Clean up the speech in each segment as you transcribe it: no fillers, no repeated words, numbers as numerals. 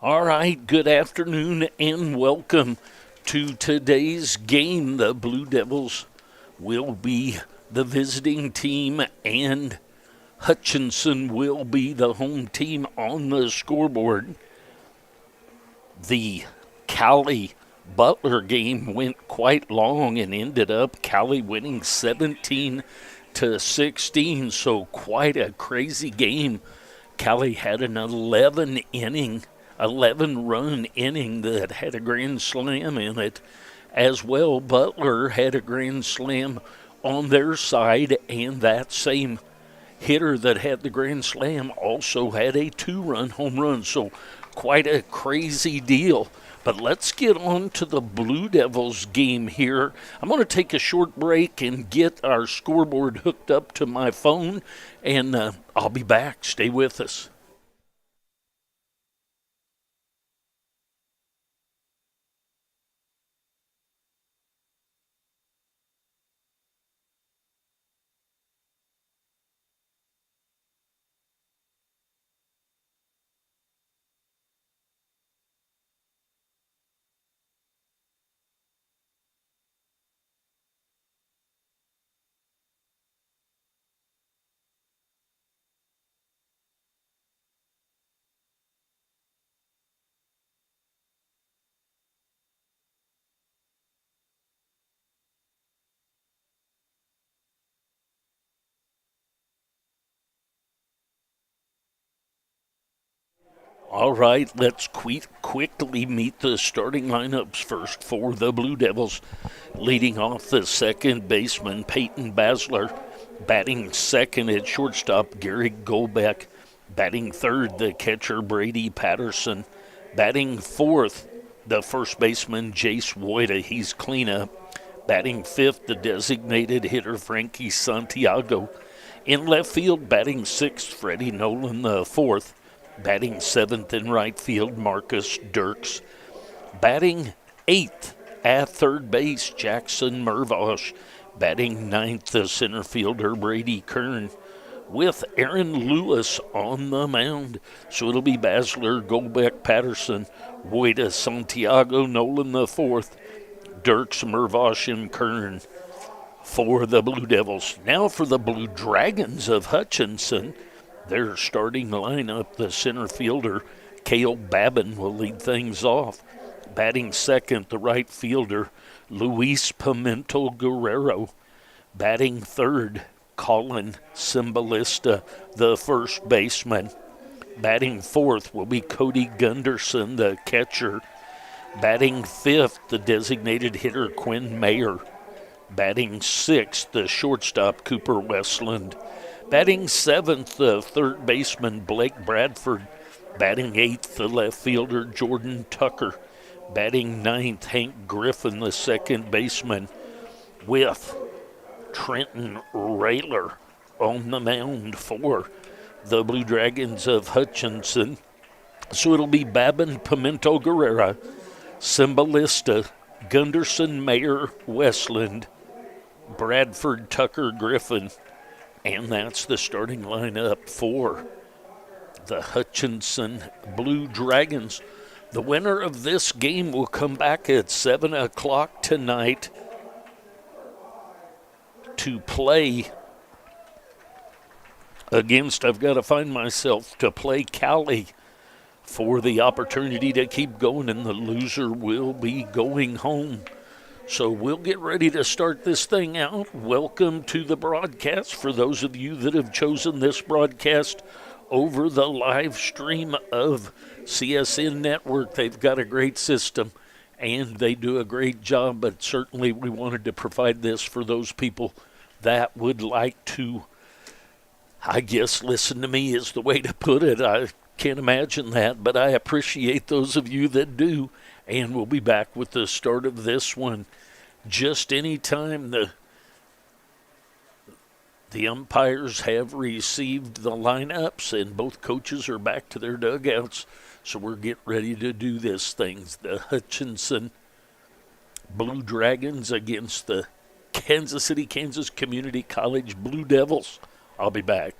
All right, good afternoon and welcome to today's game. The Blue Devils will be the visiting team and Hutchinson will be the home team on the scoreboard. The Cali-Butler game went quite long and ended up Cali winning 17-16, so quite a crazy game. Cali had an 11-run inning that had a grand slam in it as well. Butler had a grand slam on their side, and that same hitter that had the grand slam also had a 2-run home run. So quite a crazy deal. But let's get on to the Blue Devils game here. I'm going to take a short break and get our scoreboard hooked up to my phone, and I'll be back. Stay with us. All right, let's quickly meet the starting lineups first for the Blue Devils. Leading off the second baseman, Peyton Basler. Batting second at shortstop, Gary Golbeck. Batting third, the catcher, Brady Patterson. Batting fourth, the first baseman, Jace Woida. He's cleanup. Batting fifth, the designated hitter, Frankie Santiago. In left field, batting sixth, Freddie Nolan the fourth. Batting seventh in right field, Marcus Dirks. Batting eighth at third base, Jackson Mervosh. Batting ninth, the center fielder, Brady Kern. With Aaron Lewis on the mound. So it'll be Basler, Golbeck, Patterson, Woida, Santiago, Nolan the fourth, Dirks, Mervosh, and Kern for the Blue Devils. Now for the Blue Dragons of Hutchinson. Their starting lineup, the center fielder, Cale Babin, will lead things off. Batting second, the right fielder, Luis Pimento Guerrero. Batting third, Colin Cymbalista, the first baseman. Batting fourth will be Cody Gunderson, the catcher. Batting fifth, the designated hitter, Quinn Mayer. Batting sixth, the shortstop, Cooper Westland. Batting seventh, the third baseman, Blake Bradford. Batting eighth, the left fielder, Jordan Tucker. Batting ninth, Hank Griffin, the second baseman, with Trenton Rayler on the mound for the Blue Dragons of Hutchinson. So it'll be Babin, Pimento Guerrero, Cymbalista, Gunderson, Mayer, Westland, Bradford, Tucker, Griffin. And that's the starting lineup for the Hutchinson Blue Dragons. The winner of this game will come back at 7 o'clock tonight to play against, I've got to find myself, to play Cali for the opportunity to keep going, and the loser will be going home. So we'll get ready to start this thing out. Welcome to the broadcast. For those of you that have chosen this broadcast over the live stream of CSN Network, they've got a great system and they do a great job, but certainly we wanted to provide this for those people that would like to, I guess, listen to me is the way to put it. I can't imagine that, but I appreciate those of you that do. And we'll be back with the start of this one just any time the umpires have received the lineups and both coaches are back to their dugouts. So we're getting ready to do this thing. The Hutchinson Blue Dragons against the Kansas City, Kansas Community College Blue Devils. I'll be back.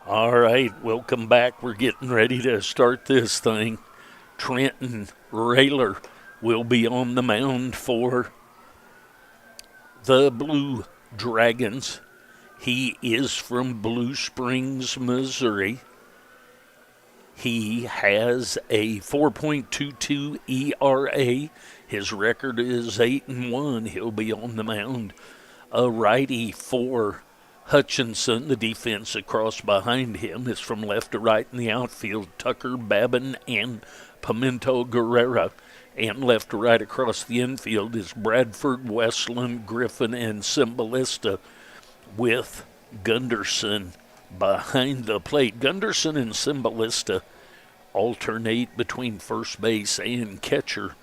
All right, welcome back. We're getting ready to start this thing. Trenton Rayler will be on the mound for the Blue Dragons. He is from Blue Springs, Missouri. He has a 4.22 ERA. His record is 8-1. He'll be on the mound. A righty for Hutchinson. The defense across behind him is from left to right in the outfield. Tucker, Babin, and Pimento Guerrera. And left to right across the infield is Bradford, Westland, Griffin, and Cymbalista, with Gunderson behind the plate. Gunderson and Cymbalista alternate between first base and catcher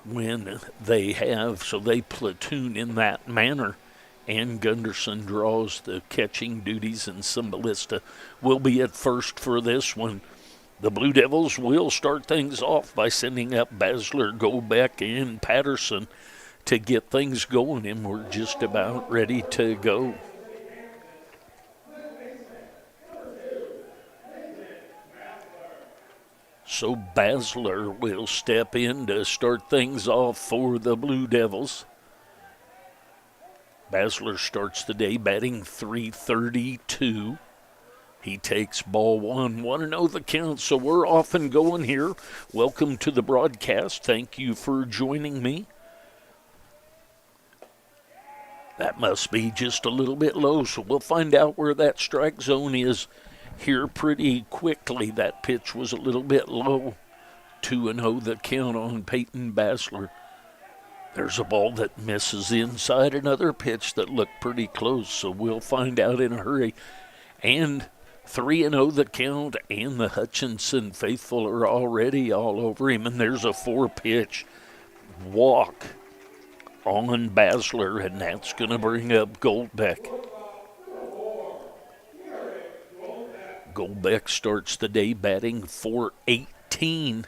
when they have, so they platoon in that manner. And Gunderson draws the catching duties, and Cymbalista will be at first for this one. The Blue Devils will start things off by sending up Basler, Golbeck, and Patterson to get things going, and we're just about ready to go. So Basler will step in to start things off for the Blue Devils. Basler starts the day batting .332. He takes ball one, 1-0 the count, so we're off and going here. Welcome to the broadcast. Thank you for joining me. That must be just a little bit low, so we'll find out where that strike zone is here pretty quickly. That pitch was a little bit low. 2-0 the count on Peyton Basler. There's a ball that misses inside, another pitch that looked pretty close, so we'll find out in a hurry. And 3-0 the count, and the Hutchinson faithful are already all over him, and there's a 4-pitch walk on Basler, and that's going to bring up Golbeck. Golbeck starts the day batting .418.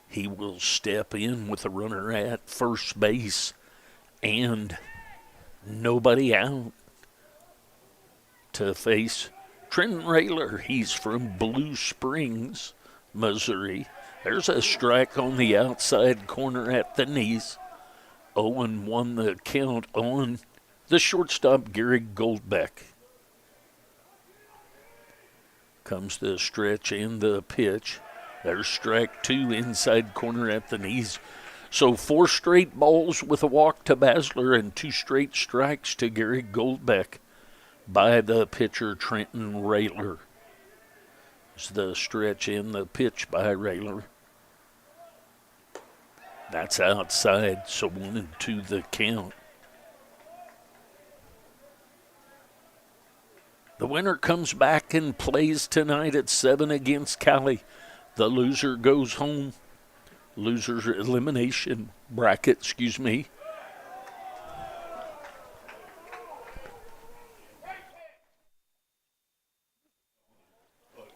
He will step in with a runner at first base and nobody out to face Trenton Rayler. He's from Blue Springs, Missouri. There's a strike on the outside corner at the knees. 0-1 the count on the shortstop, Gary Golbeck. Comes the stretch and the pitch. There's strike two inside corner at the knees. So 4 straight balls with a walk to Basler and 2 straight strikes to Gary Golbeck by the pitcher Trenton Rayler. It's the stretch and the pitch by Rayler. That's outside, so 1-2 the count. The winner comes back and plays tonight at 7 against Cali. The loser goes home. Loser's elimination bracket,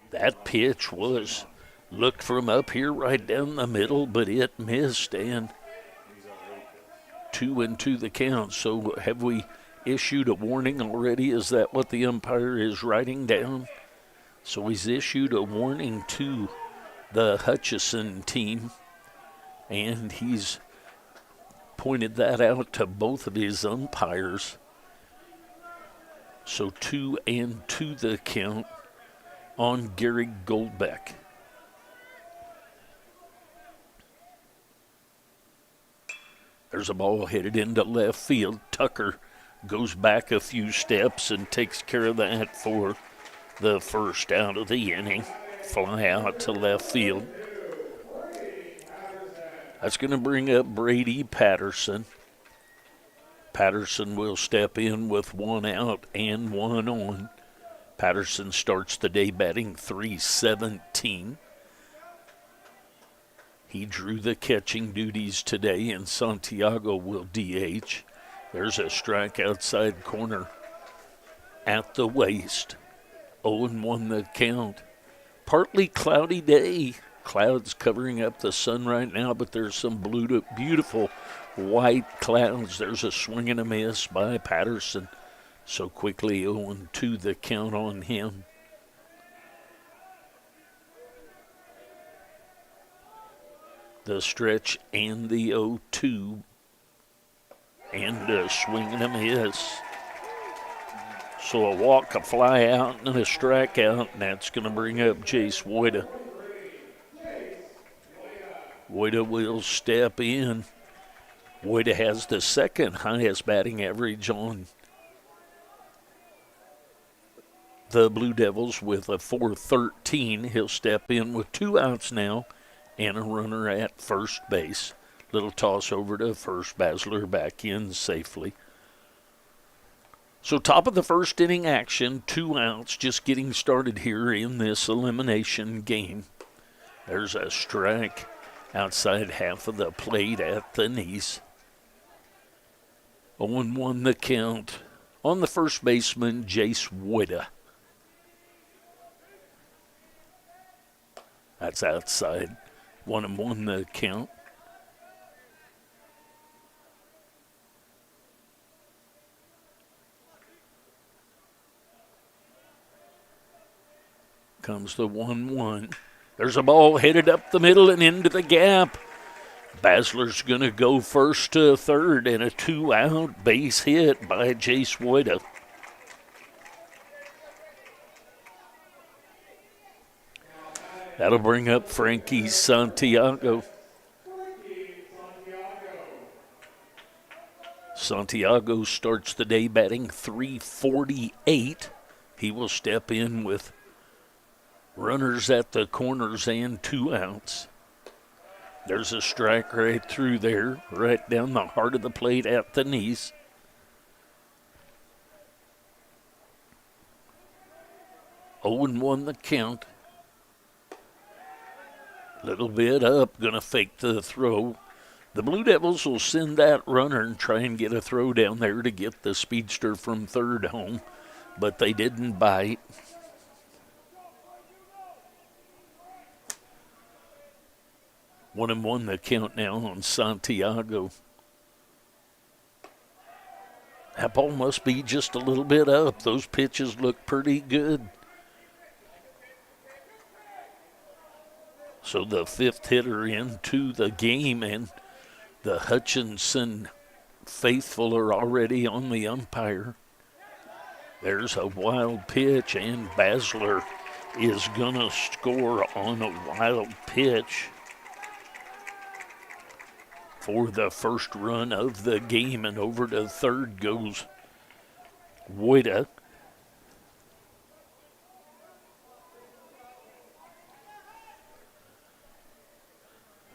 That pitch was looked from up here right down the middle, but it missed, and 2-2 the count. So have we issued a warning already? Is that what the umpire is writing down? So he's issued a warning to the Hutchinson team, and he's pointed that out to both of his umpires. So 2-2 the count on Gary Golbeck. There's a ball headed into left field. Tucker goes back a few steps and takes care of that for the first out of the inning. Fly out to left field. That's going to bring up Brady Patterson. Patterson will step in with 1 out and 1 on. Patterson starts the day batting .317. He drew the catching duties today, and Santiago will DH. There's a strike outside corner at the waist. 0-1 the count. Partly cloudy day. Clouds covering up the sun right now, but there's some beautiful white clouds. There's a swing and a miss by Patterson. So quickly 0-2 the count on him. The stretch and the 0-2. And a swing and a miss. So a walk, a fly out, and a strikeout, and that's going to bring up Jace Woida. Woida will step in. Woida has the second highest batting average on the Blue Devils with a .413. He'll step in with 2 outs now and a runner at first base. Little toss over to first. Basler back in safely. So top of the first inning action, 2 outs, just getting started here in this elimination game. There's a strike outside half of the plate at the knees. 0-1 the count on the first baseman, Jace Woida. That's outside. 1-1 the count. Comes the 1-1. There's a ball headed up the middle and into the gap. Basler's going to go first to third, and a 2-out base hit by Jace Woida. That'll bring up Frankie Santiago. Santiago starts the day batting .348. He will step in with runners at the corners and 2 outs. There's a strike right through there, right down the heart of the plate at the knees. Oh and 1 the count. Little bit up, gonna fake the throw. The Blue Devils will send that runner and try and get a throw down there to get the speedster from third home, but they didn't bite. 1-1 the count now on Santiago. That ball must be just a little bit up. Those pitches look pretty good. So the 5th hitter into the game, and the Hutchinson faithful are already on the umpire. There's a wild pitch, and Basler is going to score on a wild pitch for the first run of the game, and over to third goes Woida.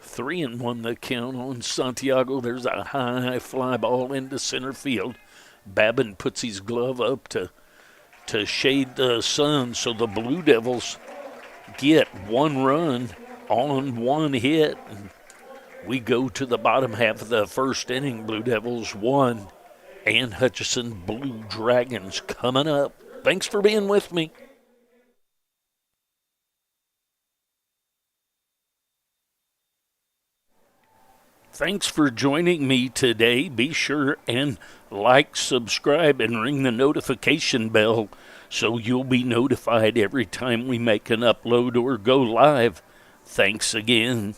Three and 1 the count on Santiago. There's a high fly ball into center field. Babin puts his glove up to shade the sun, so the Blue Devils get 1 run on 1 hit. And we go to the bottom half of the first inning. Blue Devils 1 and Hutchinson Blue Dragons coming up. Thanks for being with me. Thanks for joining me today. Be sure and like, subscribe, and ring the notification bell so you'll be notified every time we make an upload or go live. Thanks again.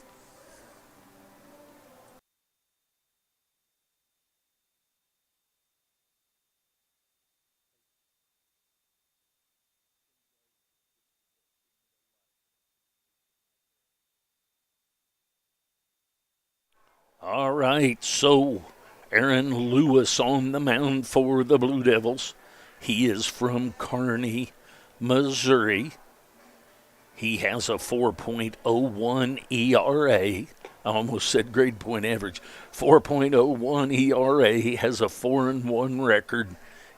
All right, so Aaron Lewis on the mound for the Blue Devils. He is from Kearney, Missouri. He has a 4.01 ERA. I almost said grade point average. 4.01 ERA. He has a 4-1 record.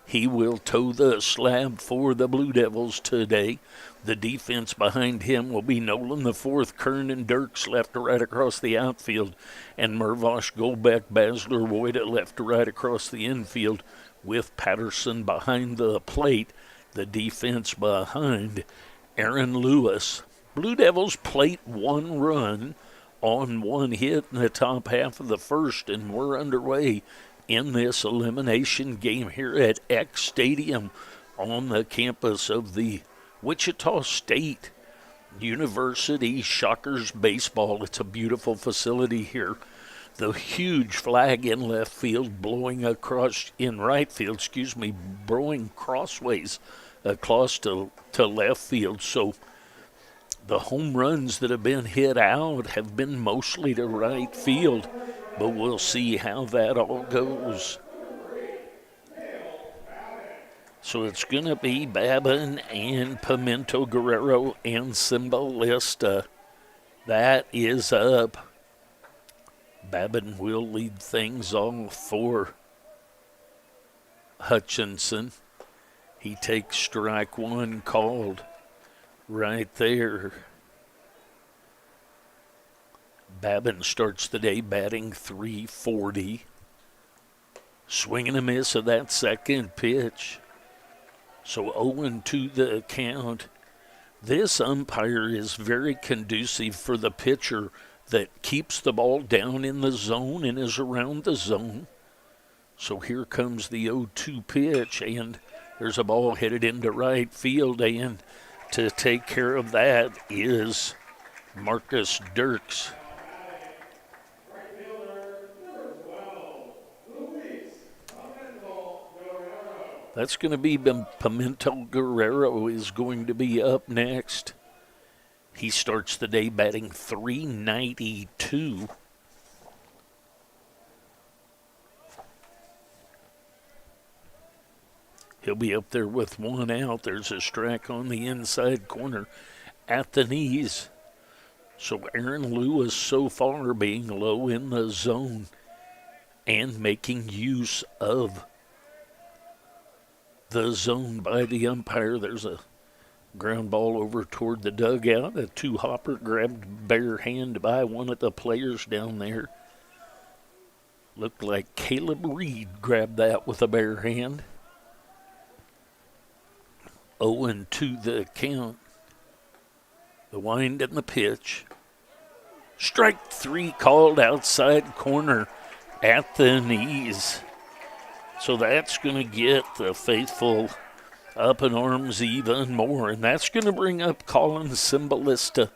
He will toe the slab for the Blue Devils today. The defense behind him will be Nolan the fourth, Kern and Dirks left to right across the outfield, and Mervosh, Golbeck, Basler, Woida left to right across the infield, with Patterson behind the plate. The defense behind Aaron Lewis. Blue Devils plate 1 run on 1 hit in the top half of the first, and we're underway in this elimination game here at X Stadium on the campus of the Wichita State University Shockers Baseball. It's a beautiful facility here. The huge flag in left field blowing across in right field, blowing crossways across to left field. So the home runs that have been hit out have been mostly to right field, but we'll see how that all goes. So it's going to be Babin and Pimento Guerrero and Cymbalista. That is up. Babin will lead things off for Hutchinson. He takes strike one called right there. Babin starts the day batting .340. Swing and a miss of that second pitch. So 0-2 the count. This umpire is very conducive for the pitcher that keeps the ball down in the zone and is around the zone. So here comes the 0-2 pitch, and there's a ball headed into right field, and to take care of that is Marcus Dirks. That's going to be Pimento Guerrero is going to be up next. He starts the day batting .392. He'll be up there with one out. There's a strike on the inside corner at the knees. So Aaron Lewis so far being low in the zone and making use of the zone by the umpire. There's a ground ball over toward the dugout. A two-hopper grabbed bare hand by one of the players down there. Looked like Caleb Reed grabbed that with a bare hand. 0-2 the count. The wind and the pitch. Strike three called outside corner at the knees. So that's going to get the faithful up in arms even more, and that's going to bring up Colin Cymbalista.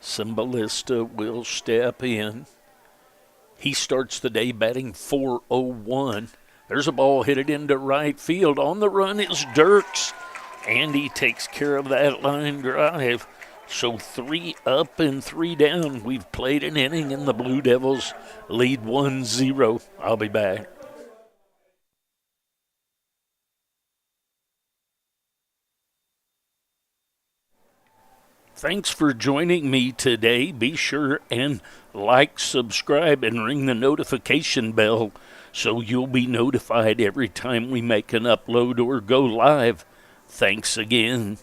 Cymbalista will step in. He starts the day batting .401. There's a ball headed into right field. On the run is Dirks, and he takes care of that line drive. So 3 up and 3 down. We've played an inning, and the Blue Devils lead 1-0. I'll be back. Thanks for joining me today. Be sure and like, subscribe, and ring the notification bell so you'll be notified every time we make an upload or go live. Thanks again.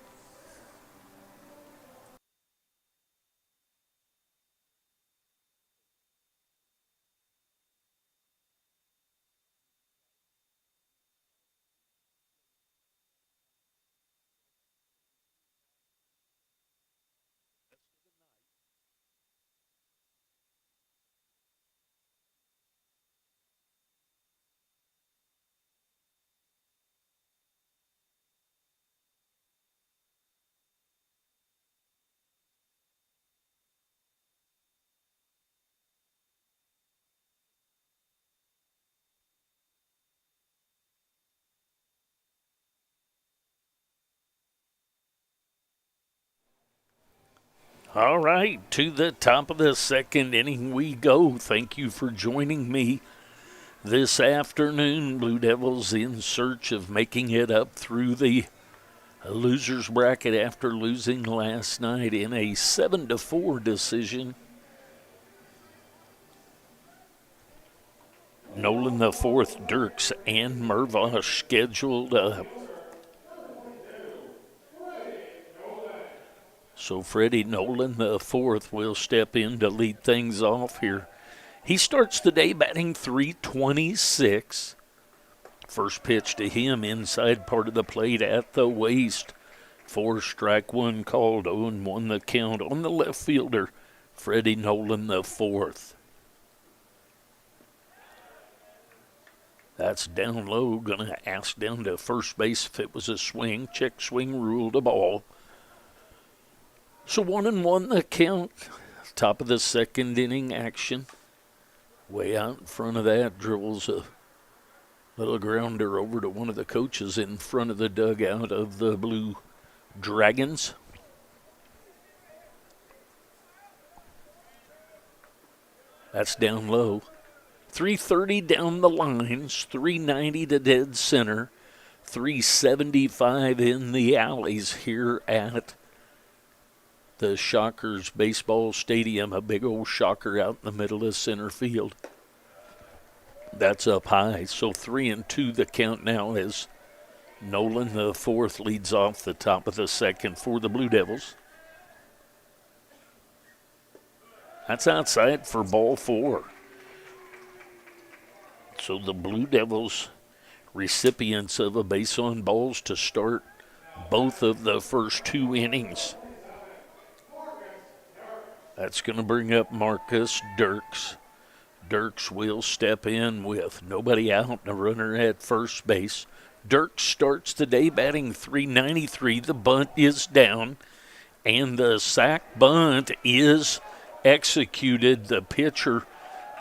All right, to the top of the second inning we go. Thank you for joining me this afternoon. Blue Devils in search of making it up through the losers bracket after losing last night in a 7-4 decision. Nolan the fourth, Dirks, and Mervosh scheduled up. So Freddie Nolan the fourth will step in to lead things off here. He starts the day batting .326. First pitch to him inside part of the plate at the waist. 4 strike one called, 0-1 the count on the left fielder, Freddie Nolan the fourth. That's down low. Going to ask down to first base if it was a swing. Check swing, ruled a ball. So 1-1 the count. Top of the second inning action. Way out in front of that, dribbles a little grounder over to one of the coaches in front of the dugout of the Blue Dragons. That's down low. 330 down the lines, 390 to dead center, 375 in the alleys here at the Shockers Baseball Stadium. A big old shocker out in the middle of center field. That's up high. So 3-2 the count now as Nolan the fourth leads off the top of the second for the Blue Devils. That's outside for ball four. So the Blue Devils recipients of a base on balls to start both of the first two innings. That's going to bring up Marcus Dirks. Dirks will step in with nobody out and a runner at first base. Dirks starts the day batting .393. The bunt is down, and the sac bunt is executed. The pitcher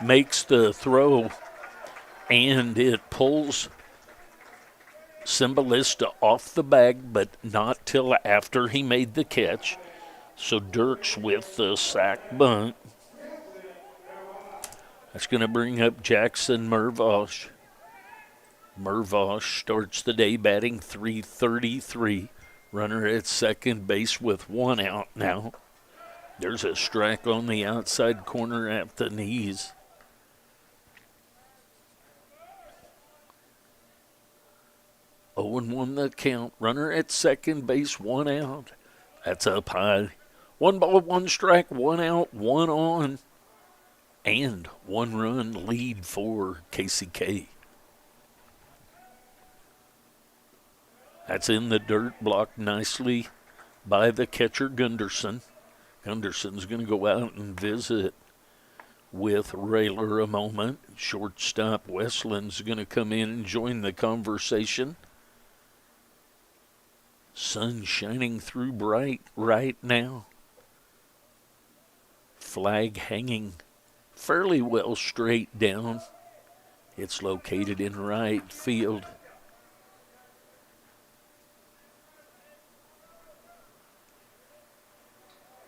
makes the throw, and it pulls Cymbalista off the bag, but not till after he made the catch. So Dirks with the sac bunt. That's going to bring up Jackson Mervosh. Mervosh starts the day batting .333. Runner at second base with one out now. There's a strike on the outside corner at the knees. Oh, and 1 the count. Runner at second base, one out. That's up high. 1 ball, 1 strike, 1 out, 1 on. And 1 run lead for KCK. That's in the dirt, blocked nicely by the catcher Gunderson. Gunderson's going to go out and visit with Rayler a moment. Shortstop Westland's going to come in and join the conversation. Sun shining through bright right now. Flag hanging fairly well straight down. It's located in right field.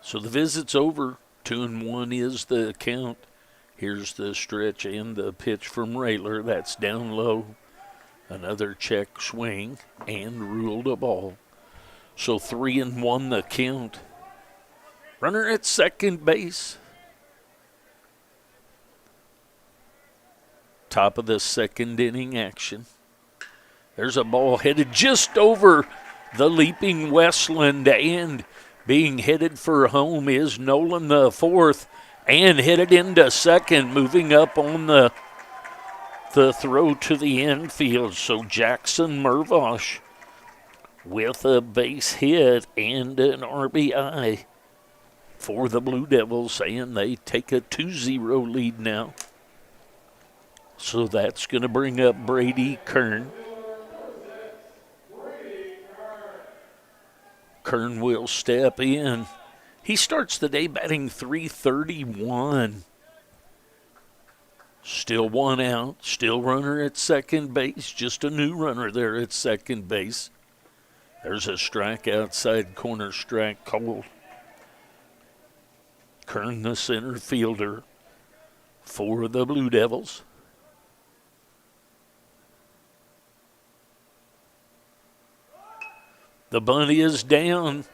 So the visit's over. 2-1 is the count. Here's the stretch and the pitch from Rayler. That's down low. Another check swing and ruled a ball. So 3-1 the count. Runner at second base. Top of the second inning action. There's a ball headed just over the leaping Westland, and being headed for home is Nolan the fourth, and headed into second, moving up on the throw to the infield. So Jackson Mervosh with a base hit and an RBI for the Blue Devils, and they take a 2-0 lead now. So that's going to bring up Brady Kern. Kern will step in. He starts the day batting .331. Still one out. Still runner at second base. Just a new runner there at second base. There's a strike outside corner, strike called. Kern, the center fielder for the Blue Devils. The bunt is down,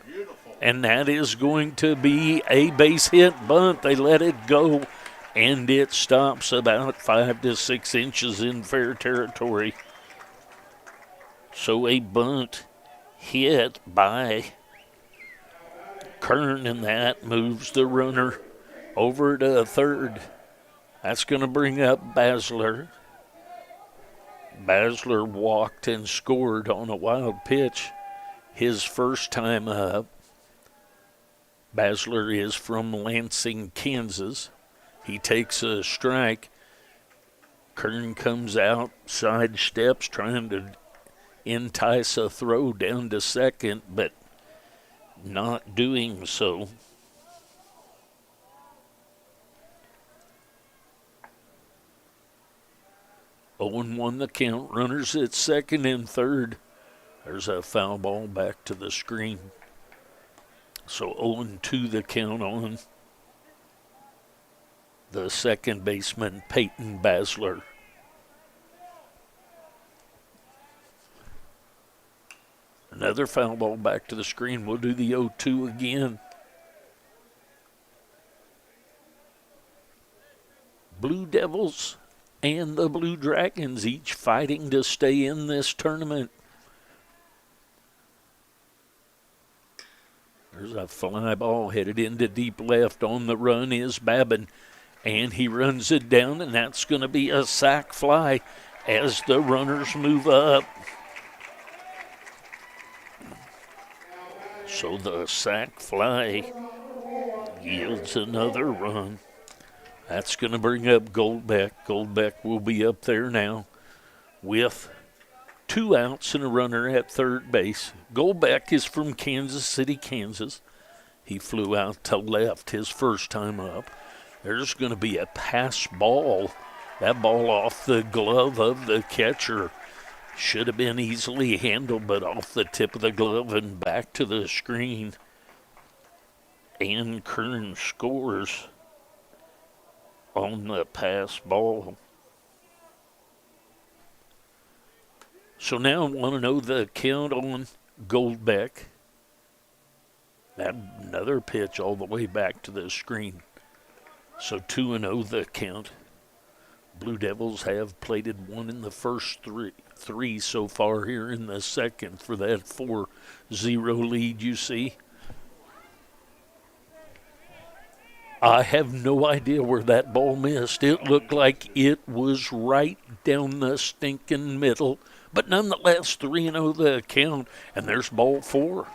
and that is going to be a base hit bunt. They let it go, and it stops about 5 to 6 inches in fair territory. So a bunt hit by Kern, and that moves the runner over to third. That's going to bring up Basler. Basler walked and scored on a wild pitch his first time up. Basler is from Lansing, Kansas. He takes a strike. Kern comes out, sidesteps, trying to entice a throw down to second, but not doing so. Owen won the count. Runners at second and third. There's a foul ball back to the screen. So 0-2 the count on the second baseman, Peyton Basler. Another foul ball back to the screen. We'll do the 0-2 again. Blue Devils and the Blue Dragons each fighting to stay in this tournament. There's a fly ball headed into deep left. On the run is Babin, and he runs it down, and that's going to be a sac fly as the runners move up. So the sac fly yields another run. That's going to bring up Goldbeck. Goldbeck will be up there now with 2 outs and a runner at third base. Goldbeck is from Kansas City, Kansas. He flew out to left his first time up. There's going to be a pass ball. That ball off the glove of the catcher. Should have been easily handled, but off the tip of the glove and back to the screen. And Kern scores on the pass ball. So now I want to know the count on Goldbeck. That another pitch all the way back to the screen. So 2-0 the count. Blue Devils have plated one in the first three so far here in the second for that 4-0 lead you see. I have no idea where that ball missed. It looked like it was right down the stinking middle. But nonetheless, 3-0 the count, and there's ball 4.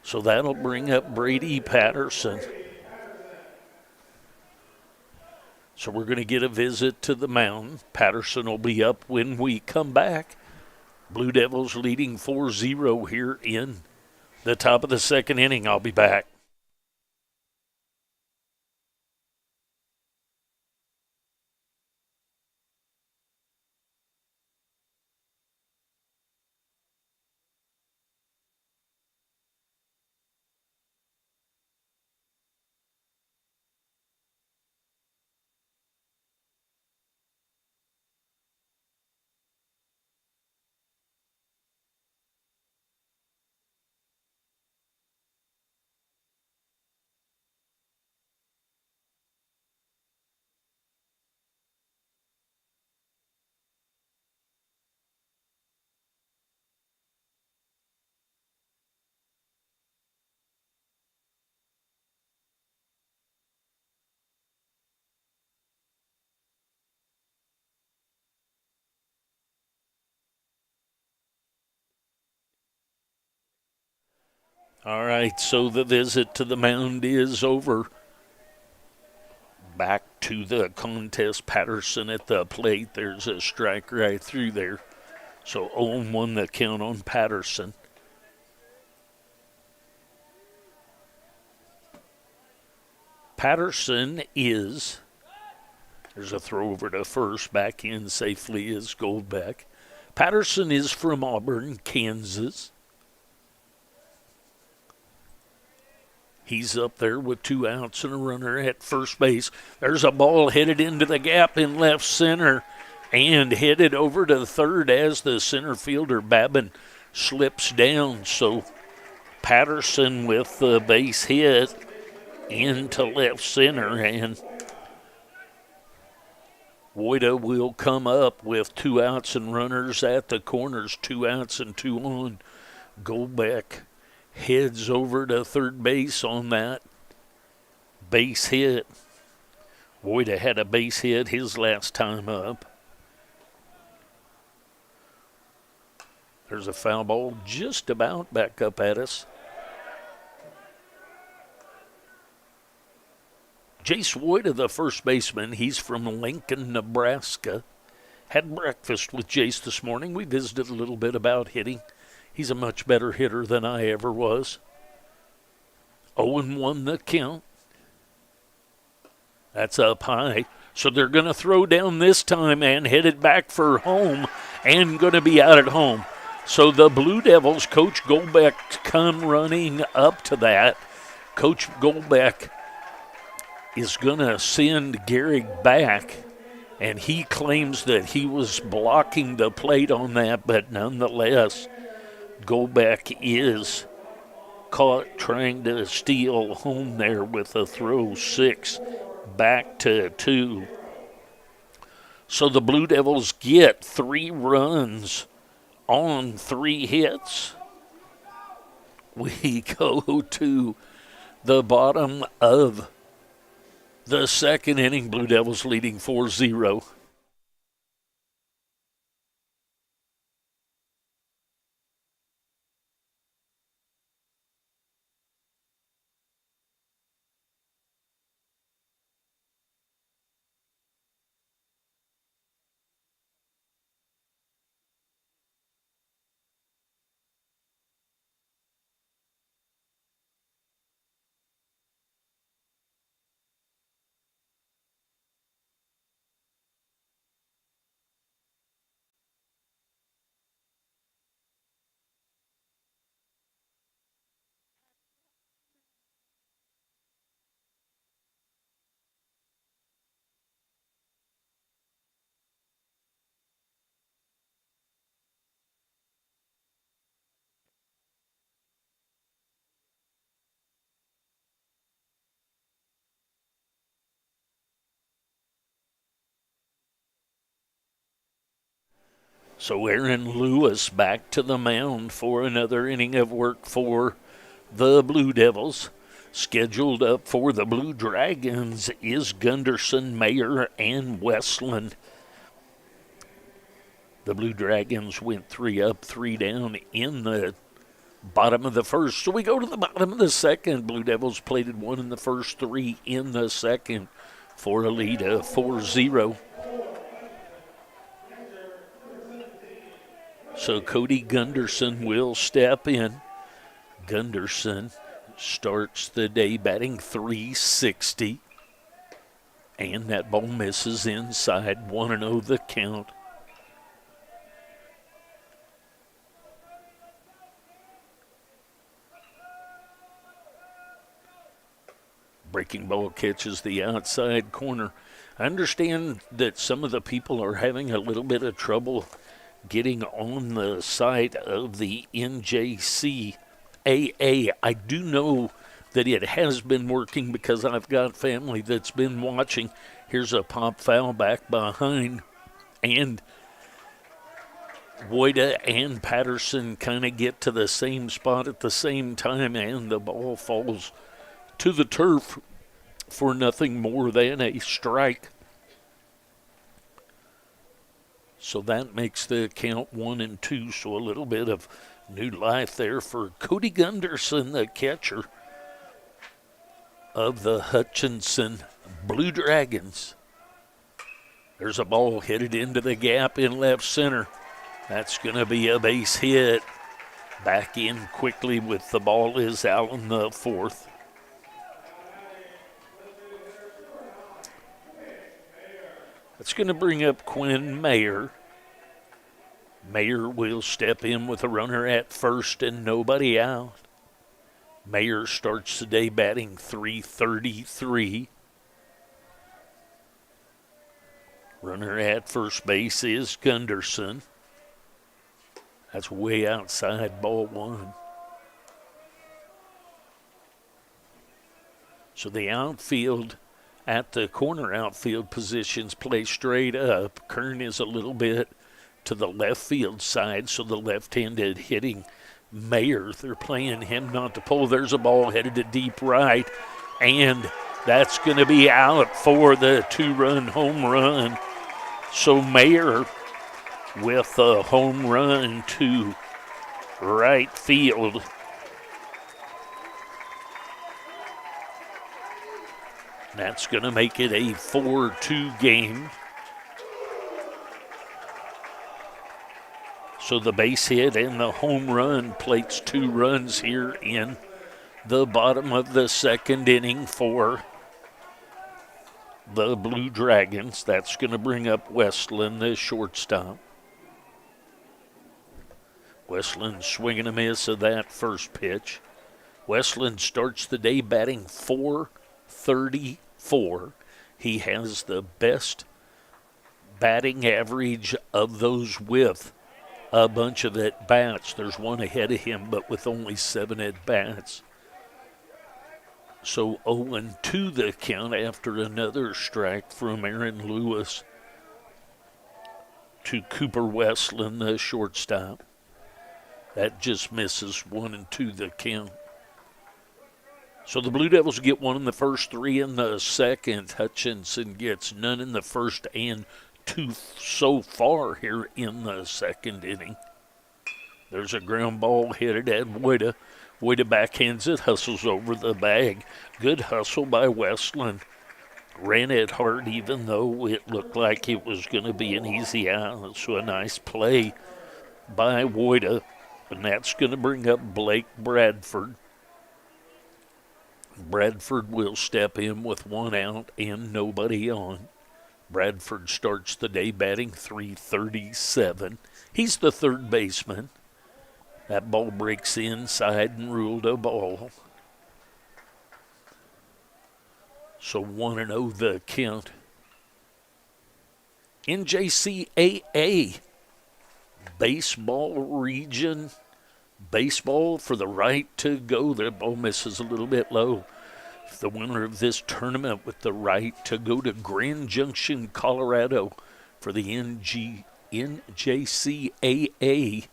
So that'll bring up Brady Patterson. So we're going to get a visit to the mound. Patterson will be up when we come back. Blue Devils leading 4-0 here in the top of the second inning. I'll be back. All right, so the visit to the mound is over. Back to the contest. Patterson at the plate. There's a strike right through there. So 0-1 the count on Patterson. Patterson is, there's a throw over to first. Back in safely is Goldbeck. Patterson is from Auburn, Kansas. He's up there with 2 outs and a runner at first base. There's a ball headed into the gap in left center and headed over to third as the center fielder Babin slips down. So Patterson with the base hit into left center, and Woida will come up with 2 outs and runners at the corners, 2 outs and 2 on. Goldbeck heads over to third base on that base hit. Woida had a base hit his last time up. There's a foul ball just about back up at us. Jace Woyda, the first baseman, he's from Lincoln, Nebraska. Had breakfast with Jace this morning. We visited a little bit about hitting. He's a much better hitter than I ever was. 0-1 the count. That's up high. So they're going to throw down this time and headed back for home and going to be out at home. So the Blue Devils, Coach Golbeck, come running up to that. Coach Golbeck is going to send Gehrig back, and he claims that he was blocking the plate on that, but nonetheless, Golbeck is caught trying to steal home there with a throw 6 back to 2. So the Blue Devils get 3 runs on 3 hits. We go to the bottom of the second inning. Blue Devils leading 4-0. So Aaron Lewis back to the mound for another inning of work for the Blue Devils. Scheduled up for the Blue Dragons is Gunderson, Mayer, and Westland. The Blue Dragons went 3 up, 3 down in the bottom of the first. So we go to the bottom of the second. Blue Devils plated 1 in the first, 3 in the second for a lead of 4-0. So Cody Gunderson will step in. Gunderson starts the day batting .360. And that ball misses inside. 1-0 the count. Breaking ball catches the outside corner. I understand that some of the people are having a little bit of trouble getting on the site of the NJCAA. I do know that it has been working because I've got family that's been watching. Here's a pop foul back behind, and Woyda and Patterson kind of get to the same spot at the same time, and the ball falls to the turf for nothing more than a strike. So that makes the count 1-2. So a little bit of new life there for Cody Gunderson, the catcher of the Hutchinson Blue Dragons. There's a ball headed into the gap in left center. That's going to be a base hit. Back in quickly with the ball is Allen, the fourth. That's going to bring up Quinn Mayer. Mayer will step in with a runner at first and nobody out. Mayer starts the day batting .333. Runner at first base is Gunderson. That's way outside, ball 1. So the outfield at the corner outfield positions play straight up. Kern is a little bit to the left field side, so the left-handed hitting Mayer, they're playing him not to pull. There's a ball headed to deep right, and that's going to be out for the 2-run home run. So Mayer with a home run to right field. That's going to make it a 4-2 game. So the base hit and the home run plates 2 runs here in the bottom of the second inning for the Blue Dragons. That's going to bring up Westland, the shortstop. Westland swinging a miss of that first pitch. Westland starts the day batting .434. He has the best batting average of those with a bunch of at-bats. There's one ahead of him, but with only 7 at-bats. So 0-2 the count after another strike from Aaron Lewis to Cooper Westland, the shortstop. That just misses 1-2 the count. So the Blue Devils get 1 in the first, 3 in the second. Hutchinson gets none in the first and 2 so far here in the second inning. There's a ground ball headed at Woida. Woida backhands it, hustles over the bag. Good hustle by Westland. Ran it hard even though it looked like it was going to be an easy out. So a nice play by Woida. And that's going to bring up Blake Bradford. Bradford will step in with 1 out and nobody on. Bradford starts the day batting .337. He's the third baseman. That ball breaks inside and ruled a ball. So 1-0 the count. NJCAA baseball region. Baseball for the right to go. The ball misses a little bit low. The winner of this tournament with the right to go to Grand Junction, Colorado for the NJCAA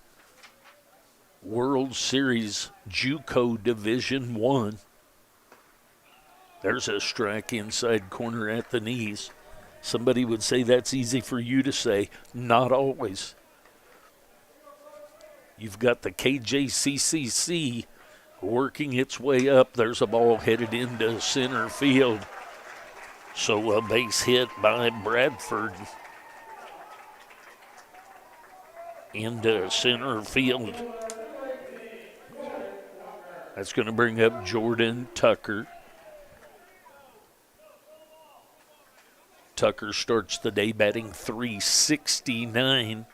World Series JUCO Division I. There's a strike inside corner at the knees. Somebody would say that's easy for you to say. Not always. You've got the KJCCC working its way up. There's a ball headed into center field. So a base hit by Bradford into center field. That's going to bring up Jordan Tucker. Tucker starts the day batting .369.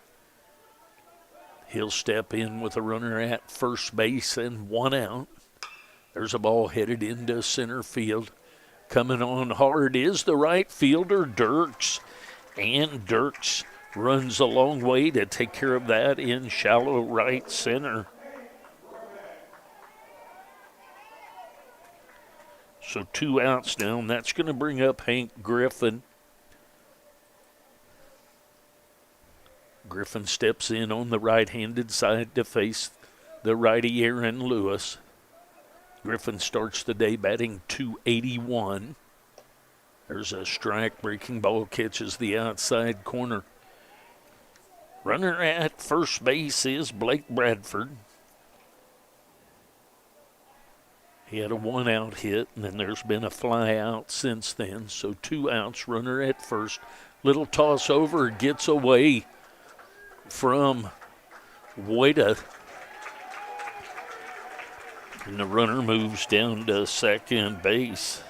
He'll step in with a runner at first base and 1 out. There's a ball headed into center field. Coming on hard is the right fielder, Dirks. And Dirks runs a long way to take care of that in shallow right center. So 2 outs down. That's going to bring up Hank Griffin. Griffin steps in on the right-handed side to face the righty Aaron Lewis. Griffin starts the day batting .281. There's a strike. Breaking ball catches the outside corner. Runner at first base is Blake Bradford. He had a 1-out hit, and then there's been a fly out since then. So 2 outs, runner at first. Little toss over, gets away from Woida. And the runner moves down to second base.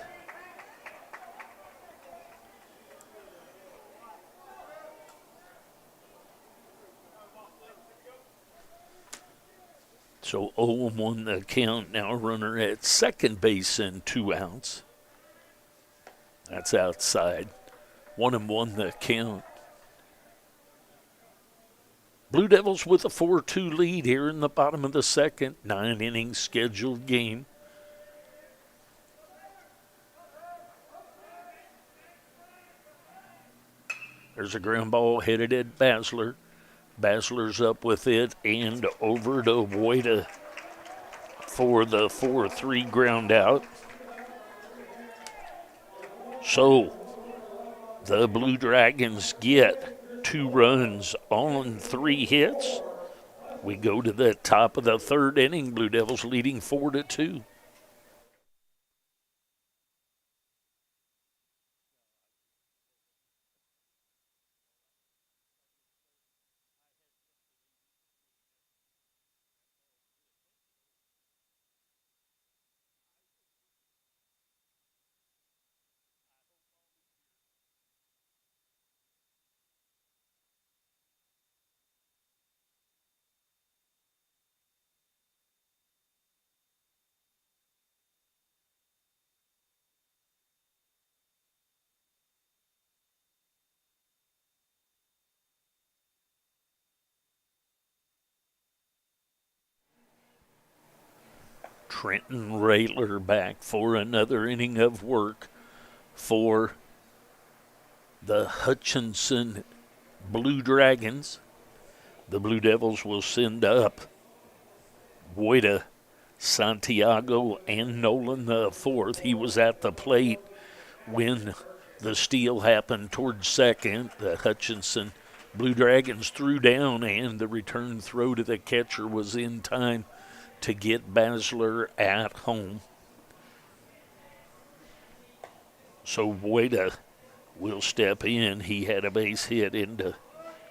So 0-1 the count. Now runner at second base and 2 outs. That's outside. 1-1 the count. Blue Devils with a 4-2 lead here in the bottom of the second. 9-inning scheduled game. There's a ground ball headed at Basler. Basler's up with it and over to Woida for the 4-3 ground out. So the Blue Dragons get 2 runs on 3 hits. We go to the top of the third inning. Blue Devils leading 4-2. Trenton Rayler back for another inning of work for the Hutchinson Blue Dragons. The Blue Devils will send up Boyda, Santiago, and Nolan the fourth. He was at the plate when the steal happened towards second. The Hutchinson Blue Dragons threw down, and the return throw to the catcher was in time to get Basler at home. So Boyda will step in. He had a base hit into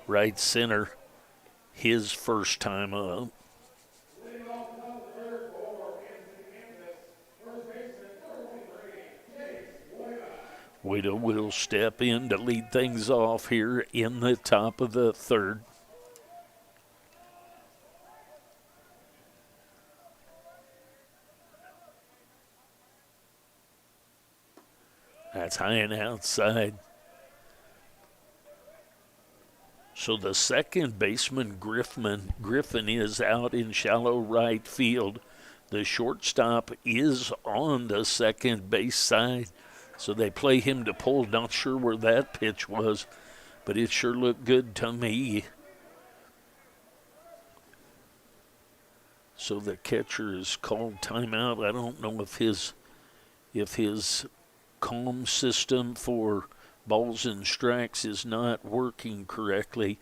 right center his first time up. Boyda will step in to lead things off here in the top of the third. That's high and outside. So the second baseman, Griffin, is out in shallow right field. The shortstop is on the second base side. So they play him to pull. Not sure where that pitch was, but it sure looked good to me. So the catcher is called timeout. I don't know if his calm system for balls and strikes is not working correctly.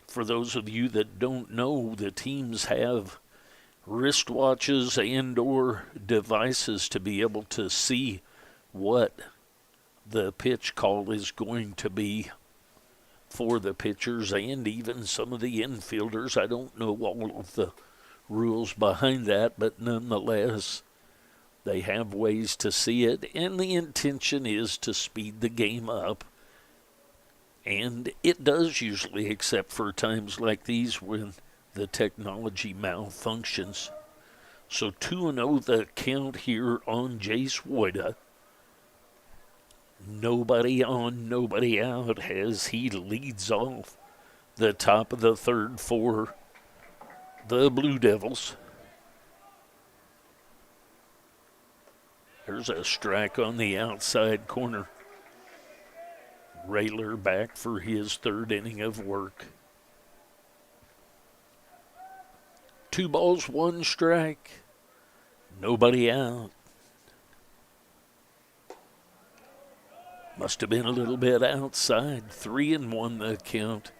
For those of you that don't know, the teams have wristwatches and or devices to be able to see what the pitch call is going to be for the pitchers and even some of the infielders. I don't know all of the rules behind that, but nonetheless, they have ways to see it, and the intention is to speed the game up. And it does usually, except for times like these when the technology malfunctions. So 2-0 the count here on Jace Boyda. Nobody on, nobody out as he leads off the top of the third for the Blue Devils. There's a strike on the outside corner. Rayler back for his third inning of work. 2 balls, 1 strike. Nobody out. Must have been a little bit outside. 3-1 the count.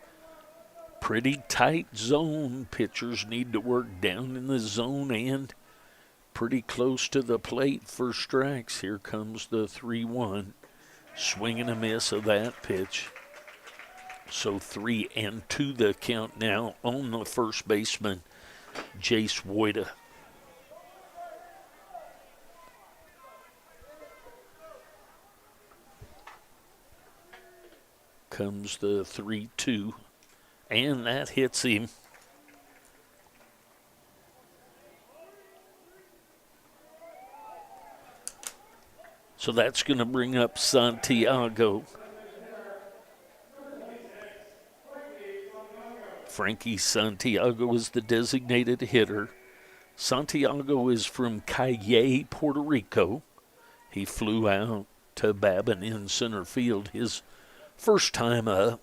Pretty tight zone. Pitchers need to work down in the zone and pretty close to the plate for strikes. Here comes the 3-1. Swing and a miss of that pitch. So 3-2 the count now on the first baseman, Jace Boyda. Comes the 3-2, and that hits him. So that's going to bring up Santiago. Frankie Santiago is the designated hitter. Santiago is from Calle, Puerto Rico. He flew out to Babin in center field his first time up.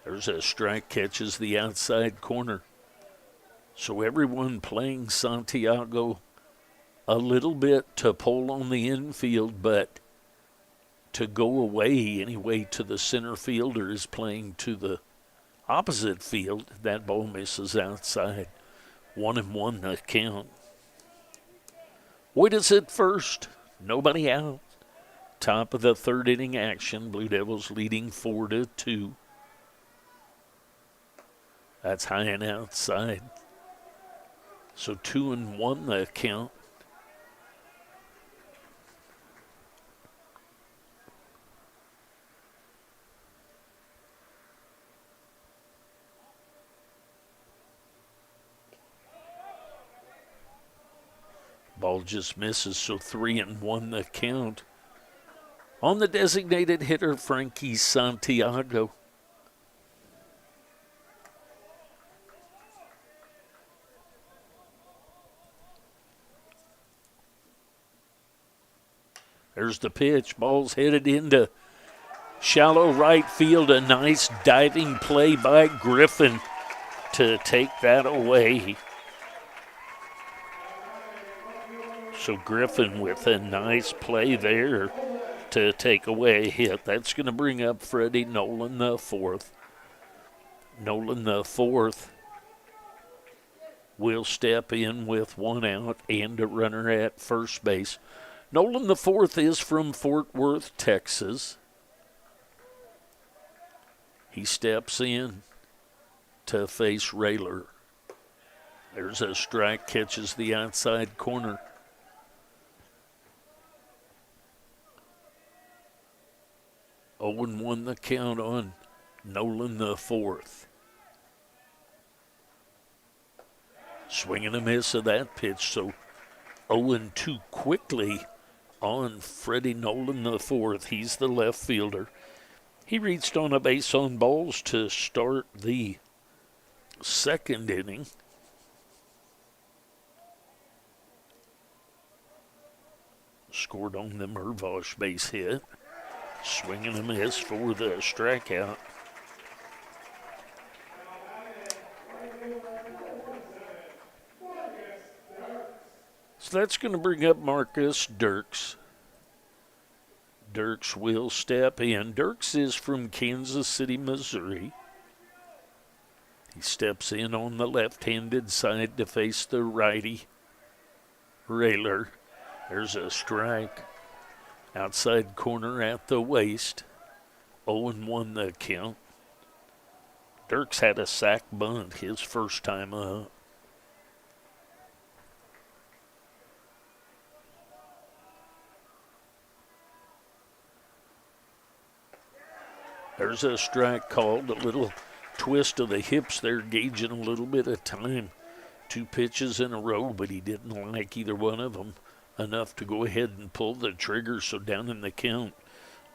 There's a strike, catches the outside corner. So everyone playing Santiago a little bit to pull on the infield, but to go away anyway to the center fielder is playing to the opposite field. That ball misses outside. 1-1 the count. Boyda's at first. Nobody out. Top of the third inning action. Blue Devils leading 4-2. That's high and outside. So 2-1 the count. Ball just misses, so 3-1 the count. On the designated hitter, Frankie Santiago. There's the pitch. Ball's headed into shallow right field. A nice diving play by Griffin to take that away. So Griffin with a nice play there to take away a hit. That's going to bring up Freddie Nolan the fourth. Nolan the fourth will step in with one out and a runner at first base. Nolan the fourth is from Fort Worth, Texas. He steps in to face Rayler. There's a strike, catches the outside corner. 0-1 the count on Nolan the fourth. Swing and a miss of that pitch, so 0-2 quickly on Freddie Nolan the fourth. He's the left fielder. He reached on a base on balls to start the second inning. Scored on the Mervosh base hit. Swing and a miss for the strikeout. So that's going to bring up Marcus Dirks. Dirks will step in. Dirks is from Kansas City, Missouri. He steps in on the left-handed side to face the righty, Rayler. There's a strike. Outside corner at the waist. 0-1 the count. Dirks had a sac bunt his first time up. There's a strike called, a little twist of the hips there, gauging a little bit of time. 2 pitches in a row, but he didn't like either one of them enough to go ahead and pull the trigger. So down in the count,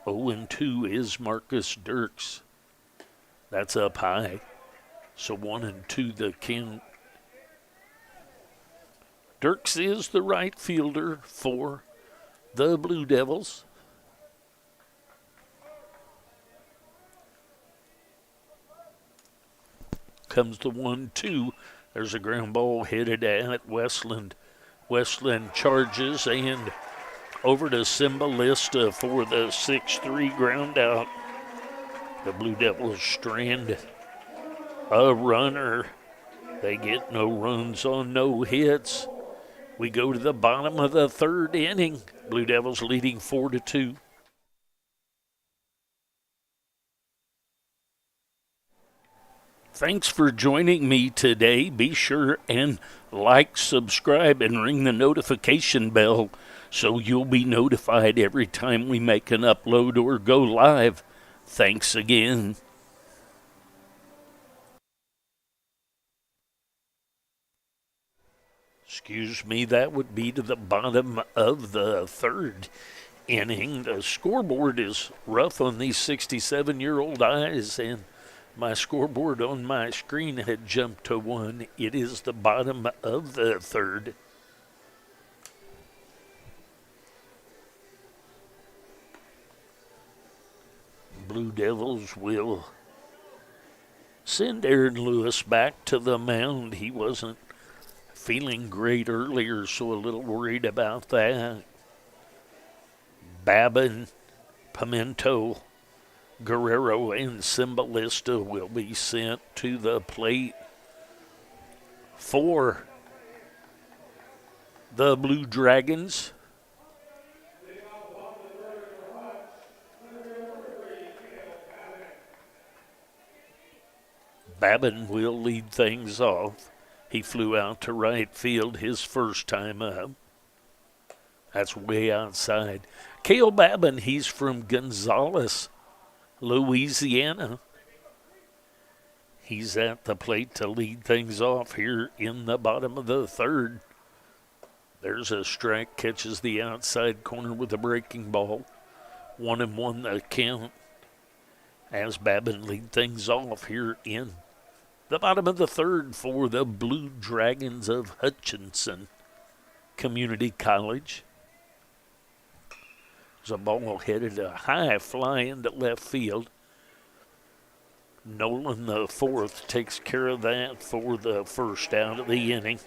0-2 is Marcus Dirks. That's up high. So 1-2 the count. Dirks is the right fielder for the Blue Devils. Comes the 1-2. There's a ground ball headed at Westland. Westland charges and over to Cymbalista for the 6-3 ground out. The Blue Devils strand a runner. They get no runs on no hits. We go to the bottom of the third inning. Blue Devils leading 4-2. Thanks for joining me today. Be sure and like, subscribe, and ring the notification bell so you'll be notified every time we make an upload or go live. Thanks again. Excuse me, that would be to the bottom of the third inning. The scoreboard is rough on these 67-year-old eyes, and my scoreboard on my screen had jumped to 1. It is the bottom of the third. Blue Devils will send Aaron Lewis back to the mound. He wasn't feeling great earlier, so a little worried about that. Babin, Pimento, Guerrero, and Cymbalista will be sent to the plate for the Blue Dragons. Babin will lead things off. He flew out to right field his first time up. That's way outside. Cale Babin, he's from Gonzales, Louisiana. He's at the plate to lead things off here in the bottom of the third. There's a strike, catches the outside corner with a breaking ball. 1-1 the count as Babin lead things off here in the bottom of the third for the Blue Dragons of Hutchinson Community College. There's a ball headed a high fly into left field. Nolan, the fourth, takes care of that for the first out of the inning.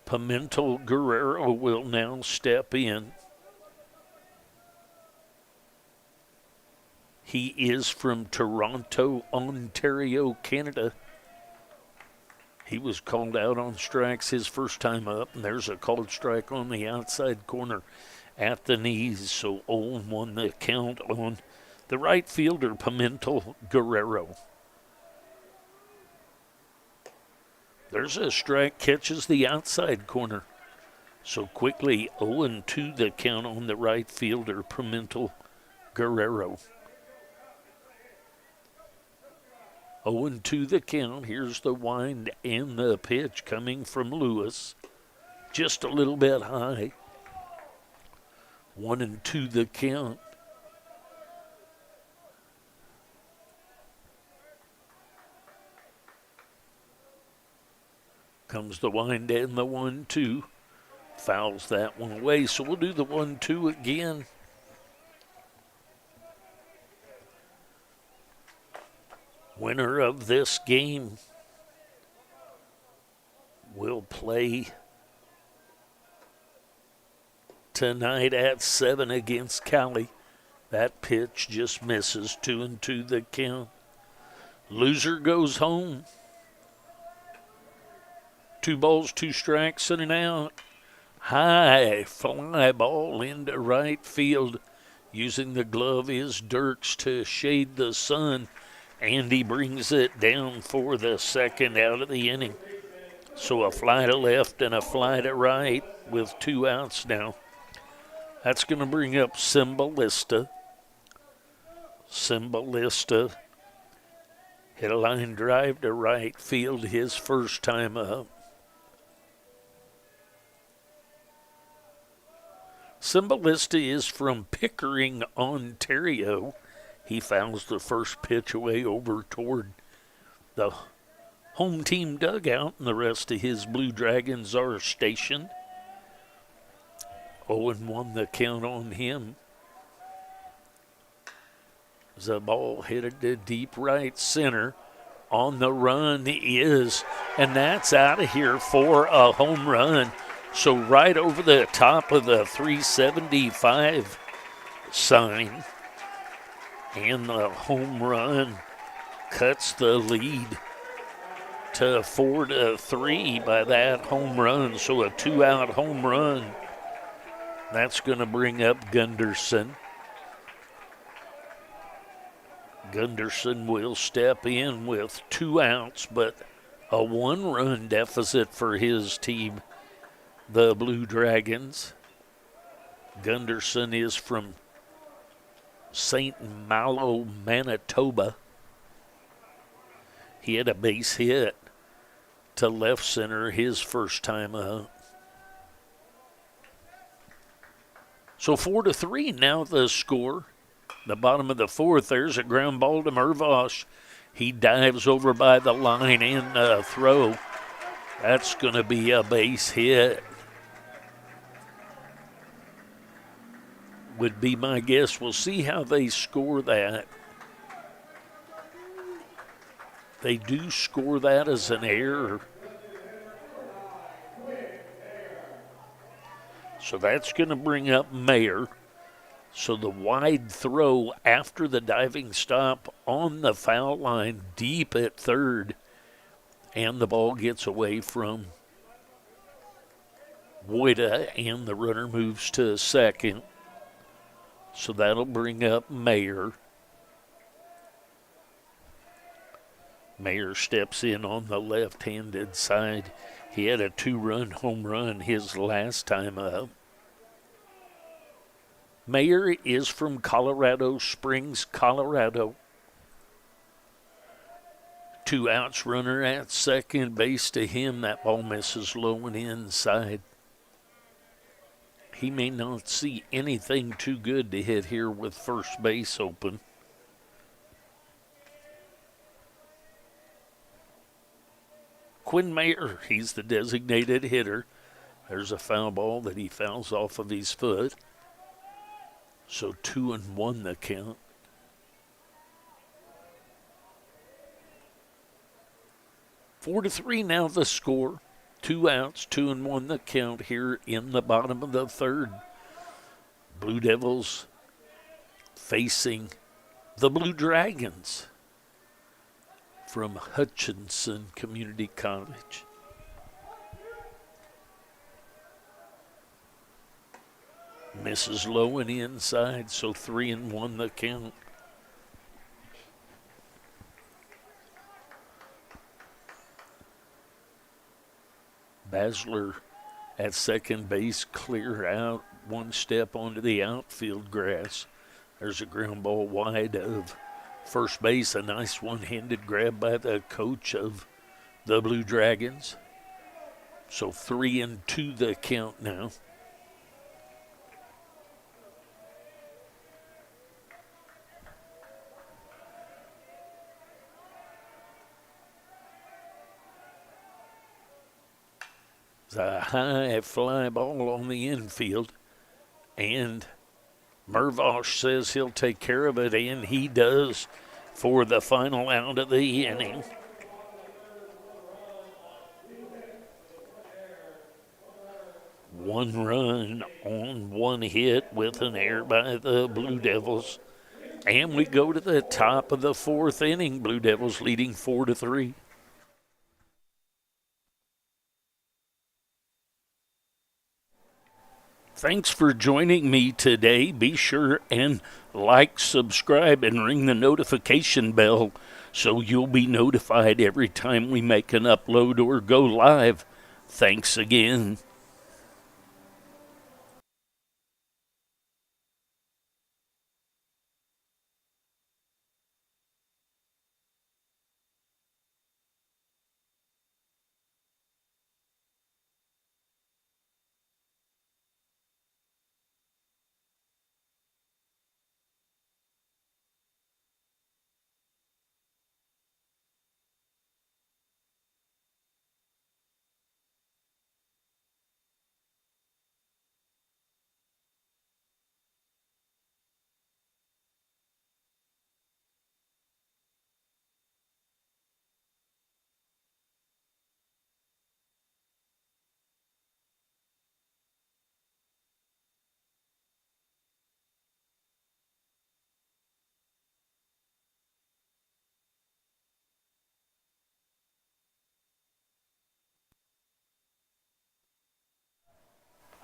Pimentel Guerrero will now step in. He is from Toronto, Ontario, Canada. He was called out on strikes his first time up, and there's a called strike on the outside corner at the knees. So 0-1 the count on the right fielder, Pimentel Guerrero. There's a strike, catches the outside corner. So quickly 0-2 the count on the right fielder, Pimentel Guerrero. 0-2 the count. Here's the wind and the pitch coming from Lewis. Just a little bit high. 1-2 the count. Comes the wind and the 1-2. Fouls that one away, so we'll do the 1-2 again. Winner of this game will play tonight at 7 against Cali. That pitch just misses. 2-2 the count. Loser goes home. 2 balls, 2 strikes, and an out. High fly ball into right field. Using the glove is Dirks to shade the sun. And he brings it down for the second out of the inning. So a fly to left and a fly to right with 2 outs now. That's going to bring up Cymbalista. Cymbalista hit a line drive to right field his first time up. Cymbalista is from Pickering, Ontario. He fouls the first pitch away over toward the home team dugout, and the rest of his Blue Dragons are stationed. 0-1 the count on him. The ball headed to deep right center. On the run is, and that's out of here for a home run. So right over the top of the 375 sign. And the home run cuts the lead to 4-3 by that home run. So a 2-out home run. That's going to bring up Gunderson. Gunderson will step in with 2 outs, but a 1-run deficit for his team, the Blue Dragons. Gunderson is from St. Malo, Manitoba. He had a base hit to left center his first time up. So 4-3 now the score. The bottom of the 4th, there's a ground ball to Mervosh. He dives over by the line and throw. That's going to be a base hit. Would be my guess. We'll see how they score that. They do score that as an error. So that's going to bring up Mayer. So the wide throw after the diving stop on the foul line deep at third. And the ball gets away from Woida and the runner moves to second. So that'll bring up Mayer. Mayer steps in on the left-handed side. He had a 2-run home run his last time up. Mayer is from Colorado Springs, Colorado. 2 outs, runner at second base to him. That ball misses low and inside. He may not see anything too good to hit here with first base open. Quinn Mayer, he's the designated hitter. There's a foul ball that he fouls off of his foot. So 2-1 the count. Four to three now the score. 2 outs, 2-1 the count here in the bottom of the third. Blue Devils facing the Blue Dragons from Hutchinson Community College. Misses low and inside, so 3-1 the count. Basler at second base, clear out, one step onto the outfield grass. There's a ground ball wide of first base, a nice one-handed grab by the coach of the Blue Dragons. So 3-2 the count now. It's a high fly ball on the infield, and Mervosh says he'll take care of it, and he does for the final out of the inning. One run on one hit with an error by the Blue Devils. And we go to the top of the fourth inning. Blue Devils leading 4-3. Thanks for joining me today. Be sure and like, subscribe, and ring the notification bell so you'll be notified every time we make an upload or go live. Thanks again.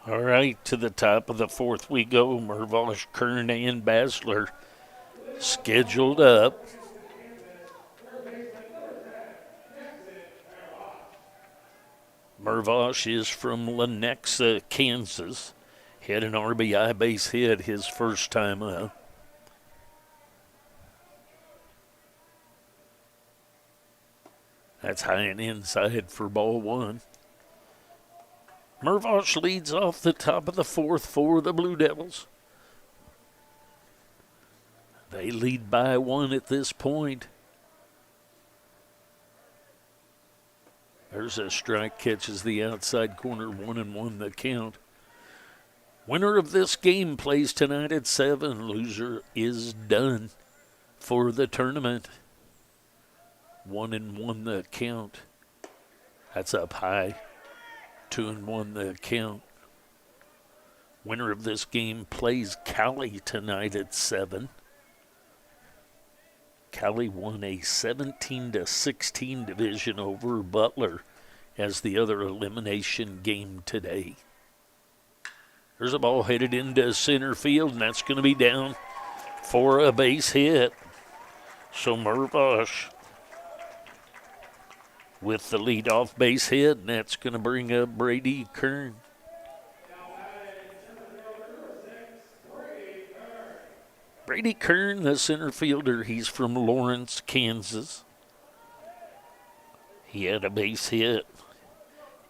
All right, to the top of the fourth we go. Mervosh, Kern, and Basler scheduled up. Mervosh is from Lenexa, Kansas. Had an RBI base hit his first time up. That's high and inside for ball one. Mervosh leads off the top of the fourth for the Blue Devils. They lead by one at this point. There's a strike, catches the outside corner, 1-1 the count. Winner of this game plays tonight at 7. Loser is done for the tournament. 1-1 the count. That's up high. 2-1 the count. Winner of this game plays Cali tonight at 7. Cali won a 17-16 division over Butler as the other elimination game today. There's a ball headed into center field, and that's going to be down for a base hit. So Mervosh with the leadoff base hit, and that's going to bring up Brady Kern. Brady Kern, the center fielder, he's from Lawrence, Kansas. He had a base hit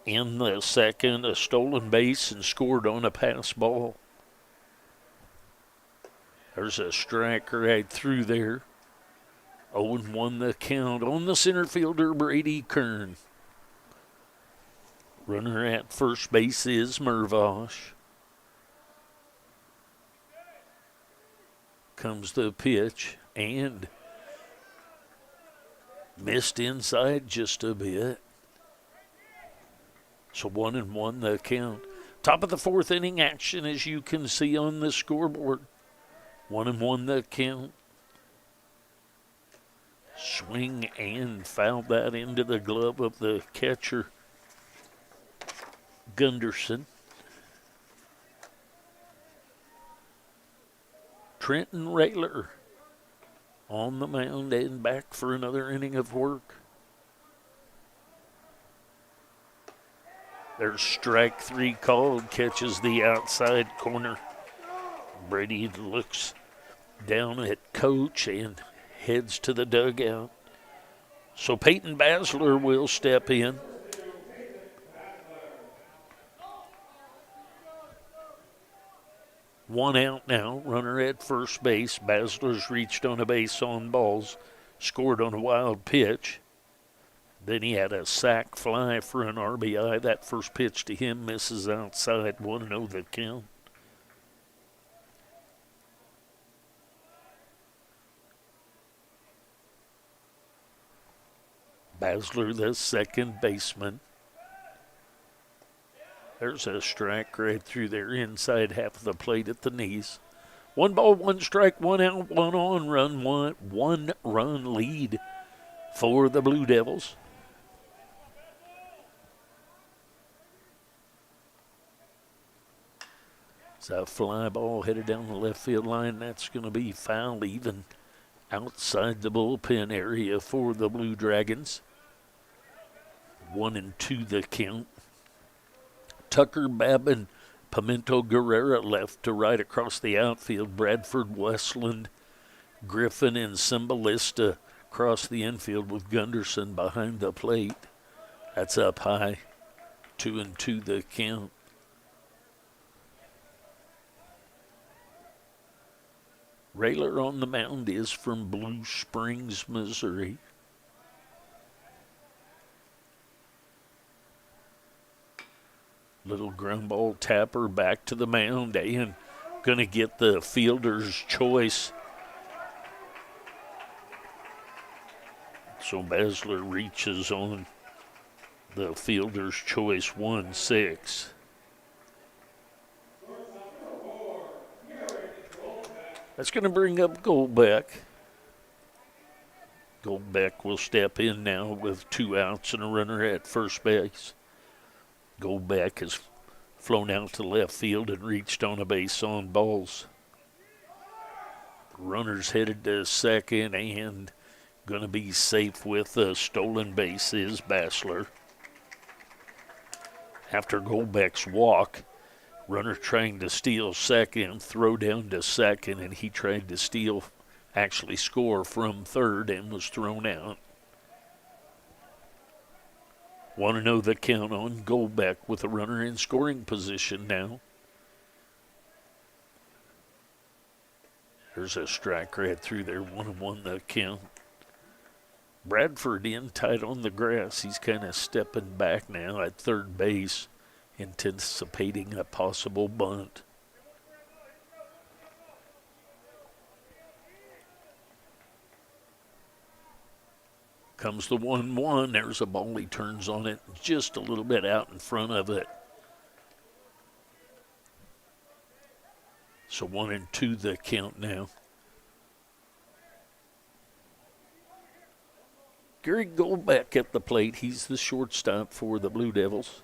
in the second, a stolen base, and scored on a pass ball. There's a strike right through there. 0-1 the count on the center fielder, Brady Kern. Runner at first base is Mervosh. Comes the pitch and missed inside just a bit. So 1-1 the count. Top of the fourth inning action, as you can see on the scoreboard. 1-1 the count. Swing and foul that into the glove of the catcher, Gunderson. Trenton Rayler on the mound and back for another inning of work. There's strike three called, catches the outside corner. Brady looks down at coach and heads to the dugout. So Peyton Basler will step in. One out now, runner at first base. Basler's reached on a base on balls, scored on a wild pitch. Then he had a sac fly for an RBI. That first pitch to him misses outside. 1-0 the count. Basler, the second baseman. There's a strike right through their inside half of the plate at the knees. 1 ball, 1 strike, 1 out, 1 on, one run lead for the Blue Devils. It's a fly ball headed down the left field line. That's going to be foul even outside the bullpen area for the Blue Dragons. 1-2 the count. Tucker, Babin, Pimento Guerrera left to right across the outfield. Bradford, Westland, Griffin, and Cymbalista across the infield with Gunderson behind the plate. That's up high. 2-2 the count. Rayler on the mound is from Blue Springs, Missouri. Little ground ball tapper back to the mound and going to get the fielder's choice. So Basler reaches on the fielder's choice 1-6. That's going to bring up Goldbeck. Goldbeck will step in now with 2 outs and a runner at first base. Goldbeck has flown out to left field and reached on a base on balls. Runners headed to second and going to be safe with a stolen base is Basler. After Goldbeck's walk, runner trying to steal second, throw down to second, and he tried to actually score from third and was thrown out. 1-0 the count on Goldbeck with a runner in scoring position now. There's a strike right through there, 1-1 the count. Bradford in tight on the grass. He's kind of stepping back now at third base, anticipating a possible bunt. Comes the 1-1. There's a ball. He turns on it just a little bit out in front of it. So 1-2 the count now. Gary Goldbeck at the plate. He's the shortstop for the Blue Devils.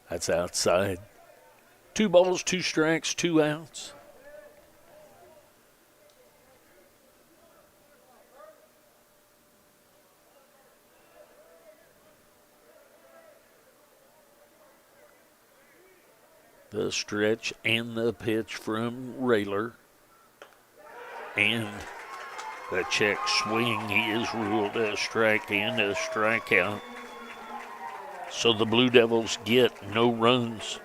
That's outside. 2 balls, 2 strikes, 2 outs. The stretch and the pitch from Rayler. And the check swing, he is ruled a strike and a strikeout. So the Blue Devils get no runs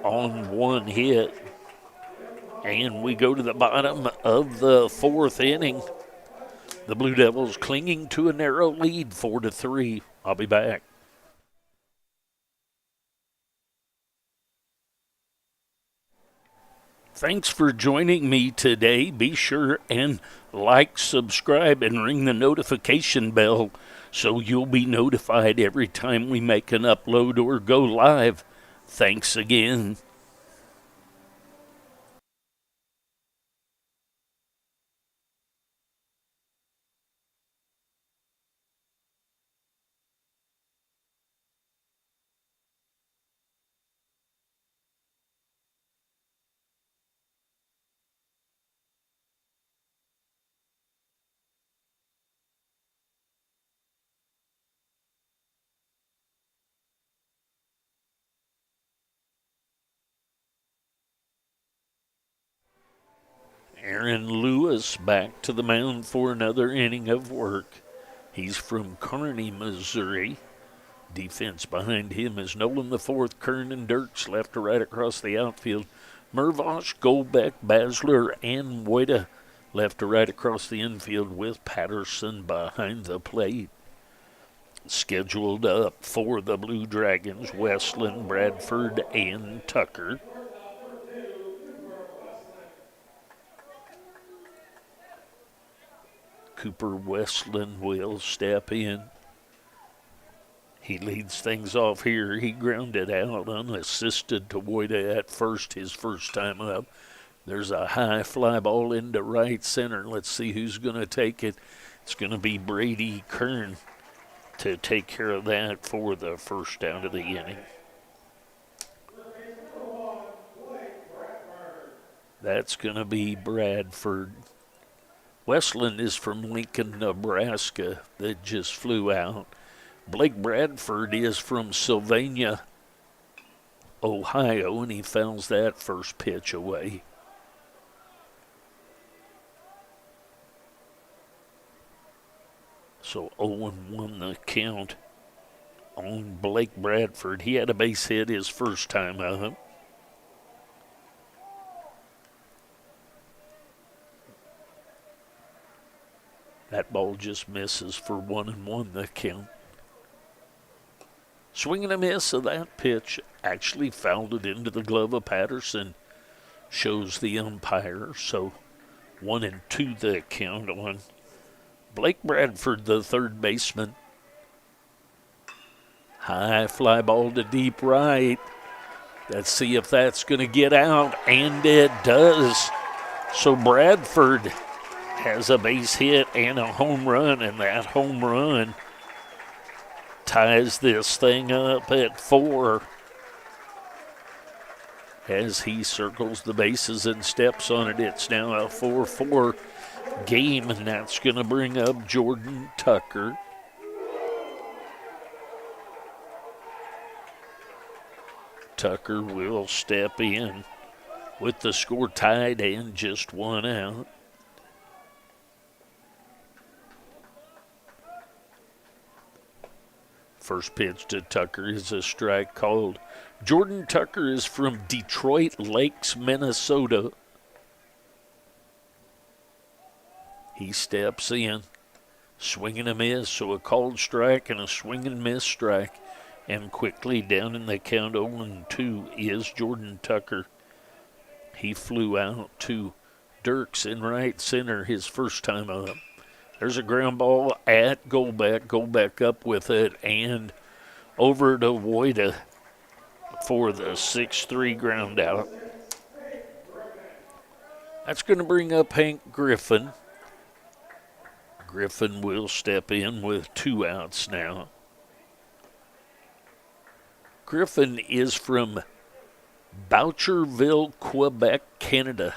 on 1 hit. And we go to the bottom of the fourth inning. The Blue Devils clinging to a narrow lead, 4-3. I'll be back. Thanks for joining me today. Be sure and like, subscribe, and ring the notification bell so you'll be notified every time we make an upload or go live. Thanks again. Aaron Lewis back to the mound for another inning of work. He's from Kearney, Missouri. Defense behind him is Nolan the fourth, Kern and Dirks left to right across the outfield. Mervosh, Golbeck, Basler, and Wojda left to right across the infield with Patterson behind the plate. Scheduled up for the Blue Dragons, Westland, Bradford, and Tucker. Cooper Westland will step in. He leads things off here. He grounded out unassisted to Wojda at first, his first time up. There's a high fly ball into right center. Let's see who's going to take it. It's going to be Brady Kern to take care of that for the first out of the inning. That's going to be Bradford. Westland is from Lincoln, Nebraska, that just flew out. Blake Bradford is from Sylvania, Ohio, and he fouls that first pitch away. So 0-1 the count on Blake Bradford. He had a base hit his first time up. That ball just misses for 1-1 the count. Swing and a miss of that pitch. Actually fouled it into the glove of Patterson. Shows the umpire. So 1-2 the count on Blake Bradford, the third baseman. High fly ball to deep right. Let's see if that's going to get out. And it does. So Bradford has a base hit and a home run, and that home run ties this thing up at 4 as he circles the bases and steps on it. It's now a 4-4 game, and that's going to bring up Jordan Tucker. Tucker will step in with the score tied and just one out. First pitch to Tucker is a strike called. Jordan Tucker is from Detroit Lakes, Minnesota. He steps in, swing and a miss, so a called strike and a swing and miss strike. And quickly down in the count 0-2 is Jordan Tucker. He flew out to Dirks in right center his first time up. There's a ground ball at Golbeck. Golbeck up with it and over to Wojda for the 6-3 ground out. That's going to bring up Hank Griffin. Griffin will step in with 2 outs now. Griffin is from Boucherville, Quebec, Canada.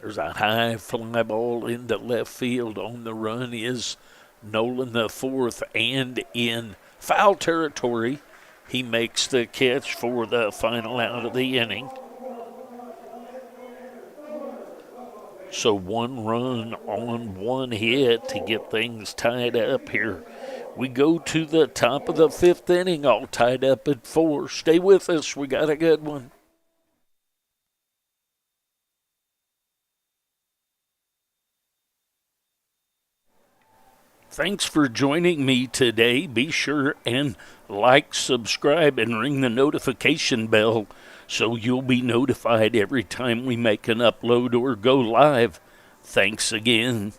There's a high fly ball into left field. On the run is Nolan the fourth, and in foul territory, he makes the catch for the final out of the inning. So 1 run on 1 hit to get things tied up here We go to the top of the fifth inning, all tied up at 4. Stay with us. We got a good one. Thanks for joining me today. Be sure and like, subscribe, and ring the notification bell so you'll be notified every time we make an upload or go live. Thanks again.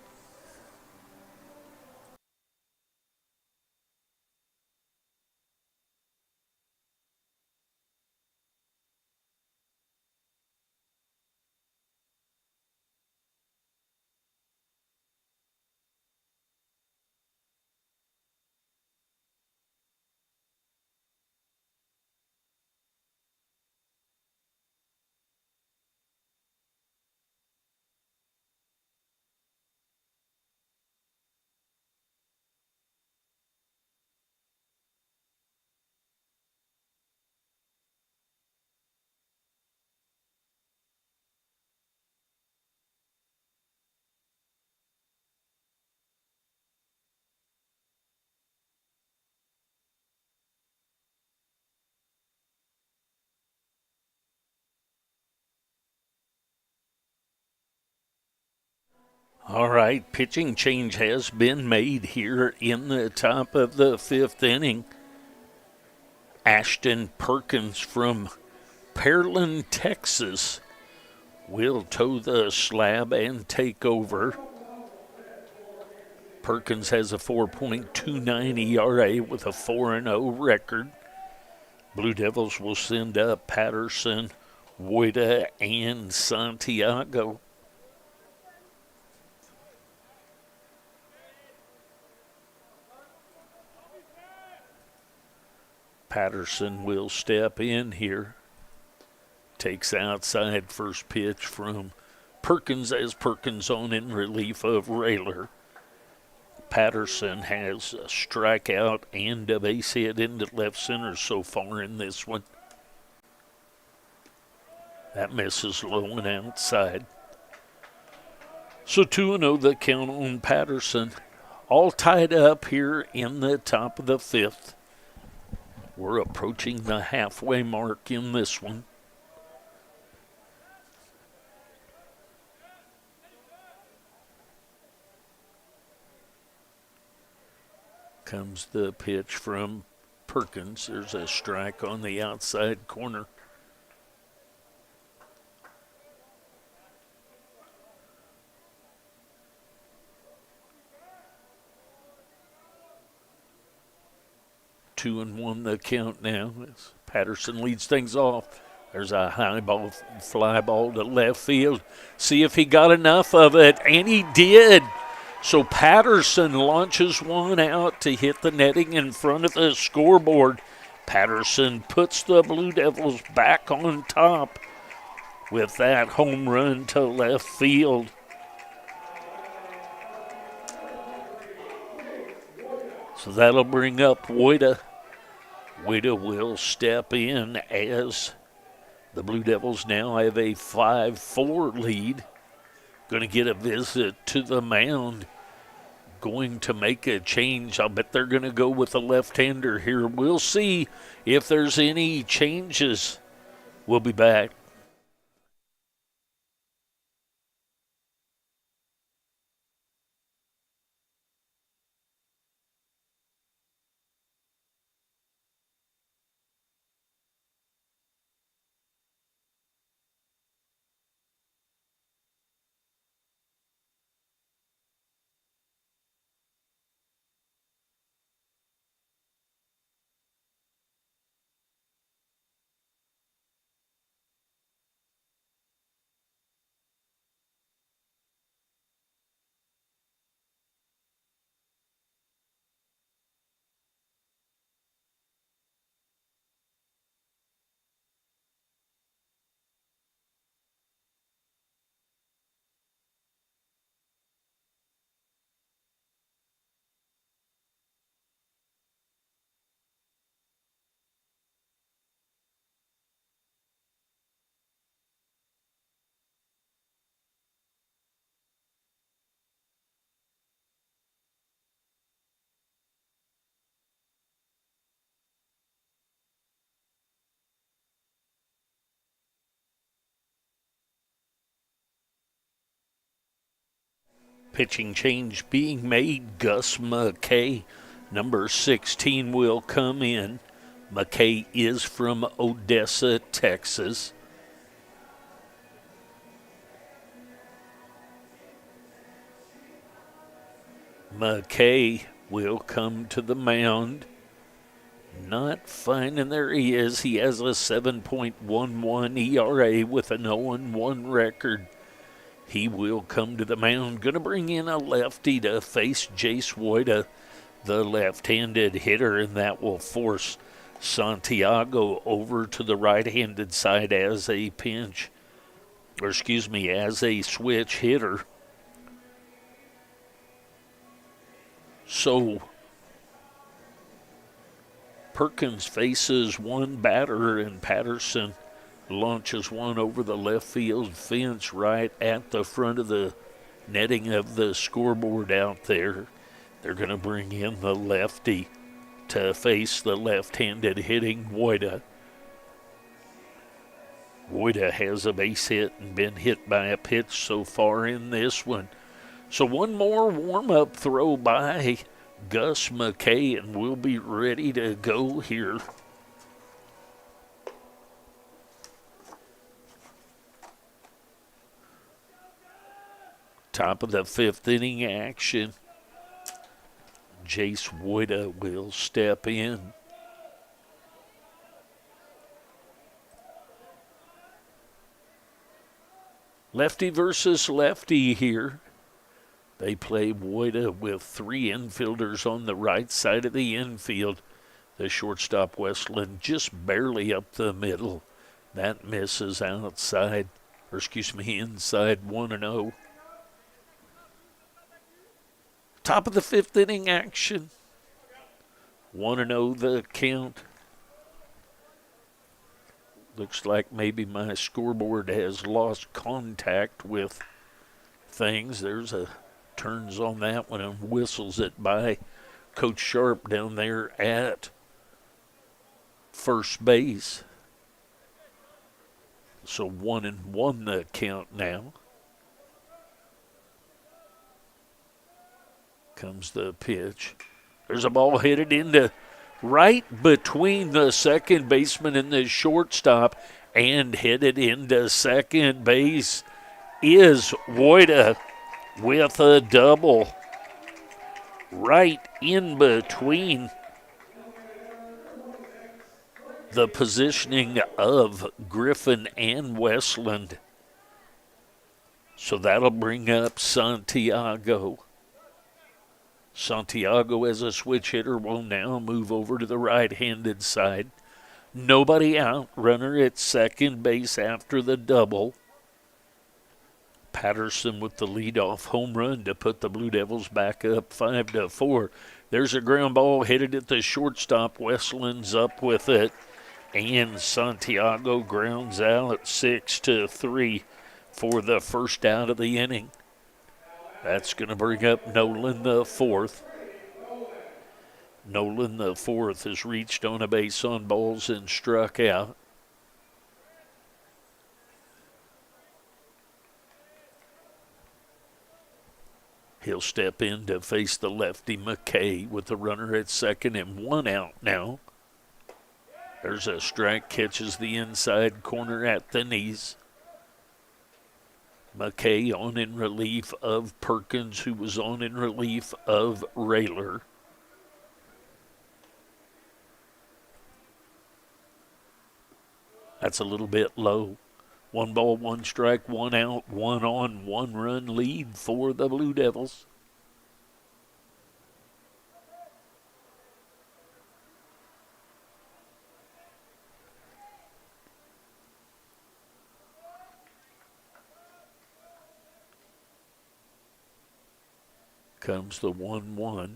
All right, pitching change has been made here in the top of the fifth inning. Ashton Perkins from Pearland, Texas, will toe the slab and take over. Perkins has a 4.29 ERA with a 4-0 record. Blue Devils will send up Patterson, Woida, and Santiago. Patterson will step in here. Takes outside first pitch from Perkins as Perkins on in relief of Rayler. Patterson has a strikeout and a base hit into left center so far in this one. That misses low and outside. So 2-0 the count on Patterson. All tied up here in the top of the fifth. We're approaching the halfway mark in this one. Comes the pitch from Perkins. There's a strike on the outside corner. Two and one the count now as Patterson leads things off. There's a high ball, fly ball to left field. See if he got enough of it, and he did. So Patterson launches one out to hit the netting in front of the scoreboard. Patterson puts the Blue Devils back on top with that home run to left field. So that'll bring up Woida. Woida will step in as the Blue Devils now have a 5-4 lead. Going to get a visit to the mound. Going to make a change. I'll bet they're going to go with a left-hander here. We'll see if there's any changes. We'll be back. Pitching change being made. Gus McKay, number 16, will come in. McKay is from Odessa, Texas. McKay will come to the mound. Not finding, there he is. He has a 7.11 ERA with an 0-1 record. He will come to the mound. Going to bring in a lefty to face Jace Woida, the left-handed hitter, and that will force Santiago over to the right-handed side as a pinch, or excuse me, as a switch hitter. So Perkins faces one batter, and Patterson launches one over the left field fence right at the front of the netting of the scoreboard out there. They're going to bring in the lefty to face the left-handed hitting Woida. Woida has a base hit and been hit by a pitch so far in this one. So one more warm-up throw by Gus McKay, and we'll be ready to go here. Top of the fifth inning action. Jace Woida will step in. Lefty versus lefty here. They play Woida with three infielders on the right side of the infield. The shortstop, Westland, just barely up the middle. That misses outside, or excuse me, inside 1-0. Top of the fifth inning action. 1-0 the count. Looks like maybe my scoreboard has lost contact with things. There's a turns on that one and whistles it by Coach Sharp down there at first base. So 1-1 the count now. Comes the pitch. There's a ball headed into right between the second baseman and the shortstop, and headed into second base is Woida with a double. Right in between the positioning of Griffin and Westland. So that'll bring up Santiago. Santiago, as a switch hitter, will now move over to the right-handed side. Nobody out. Runner at second base after the double. Patterson with the leadoff home run to put the Blue Devils back up 5-4. There's a ground ball headed at the shortstop. Westland's up with it. And Santiago grounds out at 6-3 for the first out of the inning. That's going to bring up Nolan the fourth. Nolan the fourth has reached on a base on balls and struck out. He'll step in to face the lefty McKay with the runner at second and one out now. There's a strike, catches the inside corner at the knees. McKay on in relief of Perkins, who was on in relief of Rayler. That's a little bit low. 1 ball, 1 strike, 1 out, 1 on, 1 run lead for the Blue Devils. Comes the 1-1.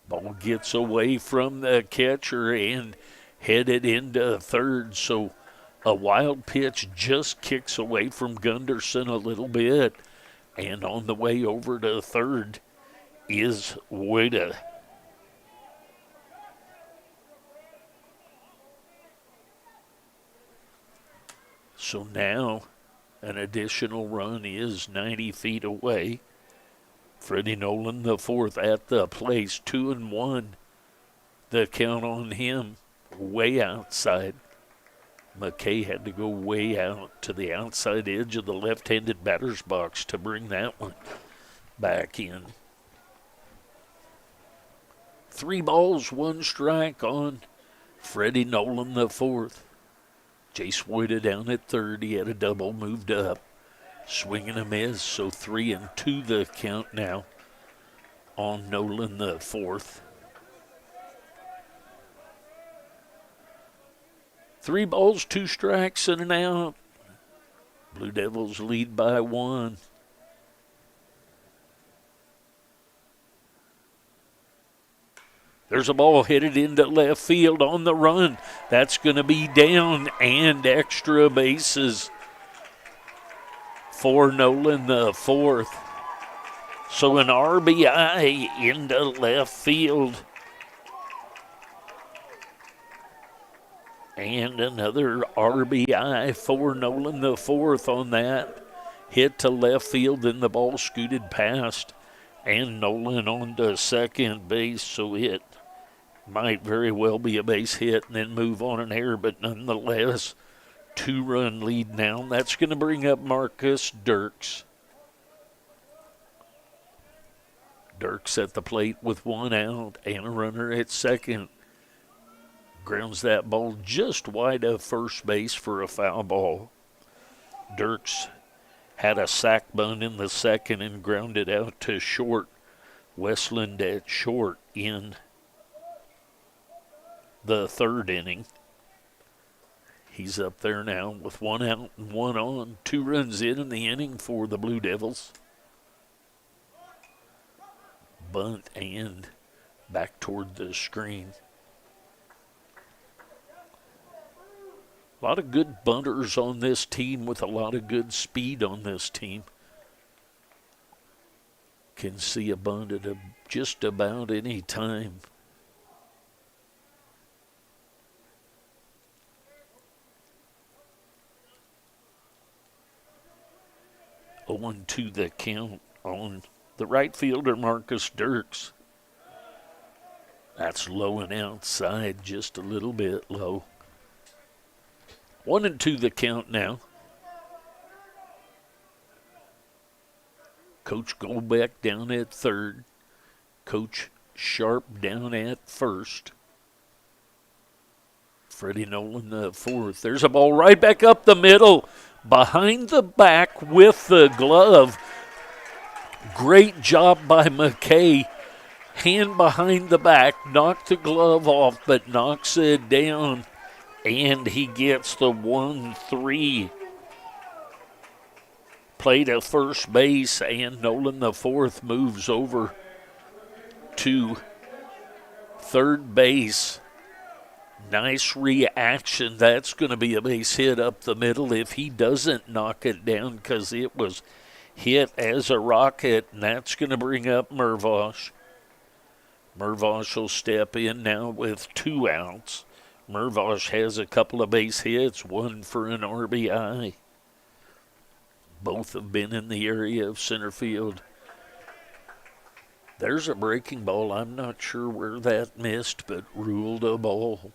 Ball gets away from the catcher and headed into third. So a wild pitch just kicks away from Gunderson a little bit. And on the way over to third is Woida. So now an additional run is 90 feet away. Freddie Nolan, the fourth at the place, 2-1. The count on him, way outside. McKay had to go way out to the outside edge of the left-handed batter's box to bring that one back in. 3 balls, 1 strike on Freddie Nolan, the fourth. Jace Woida down at third. He had a double, moved up. Swing and a miss, so 3-2 the count now on Nolan, the fourth. 3 balls, 2 strikes, and an out. Blue Devils lead by 1. There's a ball headed into left field on the run. That's going to be down and extra bases for Nolan, the fourth. So an RBI into left field. And another RBI for Nolan, the fourth on that. Hit to left field, then the ball scooted past. And Nolan on to second base, so it might very well be a base hit and then move on an error, but nonetheless, 2-run lead now. That's going to bring up Marcus Dirks. Dirks at the plate with 1 out and a runner at second. Grounds that ball just wide of first base for a foul ball. Dirks had a sac bunt in the second and grounded out to short. Westland at short in the third inning. He's up there now with 1 out and 1 on. 2 runs in the inning for the Blue Devils. Bunt and back toward the screen. A lot of good bunters on this team with a lot of good speed on this team. Can see a bunt at just about any time. Going to the count on the right fielder, Marcus Dirks. That's low and outside, just a little bit low. 1-2 the count now. Coach Goldbeck down at third. Coach Sharp down at first. Freddie Nolan, the fourth. There's a ball right back up the middle. Behind the back with the glove. Great job by McKay. Hand behind the back. Knocked the glove off, but knocks it down. And he gets the 1-3. Play to first base, and Nolan, the fourth, moves over to third base. Nice reaction. That's going to be a base hit up the middle if he doesn't knock it down, because it was hit as a rocket, and that's going to bring up Mervosh. Mervosh will step in now with 2 outs. Mervosh has a couple of base hits, 1 for an RBI. Both have been in the area of center field. There's a breaking ball. I'm not sure where that missed, but ruled a ball.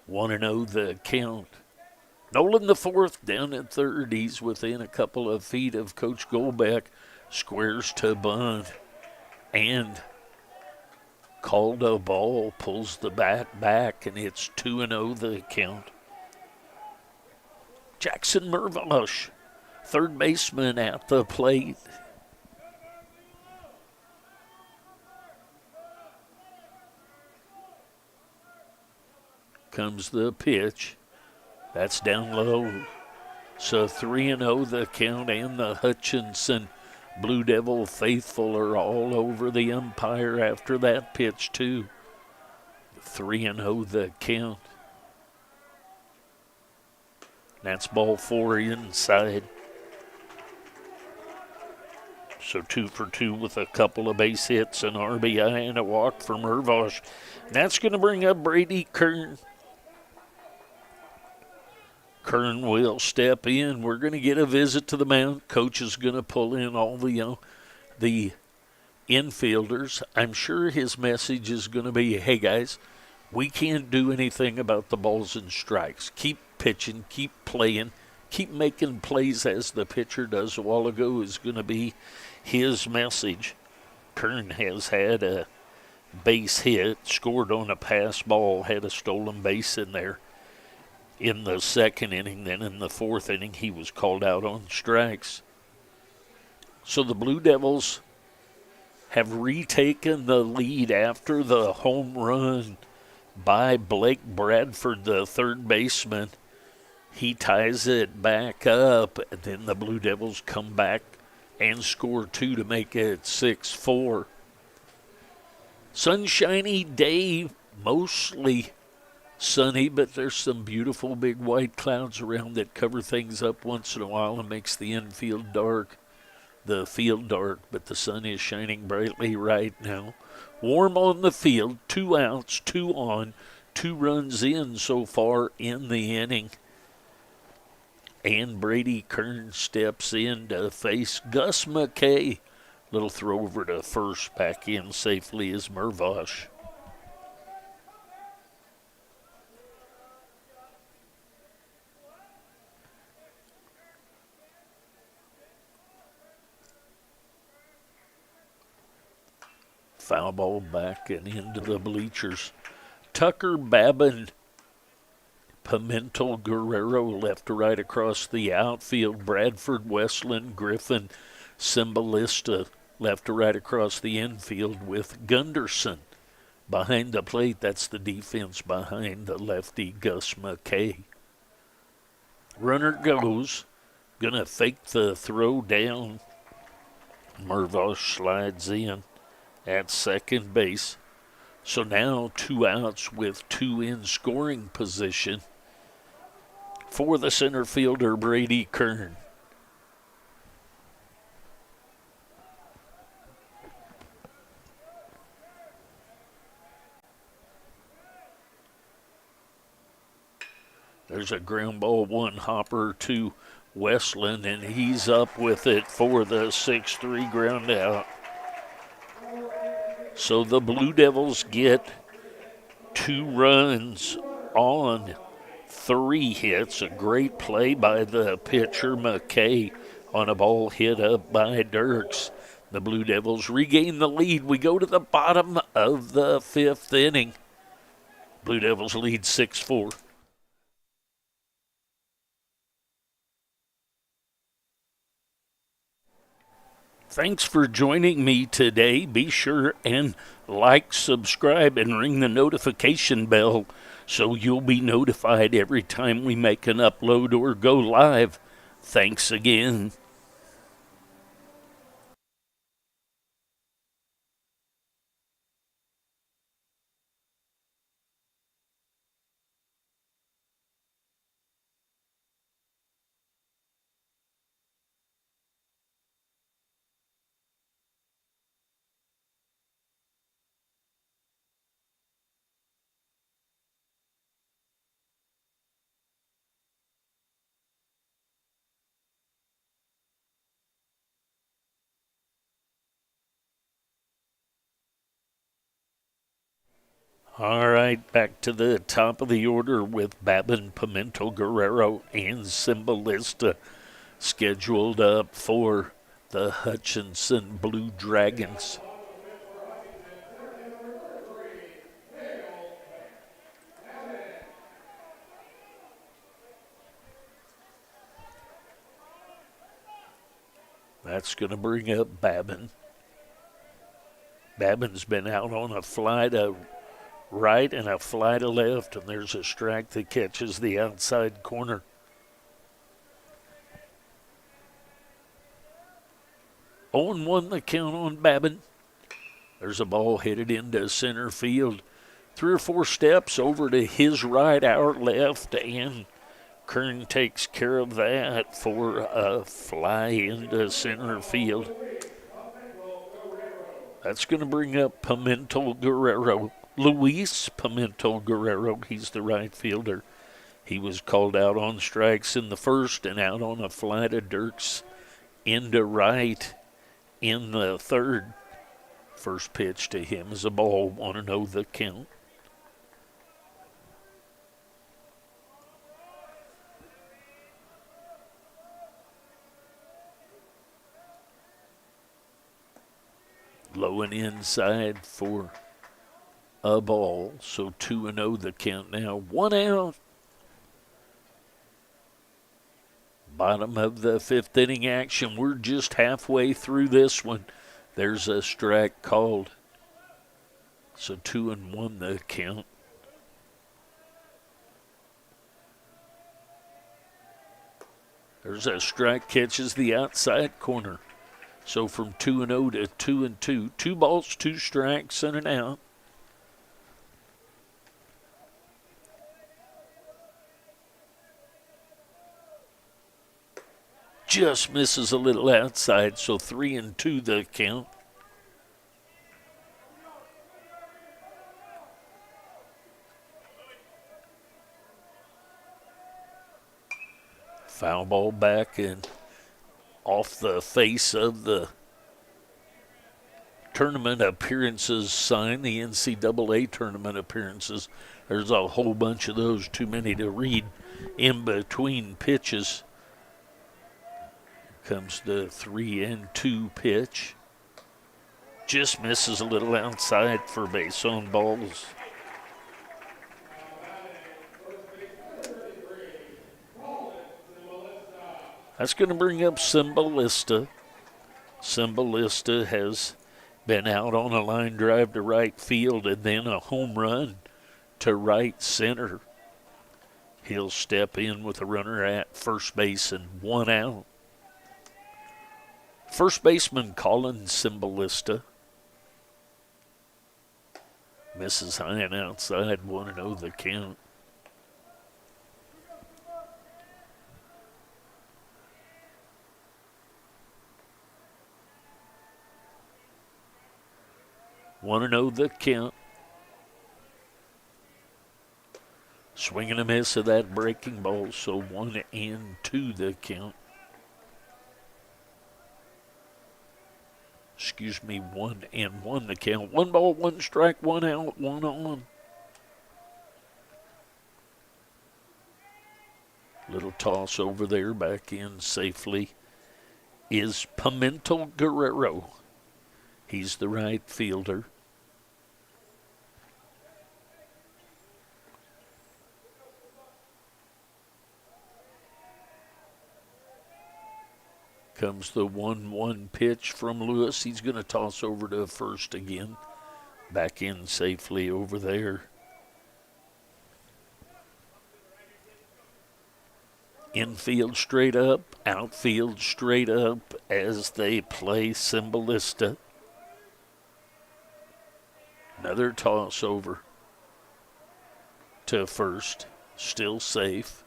1-0 the count. Nolan, the fourth, down at third. He's within a couple of feet of Coach Goldbeck. Squares to bunt. And called a ball, pulls the bat back, and it's 2-0 the count. Jackson Mervosh, third baseman at the plate. Comes the pitch. That's down low. So 3-0 the count, and the Hutchinson Blue Devil faithful are all over the umpire after that pitch, too. 3-0 the count. That's ball 4 inside. So 2 for 2 with a couple of base hits, an RBI, and a walk for Mervosh. That's going to bring up Brady Kern. Kern will step in. We're going to get a visit to the mound. Coach is going to pull in all the the infielders. I'm sure his message is going to be, hey, guys, we can't do anything about the balls and strikes. Keep pitching, keep playing, keep making plays as the pitcher does a while ago is going to be his message. Kern has had a base hit, scored on a pass ball, had a stolen base in there in the second inning. Then in the fourth inning, he was called out on strikes. So the Blue Devils have retaken the lead after the home run by Blake Bradford, the third baseman. He ties it back up, and then the Blue Devils come back and score two to make it 6-4. Sunshiny day, mostly sunny, but there's some beautiful big white clouds around that cover things up once in a while and makes the infield dark, the field dark, but the sun is shining brightly right now. Warm on the field, 2 outs, 2 on, 2 runs in so far in the inning. And Brady Kern steps in to face Gus McKay. Little throw over to first, back in safely is Mervosh. Foul ball back and into the bleachers. Tucker, Babin, Pimentel, Guerrero left to right across the outfield. Bradford, Westland, Griffin, Cymbalista left to right across the infield with Gunderson behind the plate. That's the defense behind the lefty Gus McKay. Runner goes. Gonna fake the throw down. Mervosh slides in at second base. So now 2 outs with 2 in scoring position for the center fielder Brady Kern. There's a ground ball, 1 hopper to Westland, and he's up with it for the 6-3 ground out. So the Blue Devils get 2 runs on 3 hits. A great play by the pitcher McKay on a ball hit up by Dirks. The Blue Devils regain the lead. We go to the bottom of the 5th inning. Blue Devils lead 6-4. Thanks for joining me today. Be sure and like, subscribe, and ring the notification bell so you'll be notified every time we make an upload or go live. Thanks again. All right, back to the top of the order with Babin, Pimentel, Guerrero, and Cymbalista scheduled up for the Hutchinson Blue Dragons. That's going to bring up Babin. Babin's been out on a fly to right and a fly to left, and there's a strike that catches the outside corner. On 1 the count on Babin. There's a ball headed into center field. 3 or 4 steps over to his right, our left, and Kern takes care of that for a fly into center field. That's going to bring up Pimentel Guerrero. Luis Pimentel Guerrero, he's the right fielder. He was called out on strikes in the first and out on a fly to Dirks into right in the third. First pitch to him is a ball. 1-0 the count. Low and inside for a ball. So 2-0 the count now. 1 out. Bottom of the fifth inning action. We're just halfway through this one. There's a strike called. So 2-1 the count. There's a strike, catches the outside corner. So from 2-0 to 2-2. 2 balls, 2 strikes, and an out. Just misses a little outside, so 3-2 the count. Foul ball back and off the face of the tournament appearances sign, the NCAA tournament appearances. There's a whole bunch of those, too many to read in between pitches. Comes the 3-2 pitch. Just misses a little outside for base on balls. That's going to bring up Cymbalista. Cymbalista has been out on a line drive to right field and then a home run to right center. He'll step in with a runner at first base and 1 out. First baseman Colin Cymbalista misses high and outside. 1-0 the count. One and 0 the count. Swing and a miss of that breaking ball, so 1-2 the count. Excuse me, 1-1 the count. 1 ball, 1 strike, 1 out, 1 on. Little toss over there, back in safely is Pimento Guerrero. He's the right fielder. Comes the 1-1 pitch from Lewis. He's going to toss over to first again. Back in safely over there. Infield straight up, outfield straight up as they play Cymbalista. Another toss over to first, still safe.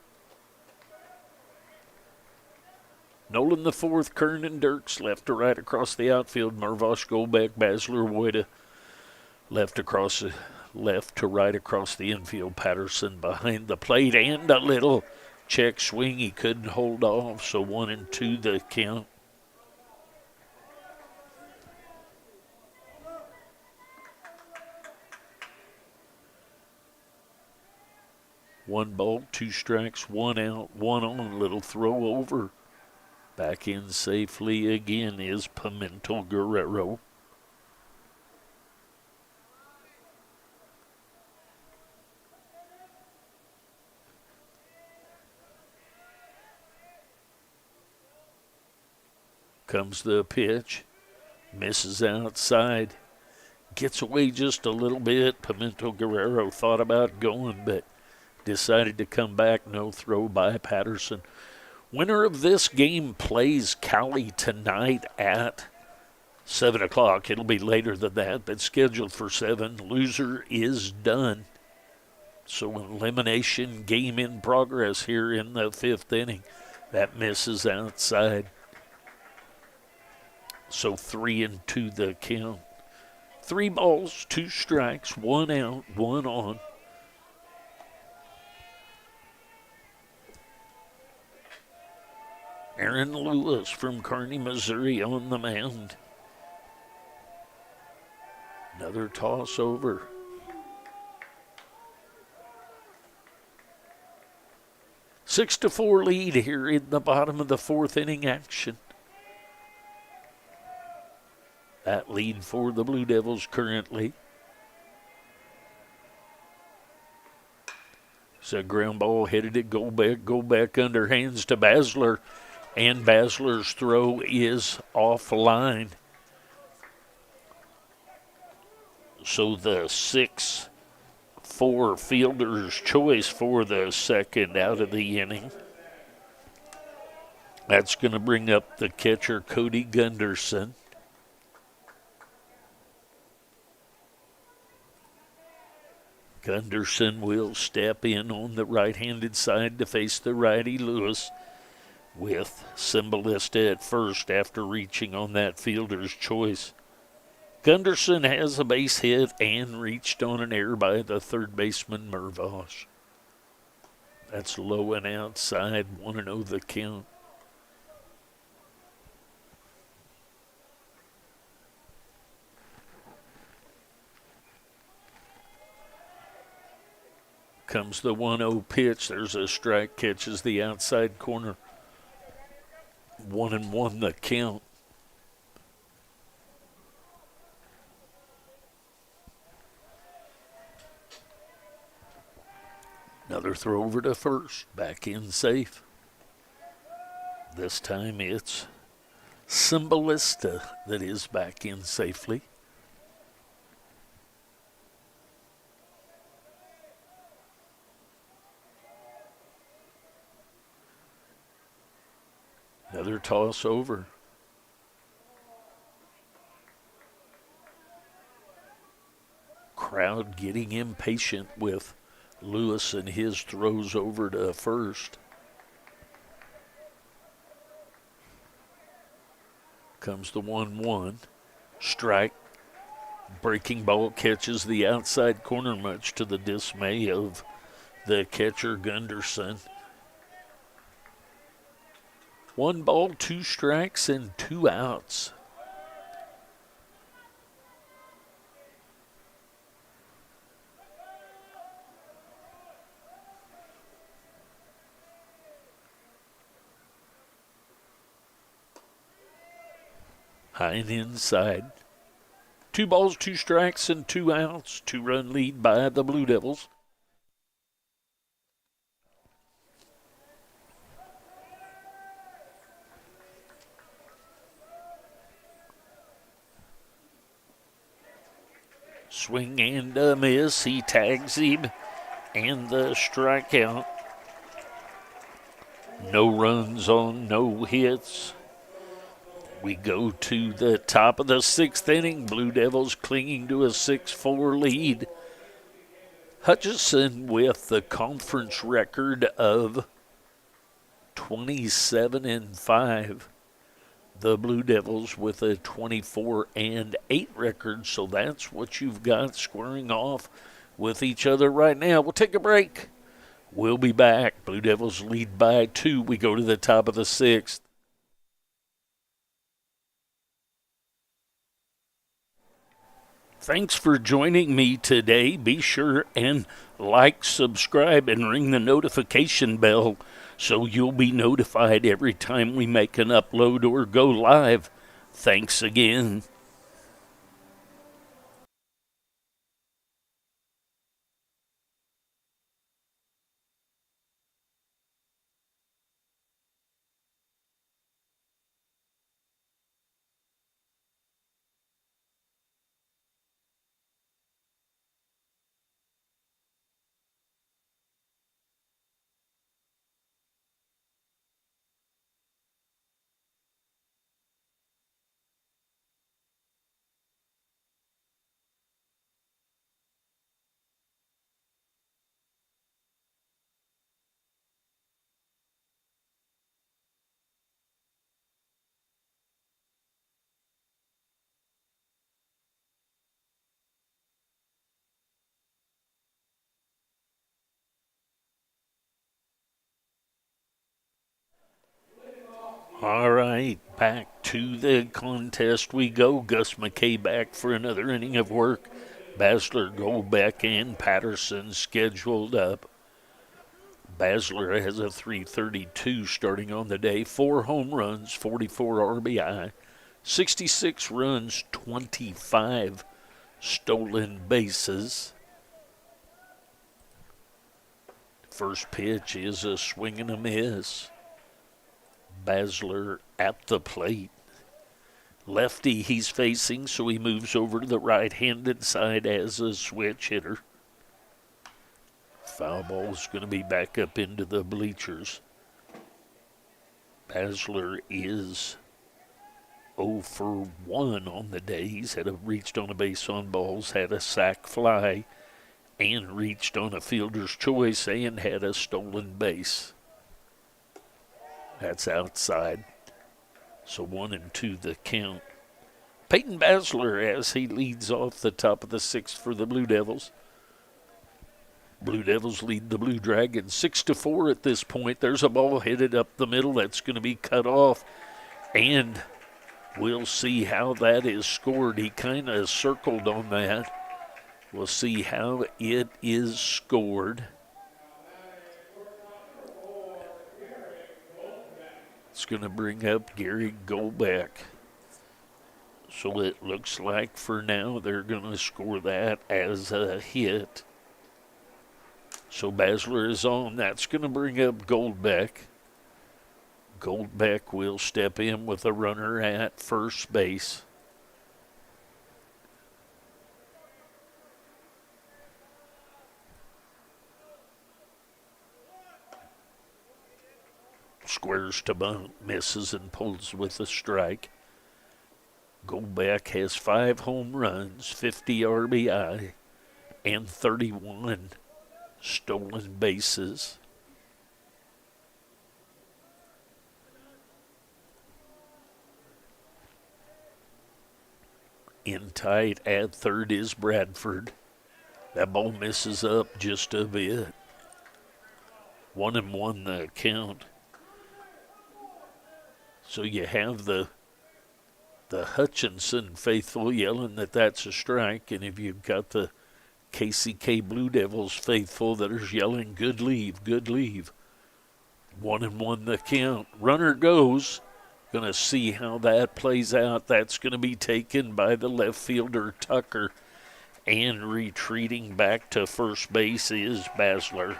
Nolan the fourth, Kern and Dirks left to right across the outfield. Mervosh, Golbeck, Basler, Woida left to right across the infield. Patterson behind the plate and a little check swing. He couldn't hold off, so 1-2 the count. One ball, 2 strikes, 1 out, 1 on. Little throw over. Back in safely again is Pimento Guerrero. Comes the pitch. Misses outside. Gets away just a little bit. Pimento Guerrero thought about going, but decided to come back. No throw by Patterson. Winner of this game plays Cali tonight at 7 o'clock. It'll be later than that, but scheduled for 7. Loser is done. So an elimination game in progress here in the 5th inning. That misses outside. So 3-2 the count. 3 balls, 2 strikes, 1 out, 1 on. Aaron Lewis from Kearney, Missouri on the mound. Another toss over. Six to 4 lead here in the bottom of the fourth inning action. That lead for the Blue Devils currently. It's a ground ball headed to go back underhands to Basler. And Basler's throw is offline. So the 6-4 fielder's choice for the second out of the inning. That's going to bring up the catcher, Cody Gunderson. Gunderson will step in on the right-handed side to face the righty Lewis, with Cymbalista at first after reaching on that fielder's choice. Gunderson has a base hit and reached on an error by the third baseman, Mervosh. That's low and outside, 1-0 the count. Comes the 1-0 pitch. There's a strike, catches the outside corner. 1-1 the count. Another throw over to first, back in safe. This time it's Cymbalista that is back in safely. Another toss over. Crowd getting impatient with Lewis and his throws over to first. Comes the 1-1. Strike. Breaking ball catches the outside corner, much to the dismay of the catcher, Gunderson. 1 ball, 2 strikes, and 2 outs. High and inside. 2 balls, 2 strikes, and 2 outs. 2-run lead by the Blue Devils. Swing and a miss. He tags him, and the strikeout. No runs on no hits. We go to the top of the 6th inning. Blue Devils clinging to a 6-4 lead. Hutchinson with the conference record of 27-5. The Blue Devils with a 24-8 record. So that's what you've got squaring off with each other right now. We'll take a break. We'll be back. Blue Devils lead by 2. We go to the top of the 6th. Thanks for joining me today. Be sure and like, subscribe, and ring the notification bell so you'll be notified every time we make an upload or go live. Thanks again. All right, back to the contest we go. Gus McKay back for another inning of work. Basler, Goldbeck, and Patterson scheduled up. Basler has a 332 starting on the day. 4 home runs, 44 RBI, 66 runs, 25 stolen bases. First pitch is a swing and a miss. Basler at the plate. Lefty he's facing, so he moves over to the right-handed side as a switch hitter. Foul ball's going to be back up into the bleachers. Basler is 0 for 1 on the day. He's reached on a base on balls, had a sac fly, and reached on a fielder's choice and had a stolen base. That's outside. So 1-2 the count. Peyton Basler as he leads off the top of the 6th for the Blue Devils. Blue Devils lead the Blue Dragons 6-4 at this point. There's a ball headed up the middle that's going to be cut off, and we'll see how that is scored. He kind of circled on that. We'll see how it is scored. It's going to bring up Gary Goldbeck. So it looks like for now they're going to score that as a hit. So Basler is on. That's going to bring up Goldbeck. Goldbeck will step in with a runner at first base. Squares to bunt, misses and pulls with a strike. Goldbeck has 5 home runs, 50 RBI, and 31 stolen bases. In tight at third is Bradford. That ball misses up just a bit. 1-1 the count. So you have the Hutchinson faithful yelling that that's a strike, and if you've got the KCK Blue Devils faithful that are yelling, good leave, good leave. 1-1 the count. Runner goes. Going to see how that plays out. That's going to be taken by the left fielder, Tucker. And retreating back to first base is Basler.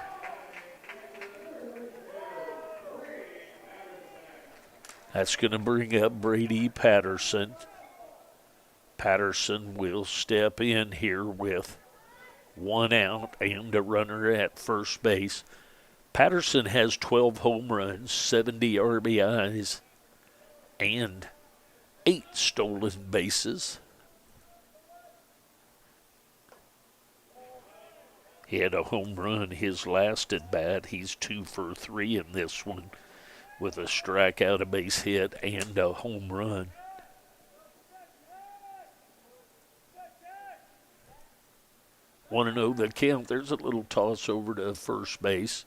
That's going to bring up Brady Patterson. Patterson will step in here with 1 out and a runner at first base. Patterson has 12 home runs, 70 RBIs, and 8 stolen bases. He had a home run his last at bat. He's 2 for 3 in this one, with a strikeout, a base hit, and a home run. Want to know the count? There's a little toss over to first base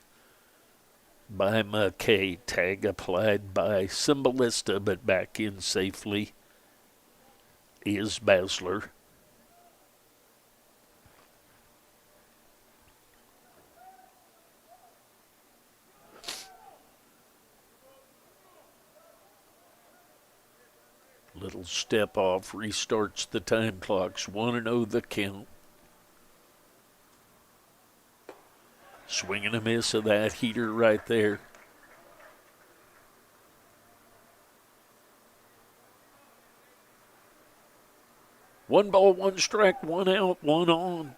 by McKay. Tag applied by Cymbalista, but back in safely is Basler. Little step off, restarts the time clocks. 1-0 the count. Swing and a miss of that heater right there. One ball, one strike, 1 out, 1 on.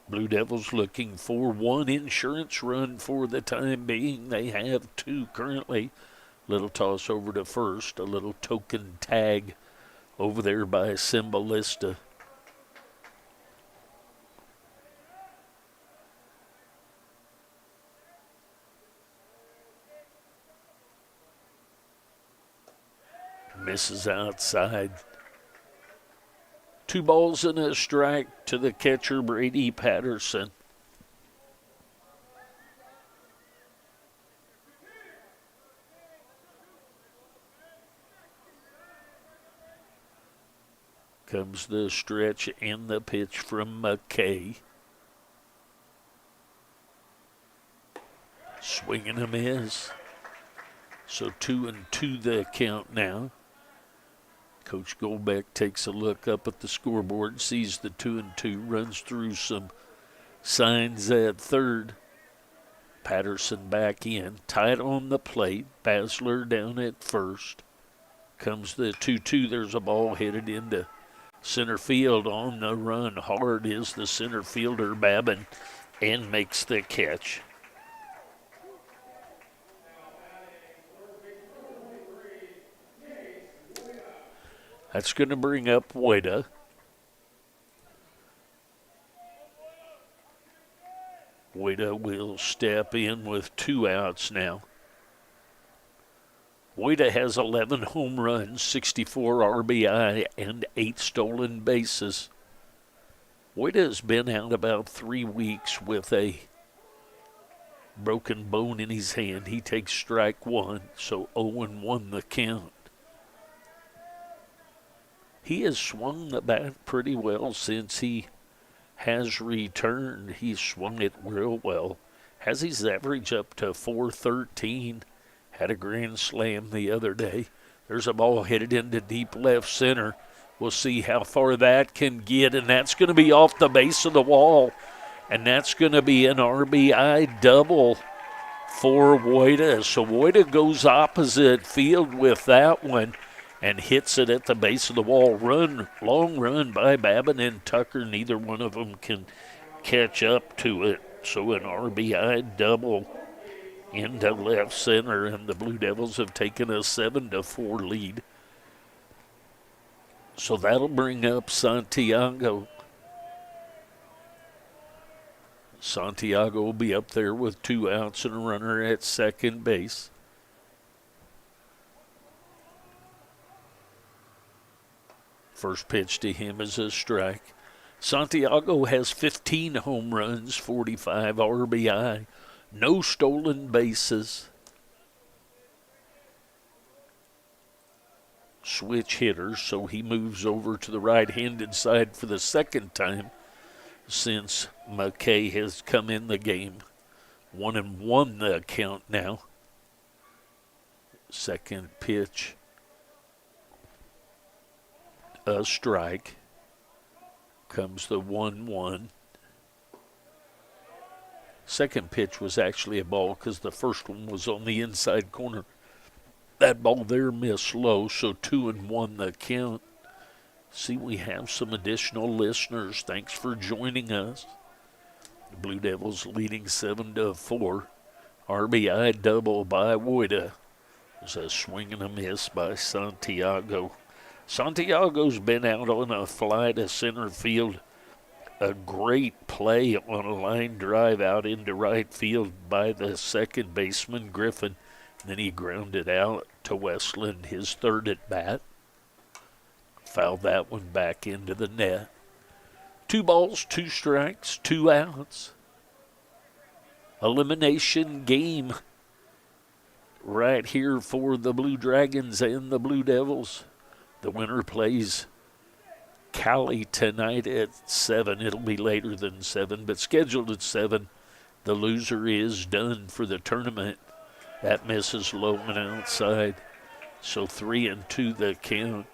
Blue Devils looking for 1 insurance run for the time being. They have 2 currently. Little toss over to first, a little token tag over there by Cymbalista. Misses outside. 2 balls and a strike to the catcher, Brady Patterson. Comes the stretch and the pitch from McKay. Swing and a miss. So 2-2 the count now. Coach Goldbeck takes a look up at the scoreboard, sees the 2-2, runs through some signs at third. Patterson back in, tight on the plate. Basler down at first. Comes the 2-2. There's a ball headed into center field. On the run hard is the center fielder, Babin, and makes the catch. That's going to bring up Wada. Wada will step in with 2 outs now. Wada has 11 home runs, 64 RBI, and 8 stolen bases. Wada has been out about 3 weeks with a broken bone in his hand. He takes strike 1, so 0-1 the count. He has swung the bat pretty well since he has returned. He's swung it real well. Has his average up to .413. Had a grand slam the other day. There's a ball headed into deep left center. We'll see how far that can get, and that's going to be off the base of the wall. And that's going to be an RBI double for Wada. So Wada goes opposite field with that one and hits it at the base of the wall. Long run by Babin and Tucker. Neither one of them can catch up to it. So an RBI double into left center, and the Blue Devils have taken a 7-4 lead. So that'll bring up Santiago. Santiago will be up there with 2 outs and a runner at second base. First pitch to him is a strike. Santiago has 15 home runs, 45 RBI, no stolen bases. Switch hitters, so he moves over to the right-handed side for the second time since McKay has come in the game. 1-1 the count now. Second pitch, a strike. Comes the 1-1. Second pitch was actually a ball because the first one was on the inside corner. That ball there missed low, so 2-1 the count. See, we have some additional listeners. Thanks for joining us. The Blue Devils leading 7-4. RBI double by Wada. There's a swing and a miss by Santiago. Santiago's been out on a fly to center field. A great play on a line drive out into right field by the second baseman, Griffin. Then he grounded out to Westland, his third at bat. Fouled that one back into the net. 2 balls, 2 strikes, 2 outs. Elimination game right here for the Blue Dragons and the Blue Devils. The winner plays Cali tonight at 7. It'll be later than 7, but scheduled at 7. The loser is done for the tournament. That misses low and outside. So 3-2 the count.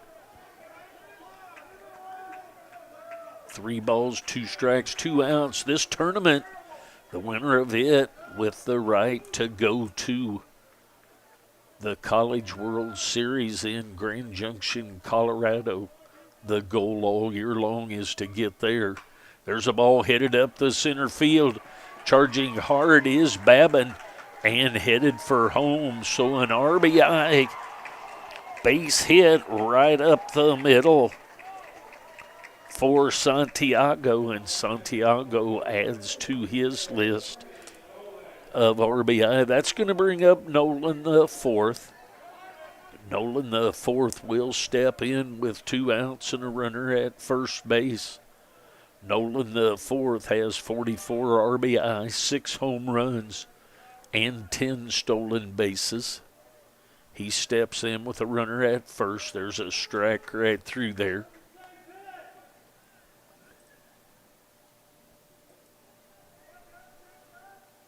3 balls, 2 strikes, 2 outs. This tournament, the winner of it with the right to go to the College World Series in Grand Junction, Colorado. The goal all year long is to get there. There's a ball headed up the center field. Charging hard is Babin and headed for home. So an RBI base hit right up the middle for Santiago, and Santiago adds to his list of RBI. That's going to bring up Nolan the fourth. Nolan the fourth will step in with 2 outs and a runner at first base. Nolan the fourth has 44 RBI, 6 home runs, and 10 stolen bases. He steps in with a runner at first. There's a strike right through there.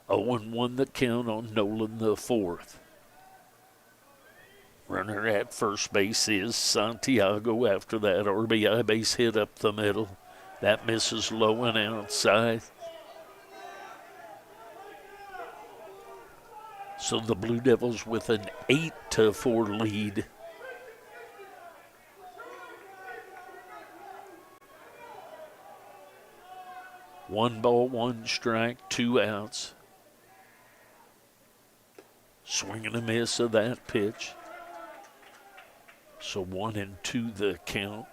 0-1 the count on Nolan the fourth. Runner at first base is Santiago after that RBI base hit up the middle. That misses low and outside. So the Blue Devils with an 8-4 lead. One ball, one strike, 2 outs. Swing and a miss of that pitch. So 1-2 the count.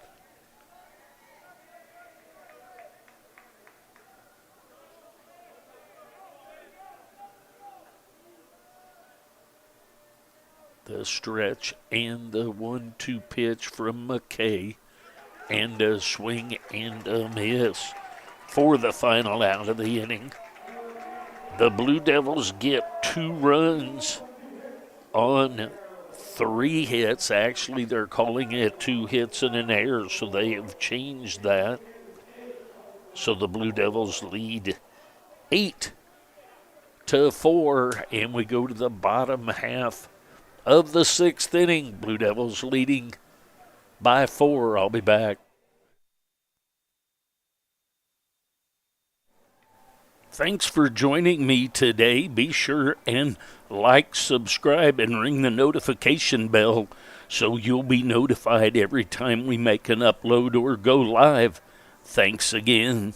The stretch and the 1-2 pitch from McKay. And a swing and a miss for the final out of the inning. The Blue Devils get 2 runs on 3 hits. Actually, they're calling it 2 hits and an error, so they have changed that. So the Blue Devils lead 8-4, and we go to the bottom half of the 6th inning. Blue Devils leading by 4. I'll be back. Thanks for joining me today. Be sure and like, subscribe, and ring the notification bell so you'll be notified every time we make an upload or go live. Thanks again.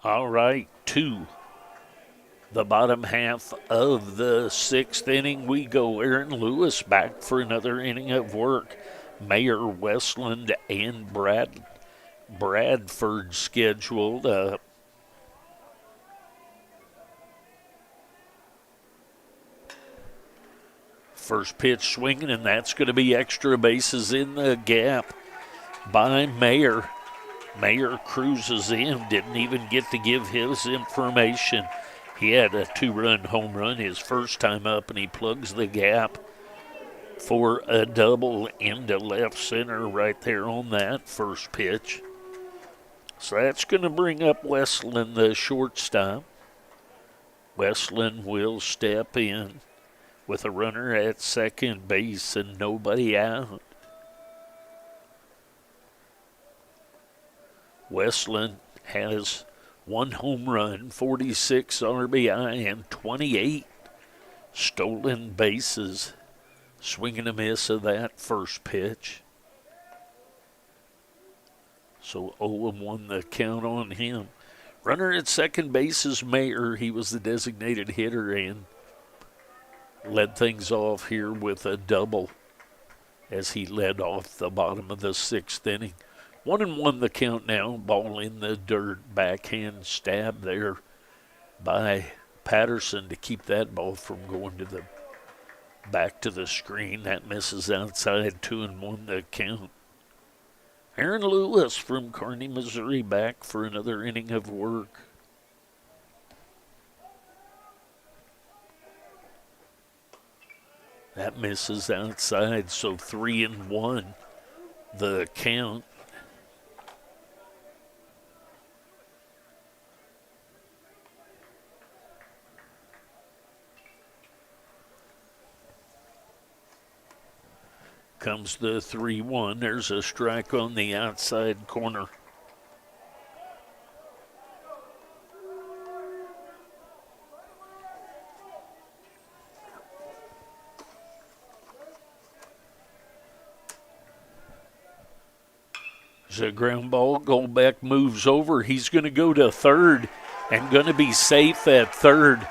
All right, 2. The bottom half of the 6th inning, we go. Aaron Lewis back for another inning of work. Mayor, Westland, and Bradford scheduled up. First pitch swinging, and that's going to be extra bases in the gap by Mayer. Mayer cruises in, didn't even get to give his information. He had a 2-run home run his first time up, and he plugs the gap for a double into left center right there on that first pitch. So that's going to bring up Westland, the shortstop. Westland will step in with a runner at second base and nobody out. Westland has 1 home run, 46 RBI, and 28 stolen bases. Swing and a miss of that first pitch. So 0-1 the count on him. Runner at second base is Mayer. He was the designated hitter and led things off here with a double as he led off the bottom of the 6th inning. 1-1 the count now. Ball in the dirt. Backhand stab there by Patterson to keep that ball from going to the back to the screen. That misses outside. 2-1 the count. Aaron Lewis from Kearney, Missouri, back for another inning of work. That misses outside, so 3-1 the count. Comes the 3-1. There's a strike on the outside corner. There's a ground ball. Goldbeck moves over. He's going to go to third and going to be safe at third.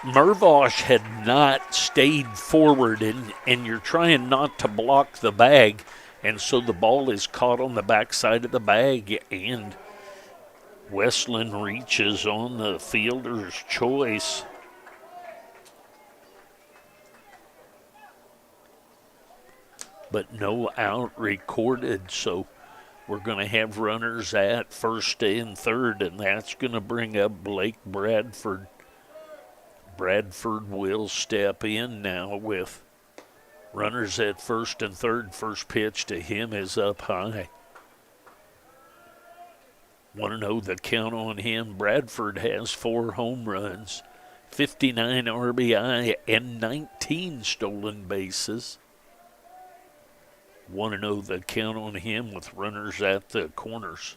Mervosh had not stayed forward, and you're trying not to block the bag, and so the ball is caught on the backside of the bag, and Westland reaches on the fielder's choice. But no out recorded, so we're going to have runners at first and third, and that's going to bring up Blake Bradford. Bradford will step in now with runners at first and third. First pitch to him is up high. Want to know the count on him? Bradford has 4 home runs, 59 RBI, and 19 stolen bases. Want to know the count on him with runners at the corners?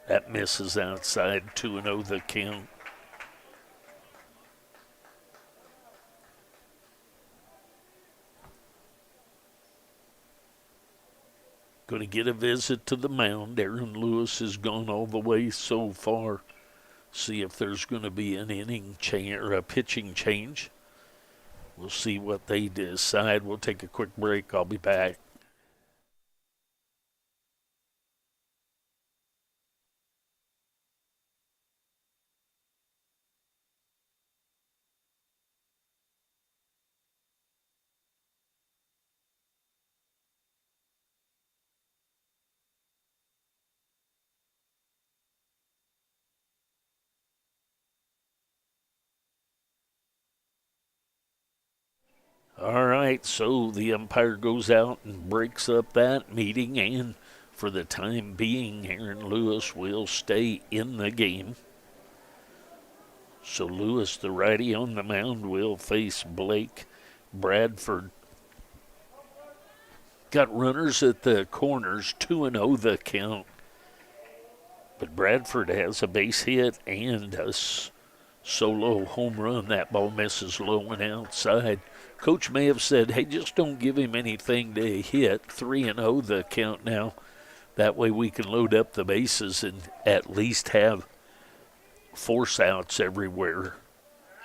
That misses outside, 2-0 the count. Going to get a visit to the mound. Aaron Lewis has gone all the way so far. See if there's going to be an inning change or a pitching change. We'll see what they decide. We'll take a quick break. I'll be back. All right, so the umpire goes out and breaks up that meeting, and for the time being, Aaron Lewis will stay in the game. So Lewis, the righty on the mound, will face Blake Bradford. Got runners at the corners, 2-0 the count. But Bradford has a base hit and a solo home run. That ball misses low and outside. Coach may have said, hey, just don't give him anything to hit. 3-0 the count now. That way we can load up the bases and at least have force outs everywhere.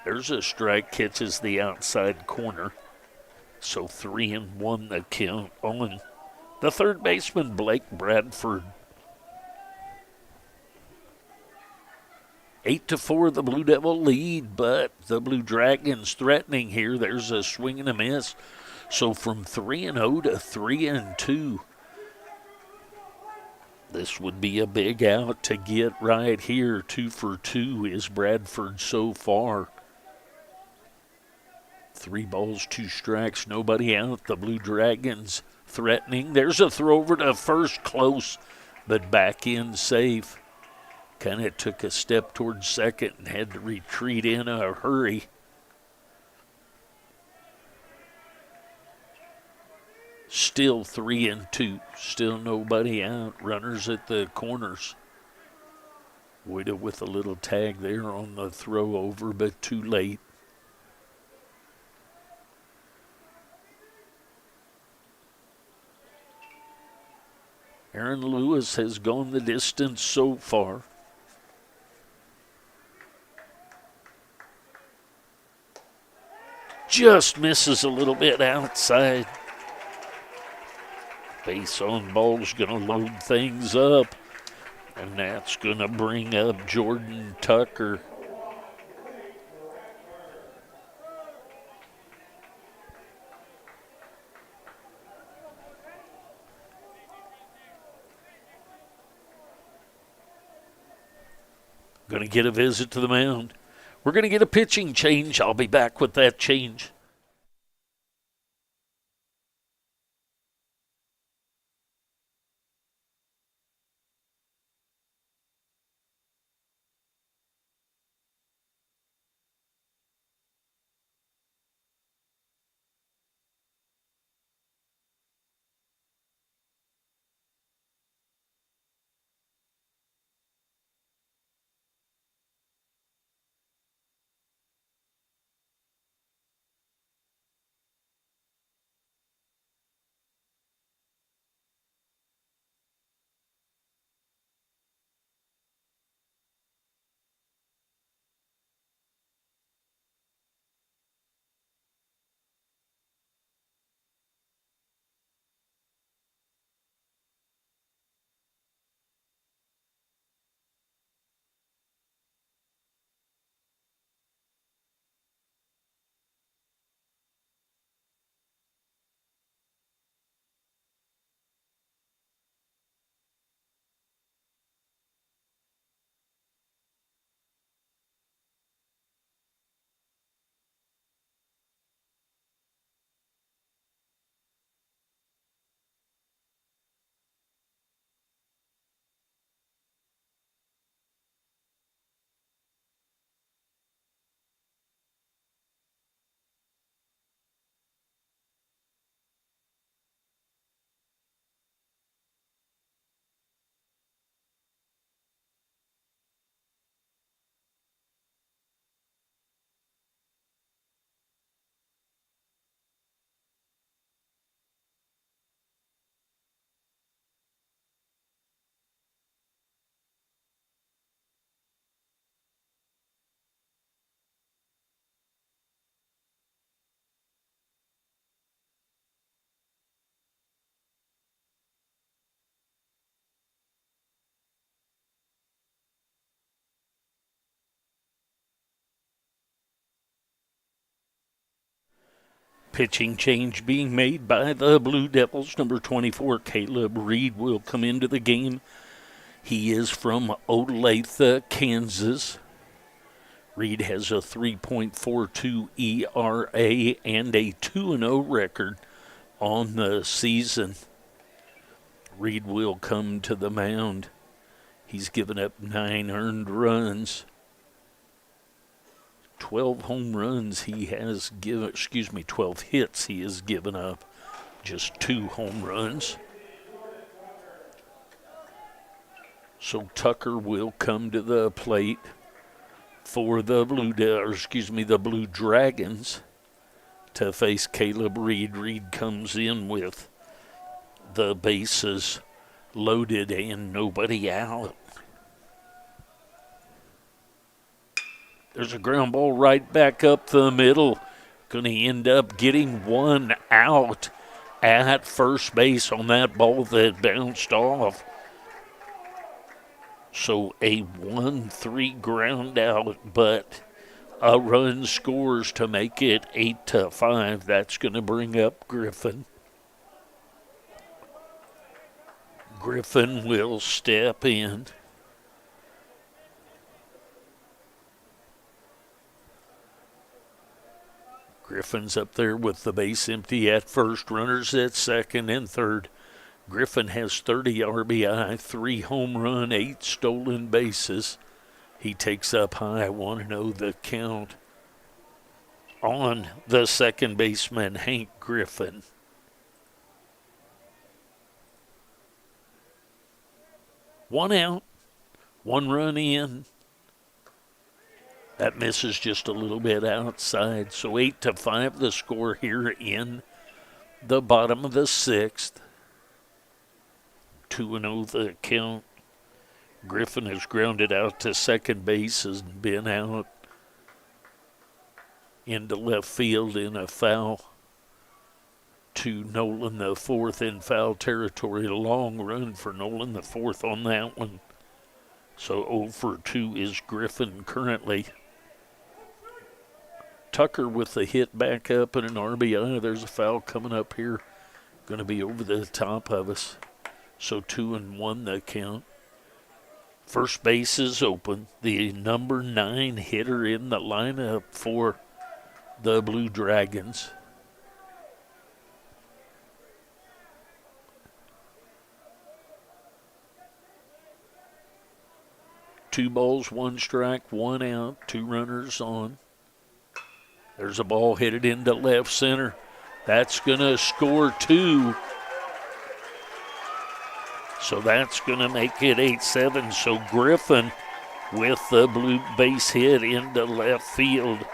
There's a strike, catches the outside corner. So 3-1 the count on the third baseman, Blake Bradford. 8-4 the Blue Devil lead, but the Blue Dragons threatening here. There's a swing and a miss. So from 3-0 to 3-2. This would be a big out to get right here. 2 for 2 is Bradford so far. 3 balls, 2 strikes, nobody out. The Blue Dragons threatening. There's a throw over to first, close, but back in safe. Kind of took a step towards second and had to retreat in a hurry. Still 3-2. Still nobody out. Runners at the corners. Woida with a little tag there on the throw over, but too late. Aaron Lewis has gone the distance so far. Just misses a little bit outside. Base on ball's going to load things up, and that's going to bring up Jordan Tucker. Going to get a visit to the mound. We're going to get a pitching change. I'll be back with that change. Pitching change being made by the Blue Devils. Number 24, Caleb Reed, will come into the game. He is from Olathe, Kansas. Reed has a 3.42 ERA and a 2-0 record on the season. Reed will come to the mound. He's given up 9 earned runs. 12 home runs he has given, 12 hits he has given up. Just 2 home runs. So Tucker will come to the plate for the Blue Dragons to face Caleb Reed. Reed comes in with the bases loaded and nobody out. There's a ground ball right back up the middle. Going to end up getting 1 out at first base on that ball that bounced off. So a 1-3 ground out, but a run scores to make it 8-5. That's going to bring up Griffin. Griffin will step in. Griffin's up there with the base empty at first, runners at second and third. Griffin has 30 RBI, 3 home run, 8 stolen bases. He takes up high, 1-0 the count on the second baseman, Hank Griffin. One out, 1 run in. That misses just a little bit outside. So 8-5 the score here in the bottom of the 6th. 2-0 the count. Griffin has grounded out to second base, has been out into left field in a foul to Nolan the 4th in foul territory. A long run for Nolan the 4th on that one. So 0-for-2 is Griffin currently. Tucker with the hit back up and an RBI. There's a foul coming up here. Going to be over the top of us. So 2-1 the count. First base is open. The number 9 hitter in the lineup for the Blue Dragons. Two balls, 1 strike, 1 out, 2 runners on. There's a ball headed into left center. That's going to score 2. So that's going to make it 8-7. So Griffin with the blue base hit into left field.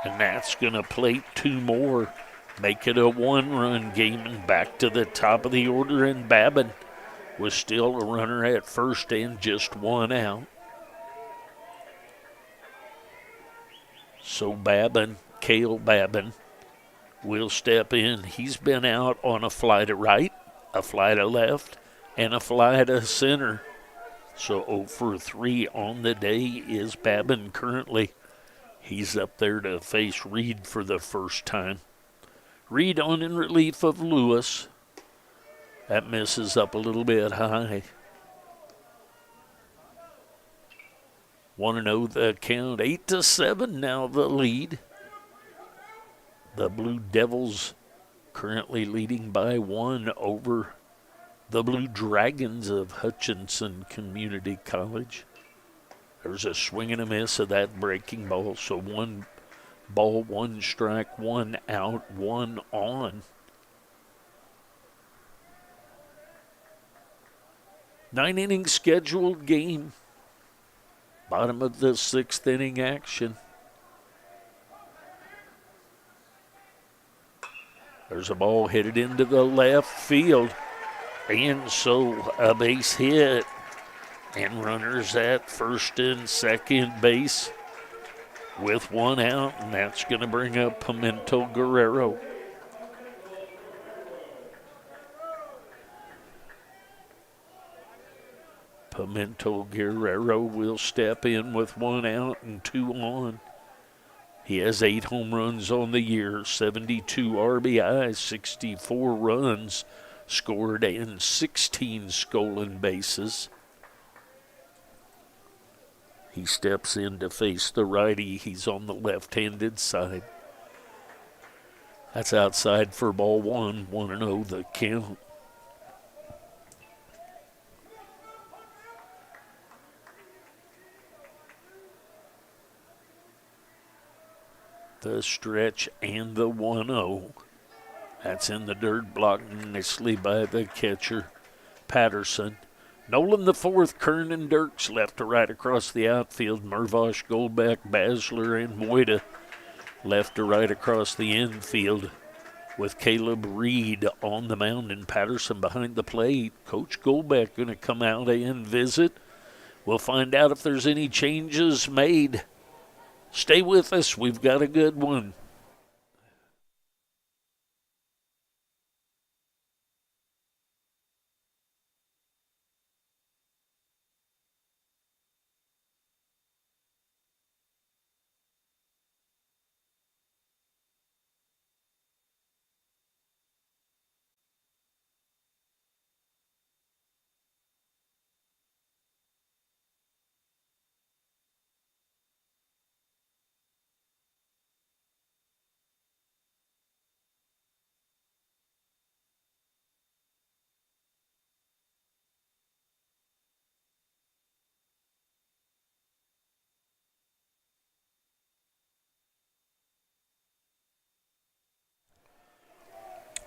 And that's going to plate 2 more. Make it a 1-run game and back to the top of the order. And Babin was still a runner at first and just 1 out. So Cale Babin will step in. He's been out on a fly to right, a fly to left, and a fly to center. So 0-for-3 on the day is Babin currently. He's up there to face Reed for the first time. Reed on in relief of Lewis. That misses up a little bit high. 1-0 the count. 8-7 now the lead. The Blue Devils currently leading by 1 over the Blue Dragons of Hutchinson Community College. There's a swing and a miss of that breaking ball. So 1 ball, 1 strike, 1 out, 1 on. 9-inning scheduled game. Bottom of the 6th inning action. There's a ball headed into the left field. And so a base hit. And runners at first and second base with 1 out. And that's going to bring up Pimento Guerrero. Pimento Guerrero will step in with 1 out and 2 on. He has 8 home runs on the year, 72 RBI, 64 runs scored, and 16 stolen bases. He steps in to face the righty. He's on the left-handed side. That's outside for ball one. 1-0 the count. The stretch and the 1-0. That's in the dirt, blocked nicely by the catcher, Patterson. Nolan the fourth, Kern and Dirks left to right across the outfield. Mervosh, Goldbeck, Basler, and Moita left to right across the infield with Caleb Reed on the mound and Patterson behind the plate. Coach Goldbeck going to come out and visit. We'll find out if there's any changes made. Stay with us. We've got a good one.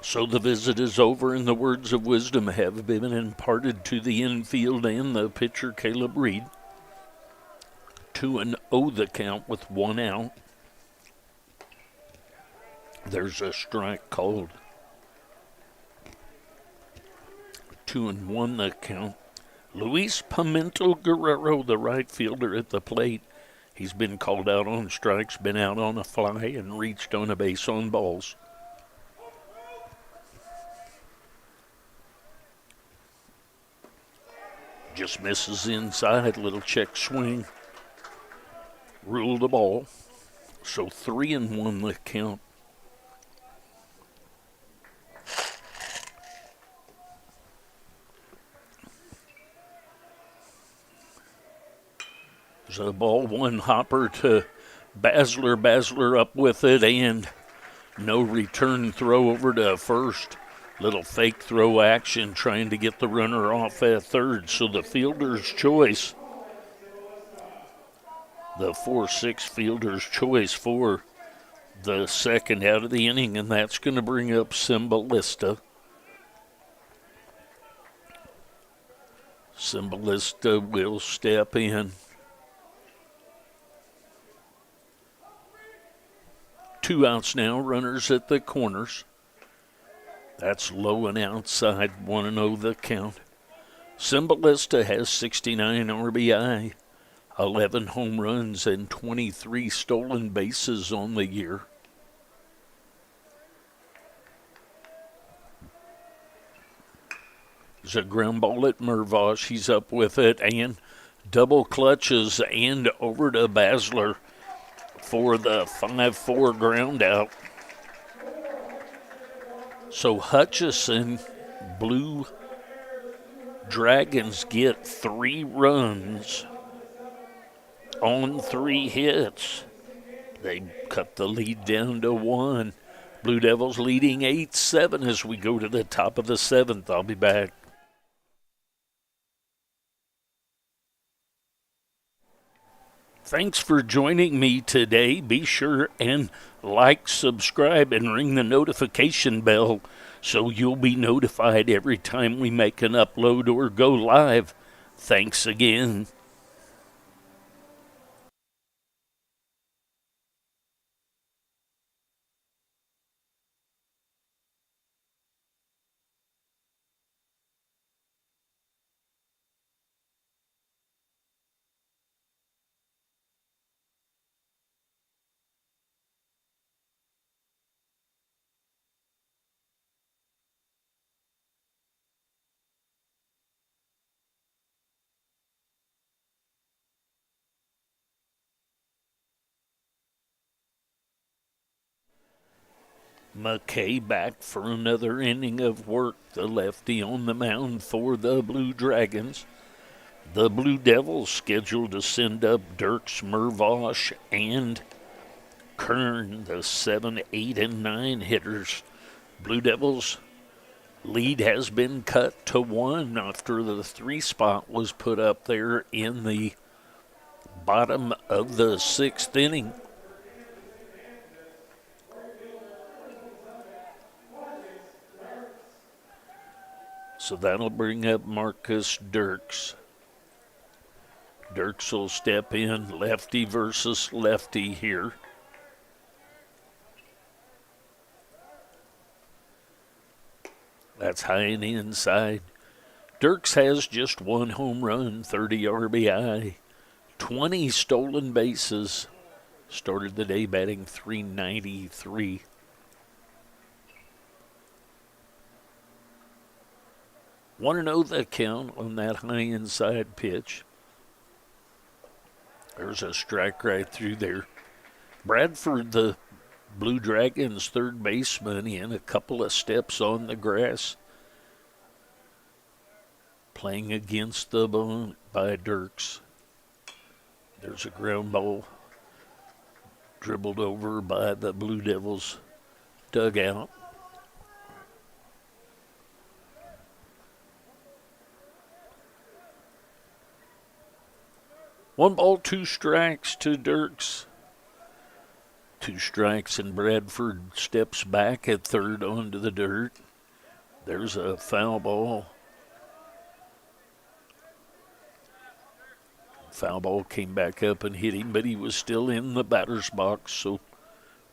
So the visit is over, and the words of wisdom have been imparted to the infield and the pitcher, Caleb Reed. 2-0 the count with 1 out. There's a strike called. 2-1 the count. Luis Pimento Guerrero, the right fielder at the plate. He's been called out on strikes, been out on a fly, and reached on a base on balls. Just misses inside, little check swing. Ruled the ball. So 3-1 the count. There's a ball one hopper to Basler. Basler up with it, and no return throw over to first. Little fake throw action trying to get the runner off at third. So the fielder's choice, the 4-6 fielder's choice for the second out of the inning, and that's going to bring up Cymbalista. Cymbalista will step in. 2 outs now, runners at the corners. That's low and outside, 1-0 the count. Cymbalista has 69 RBI, 11 home runs, and 23 stolen bases on the year. There's a ground ball at Mervosh. He's up with it, and double clutches and over to Basler for the 5-4 ground out. So Hutchinson, Blue Dragons get 3 runs on 3 hits. They cut the lead down to 1. Blue Devils leading 8-7 as we go to the top of the 7th. I'll be back. Thanks for joining me today. Be sure and like, subscribe, and ring the notification bell so you'll be notified every time we make an upload or go live. Thanks again. McKay back for another inning of work. The lefty on the mound for the Blue Dragons. The Blue Devils scheduled to send up Dirks, Mervosh, and Kern, the 7, 8, and 9 hitters. Blue Devils lead has been cut to 1 after the 3 spot was put up there in the bottom of the 6th inning. So that'll bring up Marcus Dirks. Dirks will step in, lefty versus lefty here. That's high and inside. Dirks has just 1 home run, 30 RBI, 20 stolen bases. Started the day batting .393. Want to know the count on that high inside pitch? There's a strike right through there. Bradford, the Blue Dragons' third baseman, in a couple of steps on the grass. Playing against the bunt by Dirks. There's a ground ball dribbled over by the Blue Devils dugout. One ball, 2 strikes to Dirks. 2 strikes, and Bradford steps back at third onto the dirt. There's a foul ball. Foul ball came back up and hit him, but he was still in the batter's box, so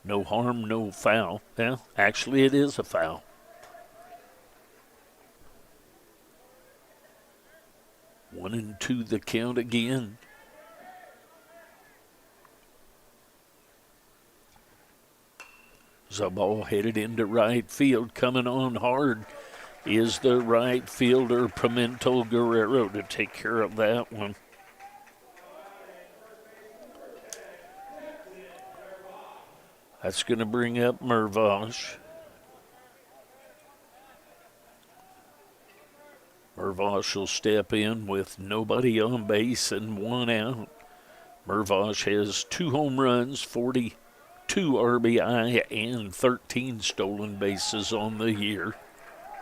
no harm, no foul. Well, actually, it is a foul. One and two the count again. The ball headed into right field. Coming on hard is the right fielder, Pimento Guerrero, to take care of that one. That's going to bring up Mervosh. Mervosh will step in with nobody on base and 1 out. Mervosh has 2 home runs, 42 RBI, and 13 stolen bases on the year.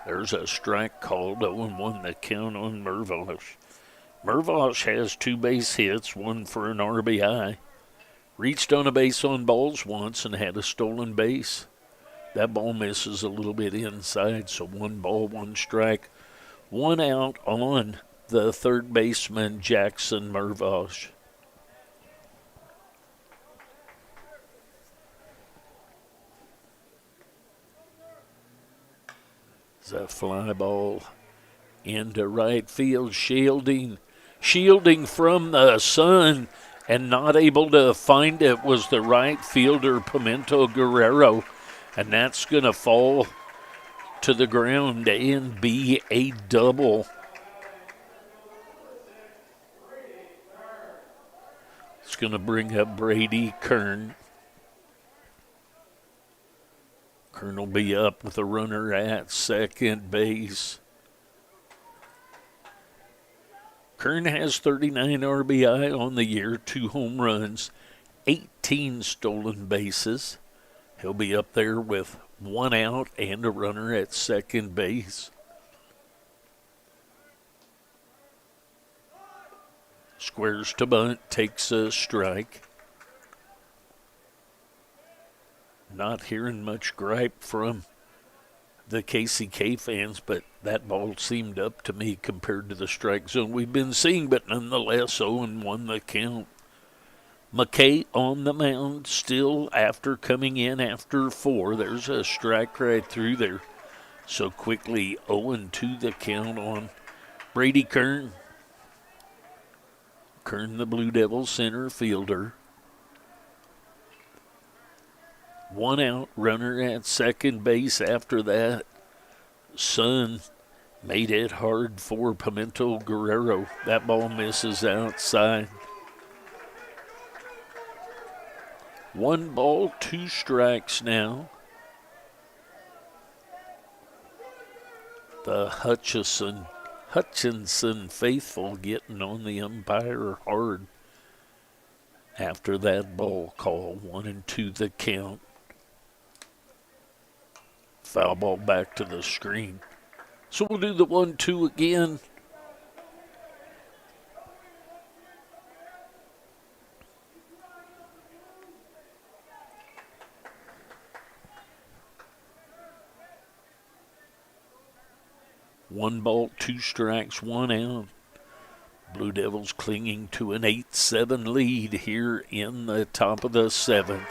There's a strike called, 0-1 the count on Mervosh. Mervosh has 2 base hits, 1 for an RBI. Reached on a base on balls once and had a stolen base. That ball misses a little bit inside, so 1 ball, 1 strike. 1 out on the third baseman, Jackson Mervosh. It's a fly ball into right field, shielding from the sun, and not able to find it was the right fielder, Pimento Guerrero, and that's going to fall to the ground and be a double. It's going to bring up Brady Kern. Kern will be up with a runner at second base. Kern has 39 RBI on the year, 2 home runs, 18 stolen bases. He'll be up there with 1 out and a runner at second base. Squares to bunt, takes a strike. Not hearing much gripe from the KCK fans, but that ball seemed up to me compared to the strike zone we've been seeing, but nonetheless 0-1 the count. McKay on the mound still after coming in after 4. There's a strike right through there. So quickly 0-2 the count on Brady Kern. Kern, the Blue Devils center fielder. 1 out, runner at second base after that. Sun made it hard for Pimento Guerrero. That ball misses outside. 1 ball, 2 strikes now. The Hutchinson faithful getting on the umpire hard after that ball call. 1-2 the count. Foul ball back to the screen. So we'll do the 1-2 again. One ball, 2 strikes, 1 out. Blue Devils clinging to an 8-7 lead here in the top of the 7th.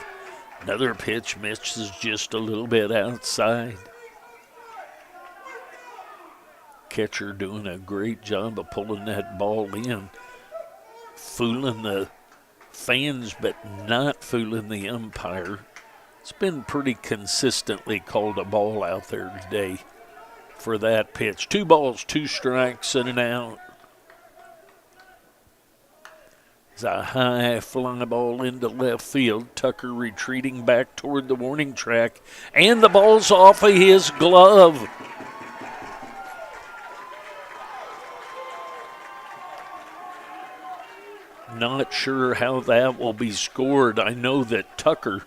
Another pitch misses just a little bit outside. Catcher doing a great job of pulling that ball in. Fooling the fans, but not fooling the umpire. It's been pretty consistently called a ball out there today for that pitch. 2 balls, 2 strikes, and an out. It's a high fly ball into left field. Tucker retreating back toward the warning track, and the ball's off of his glove. Not sure how that will be scored. I know that Tucker,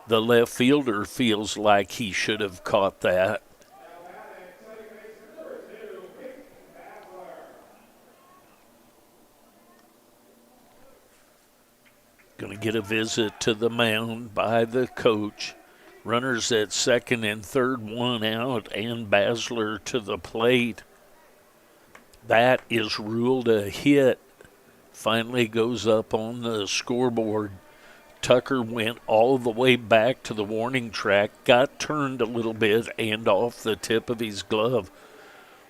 the left fielder, feels like he should have caught that. Going to get a visit to the mound by the coach. Runners at second and third, 1 out, and Basler to the plate. That is ruled a hit. Finally goes up on the scoreboard. Tucker went all the way back to the warning track, got turned a little bit and off the tip of his glove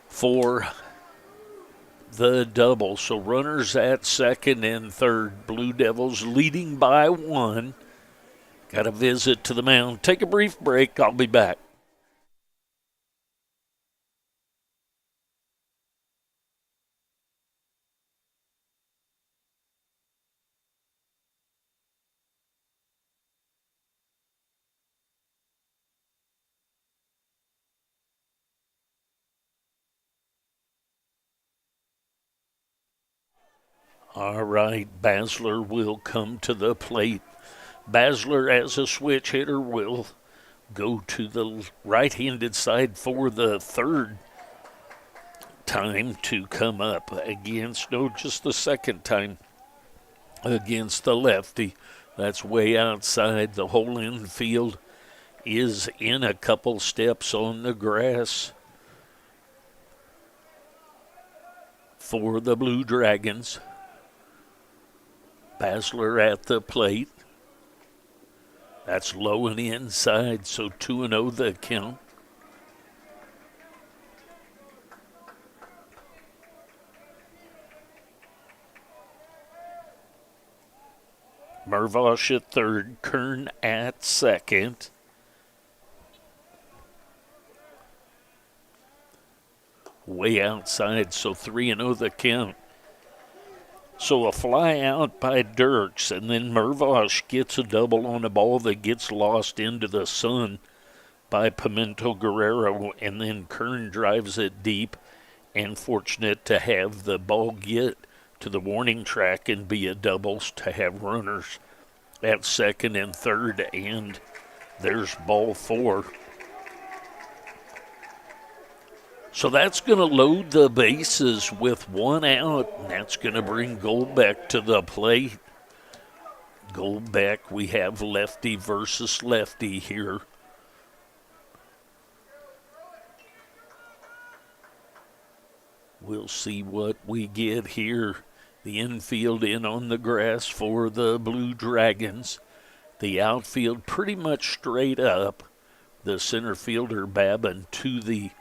for the double. So runners at second and third. Blue Devils leading by 1. Got a visit to the mound. Take a brief break. I'll be back. All right, Basler will come to the plate. Basler, as a switch hitter, will go to the right-handed side for the third time to come up against, just the second time against the lefty. That's way outside. The whole infield is in a couple steps on the grass for the Blue Dragons. Basler at the plate. That's low and inside, so 2-0 the count. Mervosh at third, Kern at second. Way outside, so 3-0 the count. So a fly out by Dirks, and then Mervosh gets a double on a ball that gets lost into the sun by Pimento Guerrero, and then Kern drives it deep, and fortunate to have the ball get to the warning track and be a doubles to have runners at second and third, and there's ball 4. So that's going to load the bases with 1 out, and that's going to bring Goldbeck to the plate. Goldbeck, we have lefty versus lefty here. We'll see what we get here. The infield in on the grass for the Blue Dragons. The outfield pretty much straight up. The center fielder Babin to the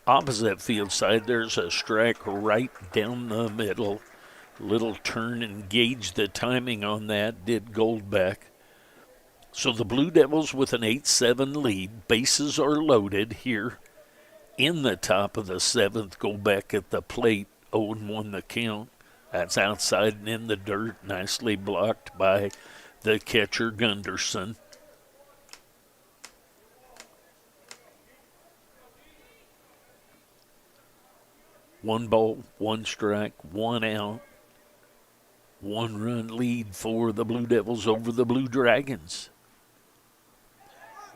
opposite field side. There's a strike right down the middle. Little turn and gauge the timing on that did Goldbeck. So the Blue Devils with an 8-7 lead. Bases are loaded here in the top of the 7th. Goldbeck at the plate, 0-1 the count. That's outside and in the dirt, nicely blocked by the catcher Gunderson. 1 ball, 1 strike, 1 out. 1-run lead for the Blue Devils over the Blue Dragons.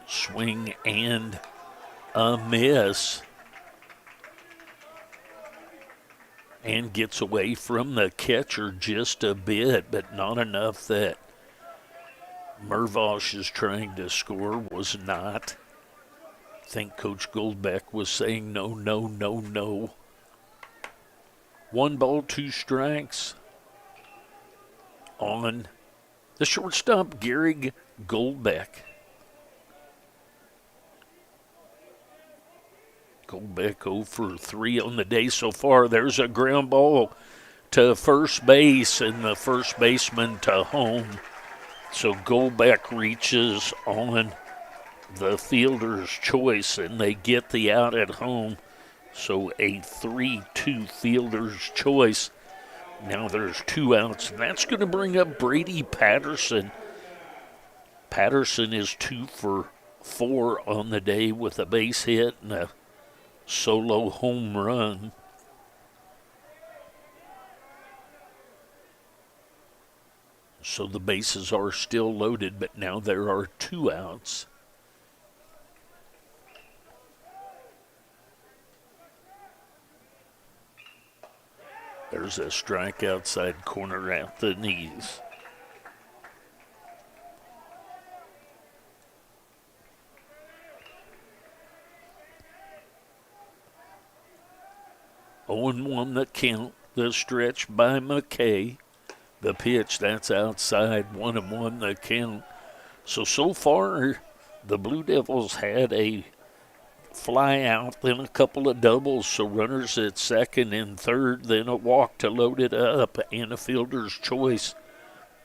Swing and a miss. And gets away from the catcher just a bit, but not enough that Mervosh is trying to score. Was not. I think Coach Goldbeck was saying no, no, no, no. 1 ball, 2 strikes on the shortstop, Gary Goldbeck. Goldbeck 0 for 3 on the day so far. There's a ground ball to first base and the first baseman to home. So Goldbeck reaches on the fielder's choice and they get the out at home. So a 3-2 fielder's choice. Now there's 2 outs, and that's going to bring up Brady Patterson. Patterson is 2 for 4 on the day with a base hit and a solo home run. So the bases are still loaded, but now there are 2 outs. There's a strike outside corner at the knees. Oh, 1 the count. The stretch by McKay. The pitch, that's outside. 1-1 the count. So far, the Blue Devils had a fly out, then a couple of doubles, so runners at second and third, then a walk to load it up, and a fielder's choice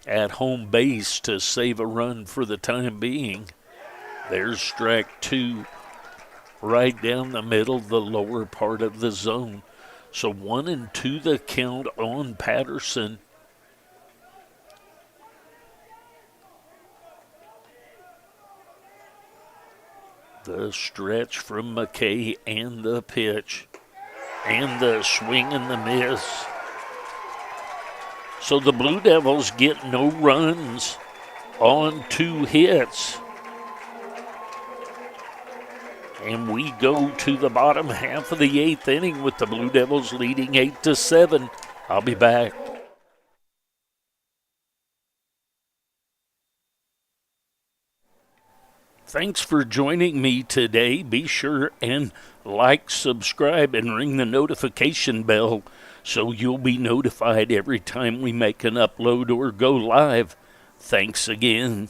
at home base to save a run for the time being. There's strike 2 right down the middle, the lower part of the zone. So 1-2 the count on Patterson. The stretch from McKay and the pitch and the swing and the miss. So the Blue Devils get no runs on 2 hits. And we go to the bottom half of the 8th inning with the Blue Devils leading 8-7. I'll be back. Thanks for joining me today. Be sure and like, subscribe, and ring the notification bell so you'll be notified every time we make an upload or go live. Thanks again.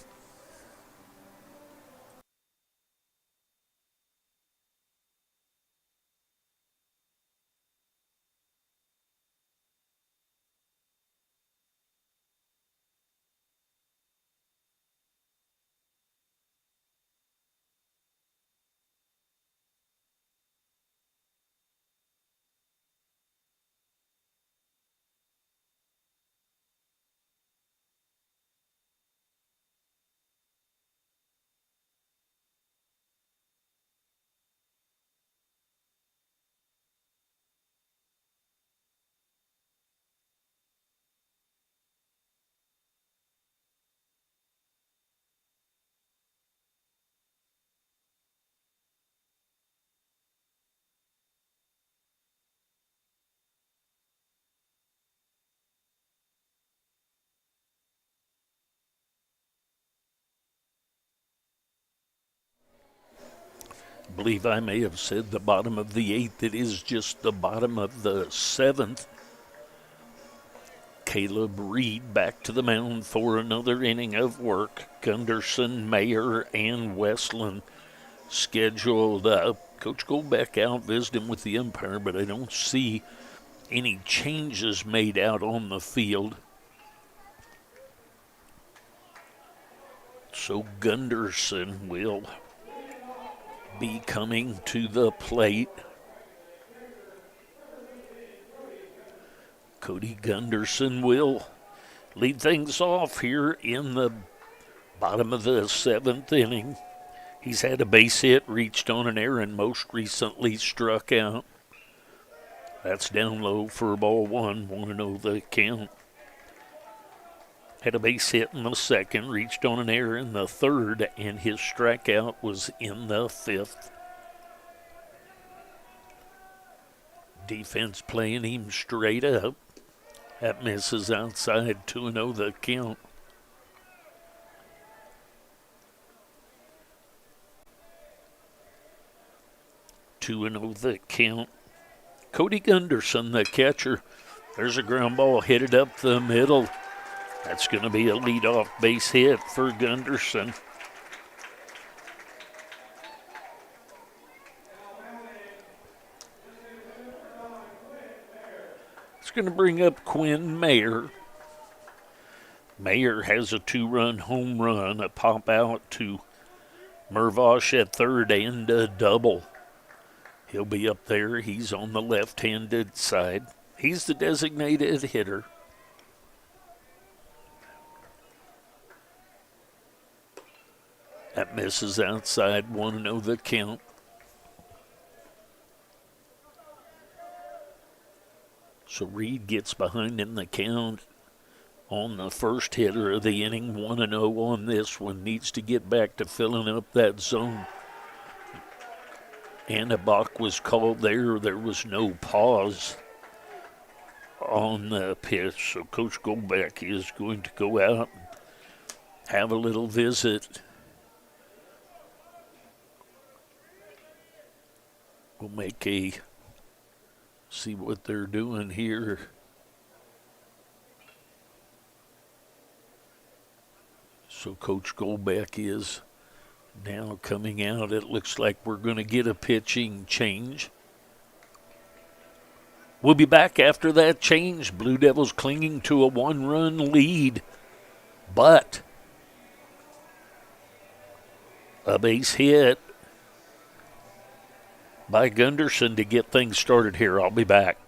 I believe I may have said the bottom of the 8th. It is just the bottom of the 7th. Caleb Reed back to the mound for another inning of work. Gunderson, Mayer, and Westland scheduled up. Coach Goldbeck out visiting with the umpire, but I don't see any changes made out on the field. So Gunderson will be coming to the plate. Cody Gunderson will lead things off here in the bottom of the 7th inning. He's had a base hit, reached on an error, and most recently struck out. That's down low for ball one. 1-0 the count. Had a base hit in the second, reached on an error in the third, and his strikeout was in the fifth. Defense playing him straight up. That misses outside. 2-0 the count. The count. Cody Gunderson, the catcher. There's a ground ball headed up the middle. That's going to be a leadoff base hit for Gunderson. It's going to bring up Quinn Mayer. Mayer has a 2-run home run, a pop out to Mervosh at third, and a double. He'll be up there. He's on the left-handed side. He's the designated hitter. That misses outside. 1-0 the count. So Reed gets behind in the count on the first hitter of the inning. 1-0 on this one. Needs to get back to filling up that zone. And a balk was called there. There was no pause on the pitch. So Coach Goldbeck is going to go out and have a little visit. We'll see what they're doing here. So Coach Goldbeck is now coming out. It looks like we're going to get a pitching change. We'll be back after that change. Blue Devils clinging to a 1-run lead. But a base hit by Gunderson to get things started here. I'll be back.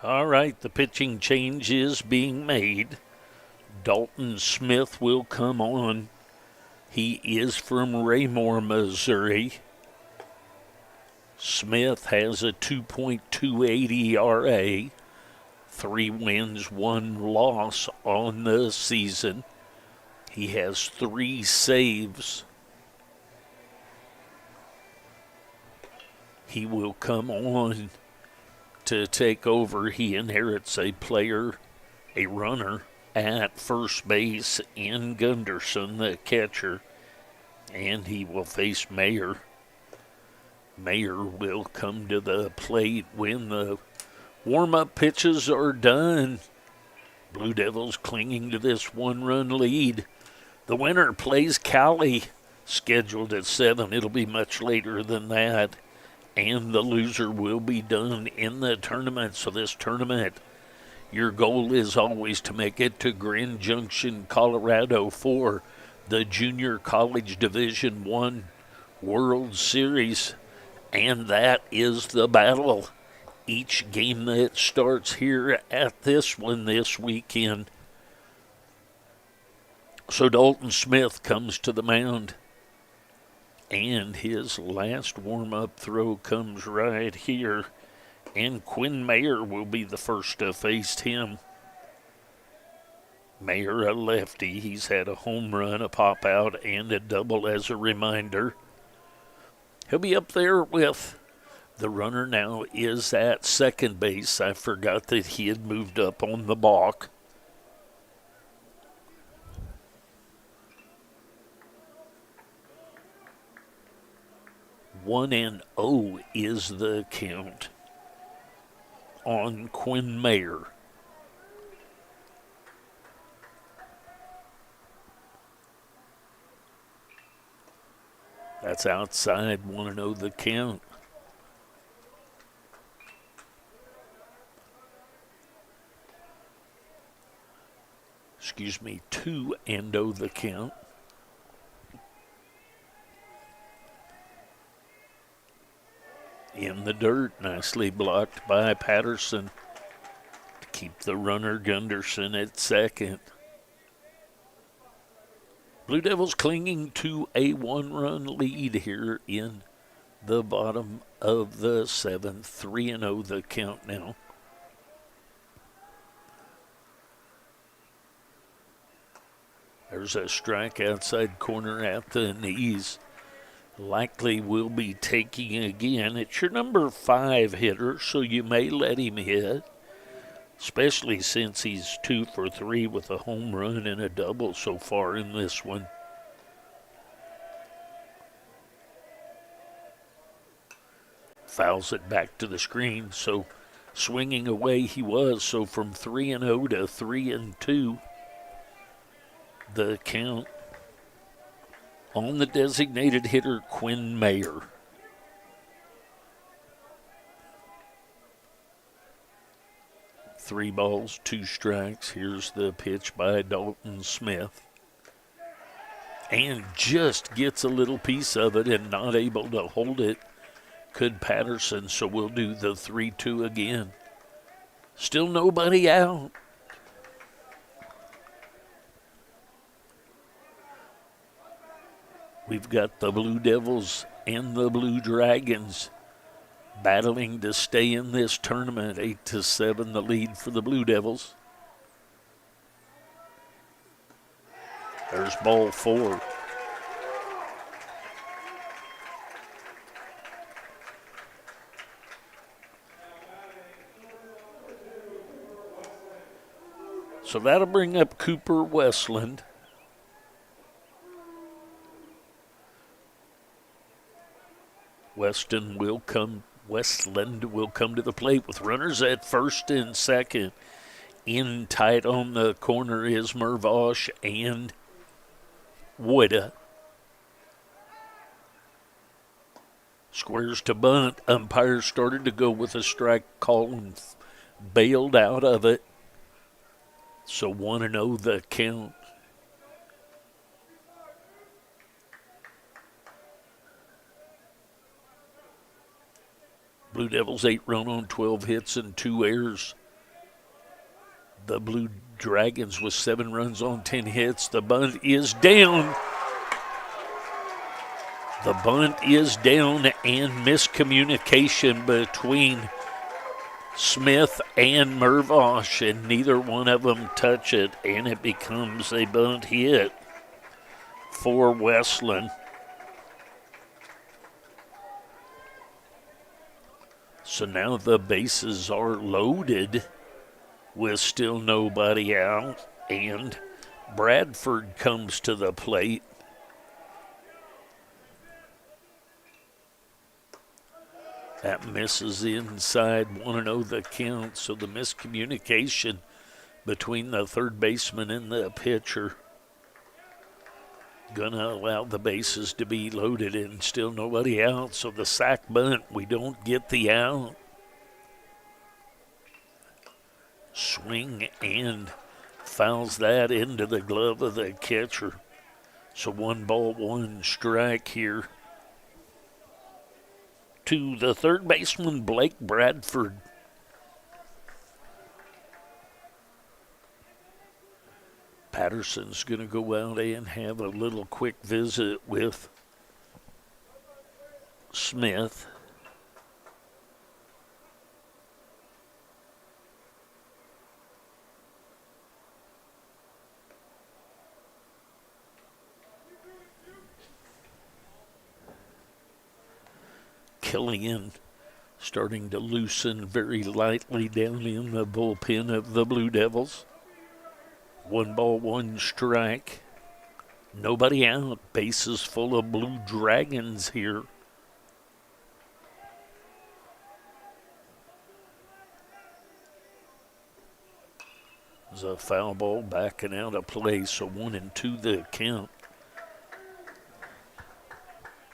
All right, the pitching change is being made. Dalton Smith will come on. He is from Raymore, Missouri. Smith has a 2.28 ERA, 3 wins, 1 loss on the season. He has 3 saves. He will come on to take over. He inherits a runner at first base in Gunderson, the catcher, and he will face Mayer. Mayer will come to the plate when the warm-up pitches are done. Blue Devils clinging to this 1-run lead. The winner plays Cali, scheduled at 7. It'll be much later than that. And the loser will be done in the tournament. So this tournament, your goal is always to make it to Grand Junction, Colorado for the Junior College Division I World Series. And that is the battle. Each game that starts here at this one this weekend. So Dalton Smith comes to the mound. And his last warm-up throw comes right here. And Quinn Mayer will be the first to face him. Mayer, a lefty. He's had a home run, a pop-out, and a double as a reminder. He'll be up there with The runner now is at second base. I forgot that he had moved up on the balk. One and 0 is the count on Quinn Mayer. That's outside, 1-0 the count. Excuse me, 2-0 the count. In the dirt, nicely blocked by Patterson to keep the runner Gunderson at second. Blue Devils clinging to a 1-run lead here in the bottom of the seventh. 3-0 the count now. There's a strike outside corner at the knees. Likely will be taking again. It's your number 5 hitter, so you may let him hit, especially since he's 2 for 3 with a home run and a double so far in this one. Fouls it back to the screen, so swinging away he was. So from 3-0 to 3-2, the count on the designated hitter, Quinn Mayer. Three balls, 2 strikes. Here's the pitch by Dalton Smith. And just gets a little piece of it and not able to hold it. Could Patterson, so we'll do the 3-2 again. Still nobody out. We've got the Blue Devils and the Blue Dragons battling to stay in this tournament. 8-7 the lead for the Blue Devils. There's ball 4. So that'll bring up Cooper Westland. Westland will come to the plate with runners at first and second. In tight on the corner is Mervosh and Woida. Squares to bunt. Umpires started to go with a strike call and bailed out of it. So 1-0 the count. Blue Devils 8 run on 12 hits and 2 errors. The Blue Dragons with 7 runs on 10 hits. The bunt is down. The bunt is down, and miscommunication between Smith and Mervosh, and neither one of them touch it, and it becomes a bunt hit for Westland. So now the bases are loaded with still nobody out, and Bradford comes to the plate. That misses inside, 1-0 the count, so the miscommunication between the third baseman and the pitcher gonna allow the bases to be loaded and still nobody out. So the sack bunt, we don't get the out. Swing and fouls that into the glove of the catcher. So 1 ball, 1 strike here to the third baseman, Blake Bradford. Patterson's going to go out and have a little quick visit with Smith. Killian starting to loosen very lightly down in the bullpen of the Blue Devils. 1 ball, 1 strike. Nobody out. Bases full of Blue Dragons here. There's a foul ball backing out of play, so 1-2 the count.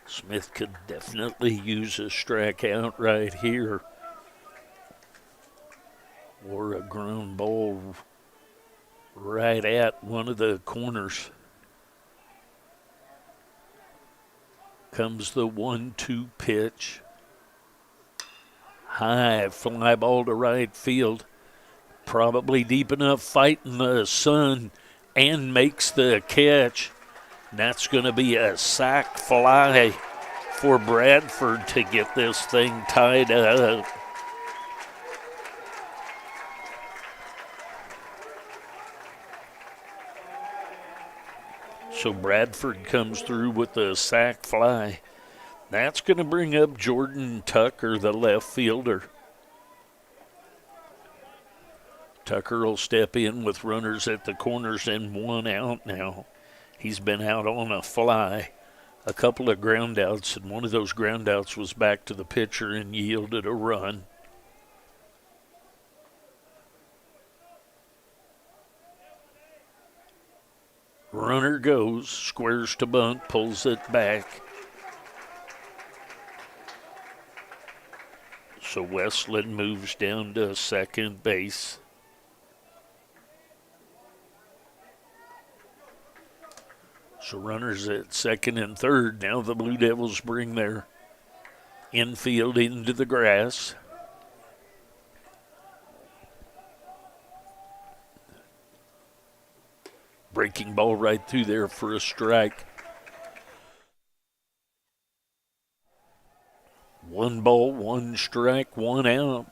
Smith could definitely use a strikeout right here, or a ground ball right at one of the corners. Comes the 1-2 pitch. High fly ball to right field. Probably deep enough, fighting the sun, and makes the catch. And that's going to be a sac fly for Bradford to get this thing tied up. So Bradford comes through with the sac fly. That's going to bring up Jordan Tucker, the left fielder. Tucker will step in with runners at the corners and 1 out now. He's been out on a fly, a couple of ground outs, and one of those ground outs was back to the pitcher and yielded a run. Runner goes, squares to bunt, pulls it back. So Westland moves down to second base. So runners at second and third. Now the Blue Devils bring their infield into the grass. Breaking ball right through there for a strike. 1 ball, 1 strike, 1 out.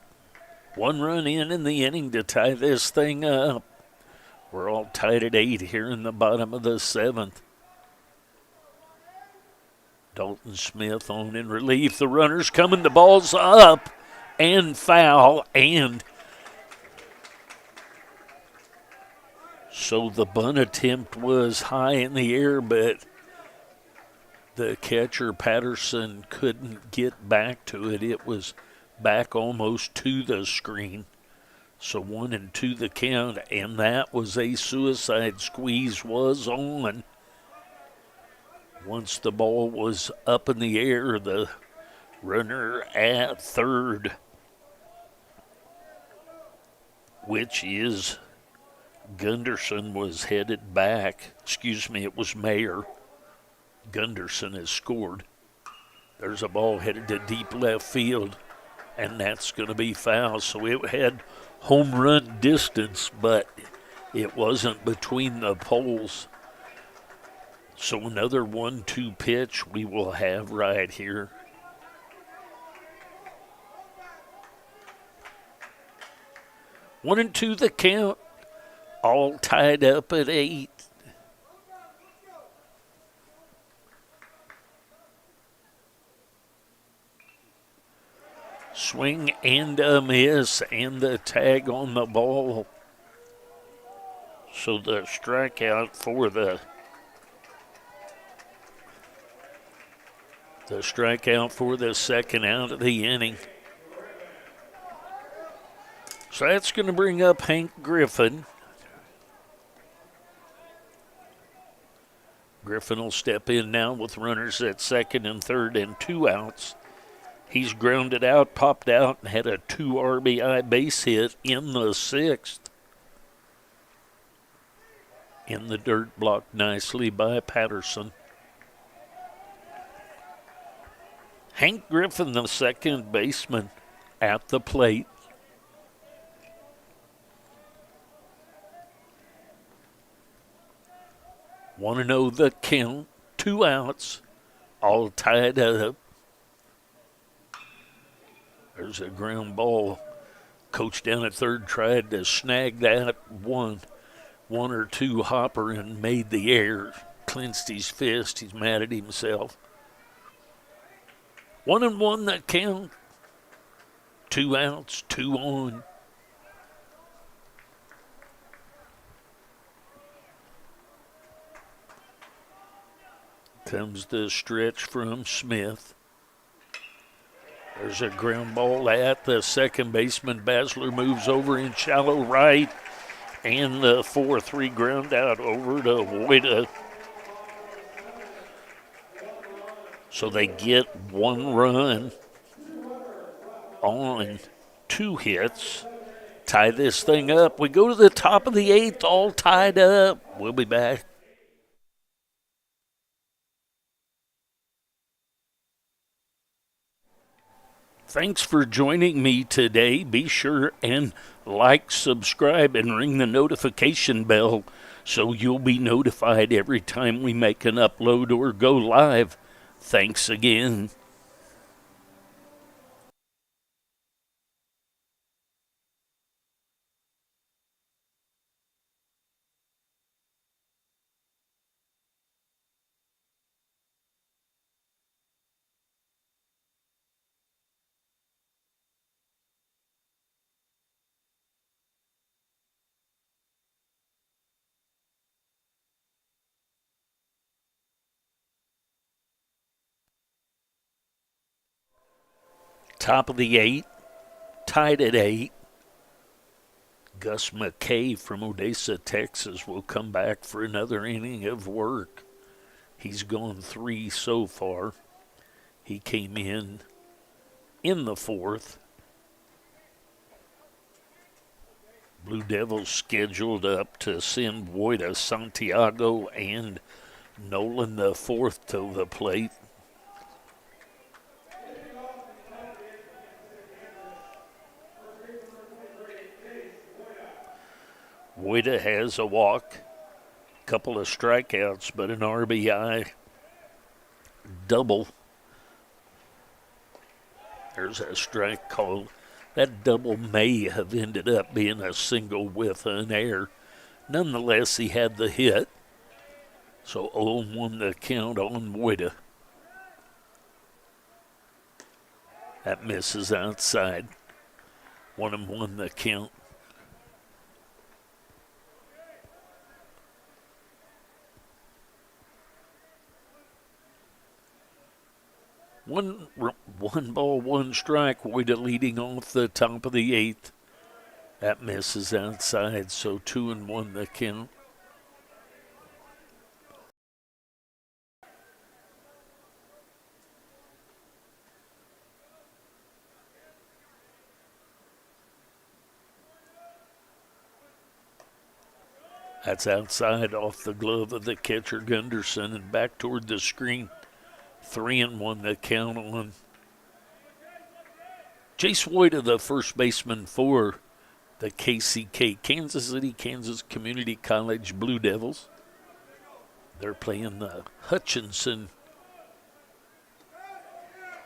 1 run in the inning to tie this thing up. We're all tied at 8 here in the bottom of the 7th. Dalton Smith on in relief. The runner's coming. The ball's up and foul. And so the bunt attempt was high in the air, but the catcher, Patterson, couldn't get back to it. It was back almost to the screen. So 1-2 the count, and that was a suicide squeeze was on. Once the ball was up in the air, the runner at third, which is Gunderson, was headed back. It was Mayer. Gunderson has scored. There's a ball headed to deep left field, and that's going to be foul. So it had home run distance, but it wasn't between the poles. So another 1-2 pitch we will have right here. One and two the count, all tied up at 8. Swing and a miss, and the tag on the ball. So the strikeout for the second out of the inning. So that's going to bring up Hank Griffin. Griffin will step in now with runners at second and third and 2 outs. He's grounded out, popped out, and had a 2 RBI base hit in the 6th. In the dirt, blocked nicely by Patterson. Hank Griffin, the second baseman, at the plate. Want to know the count, 2 outs, all tied up. There's a ground ball. Coach down at third tried to snag that one or two hopper and made the error. Clenched his fist. He's mad at himself. 1-1 that count. 2 outs, 2 on. Comes the stretch from Smith. There's a ground ball at the second baseman. Basler moves over in shallow right. And the 4-3 ground out over to Wojda. So they get 1 run on 2 hits. Tie this thing up. We go to the top of the 8th, all tied up. We'll be back. Thanks for joining me today. Be sure and like, subscribe, and ring the notification bell so you'll be notified every time we make an upload or go live. Thanks again. Top of the 8th, tied at 8. Gus McKay from Odessa, Texas will come back for another inning of work. He's gone 3 so far. He came in the 4th. Blue Devils scheduled up to send Wojda, Santiago, and Nolan the 4th to the plate. Wojda has a walk, couple of strikeouts, but an RBI double. There's a strike called. That double may have ended up being a single with an error. Nonetheless, he had the hit. So 0-1 the count on Wojda. That misses outside. 1-1 the count. One ball, 1 strike. Wojda leading off the top of the 8th. That misses outside, so 2-1 the count. That's outside off the glove of the catcher Gunderson and back toward the screen. 3-1 the count on Jace Wojda, the first baseman for the KCK, Kansas City, Kansas Community College Blue Devils. They're playing the Hutchinson.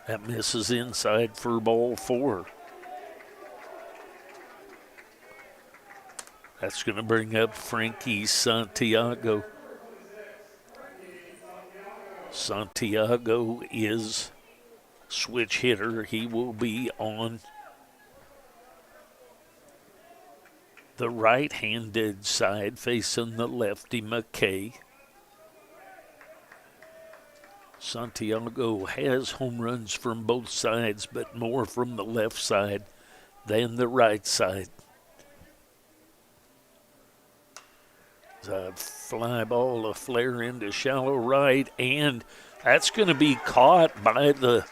That misses inside for ball 4. That's going to bring up Frankie Santiago. Santiago is switch hitter. He will be on the right-handed side facing the lefty McKay. Santiago has home runs from both sides, but more from the left side than the right side. A fly ball, a flare into shallow right, and that's going to be caught by the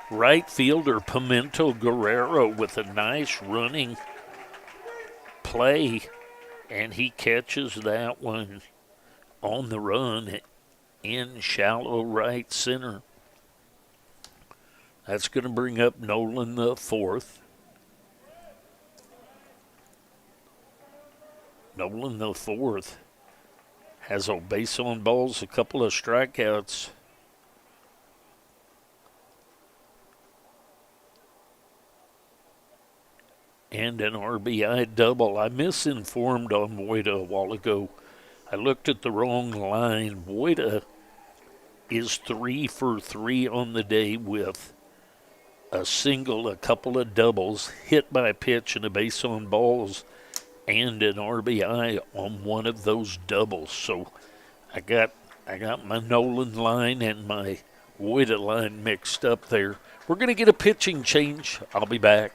right fielder Pimento Guerrero with a nice running play, and he catches that one on the run in shallow right center. That's going to bring up Nolan the 4th. Nolan the 4th has a base on balls, a couple of strikeouts. And an RBI double. I misinformed on Wojda a while ago. I looked at the wrong line. Wojda is 3 for 3 on the day with a single, a couple of doubles, hit by a pitch and a base on balls, and an RBI on one of those doubles. So I got my Nolan line and my Woida line mixed up there. We're going to get a pitching change. I'll be back.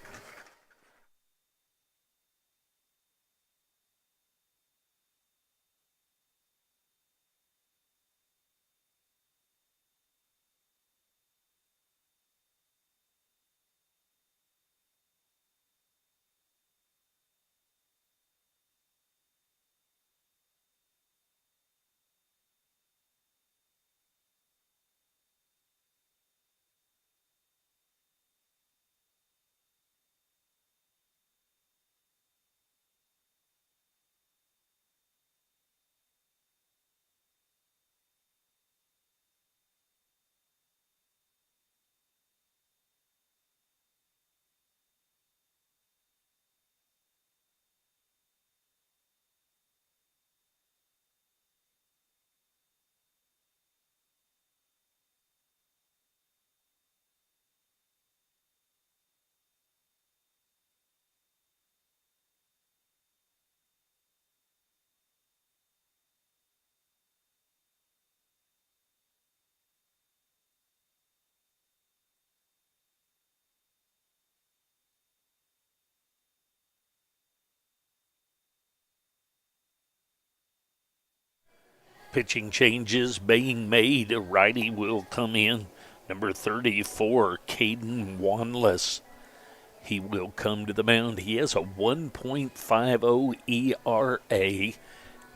Pitching changes being made. A righty will come in. Number 34, Caden Wanless. He will come to the mound. He has a 1.50 ERA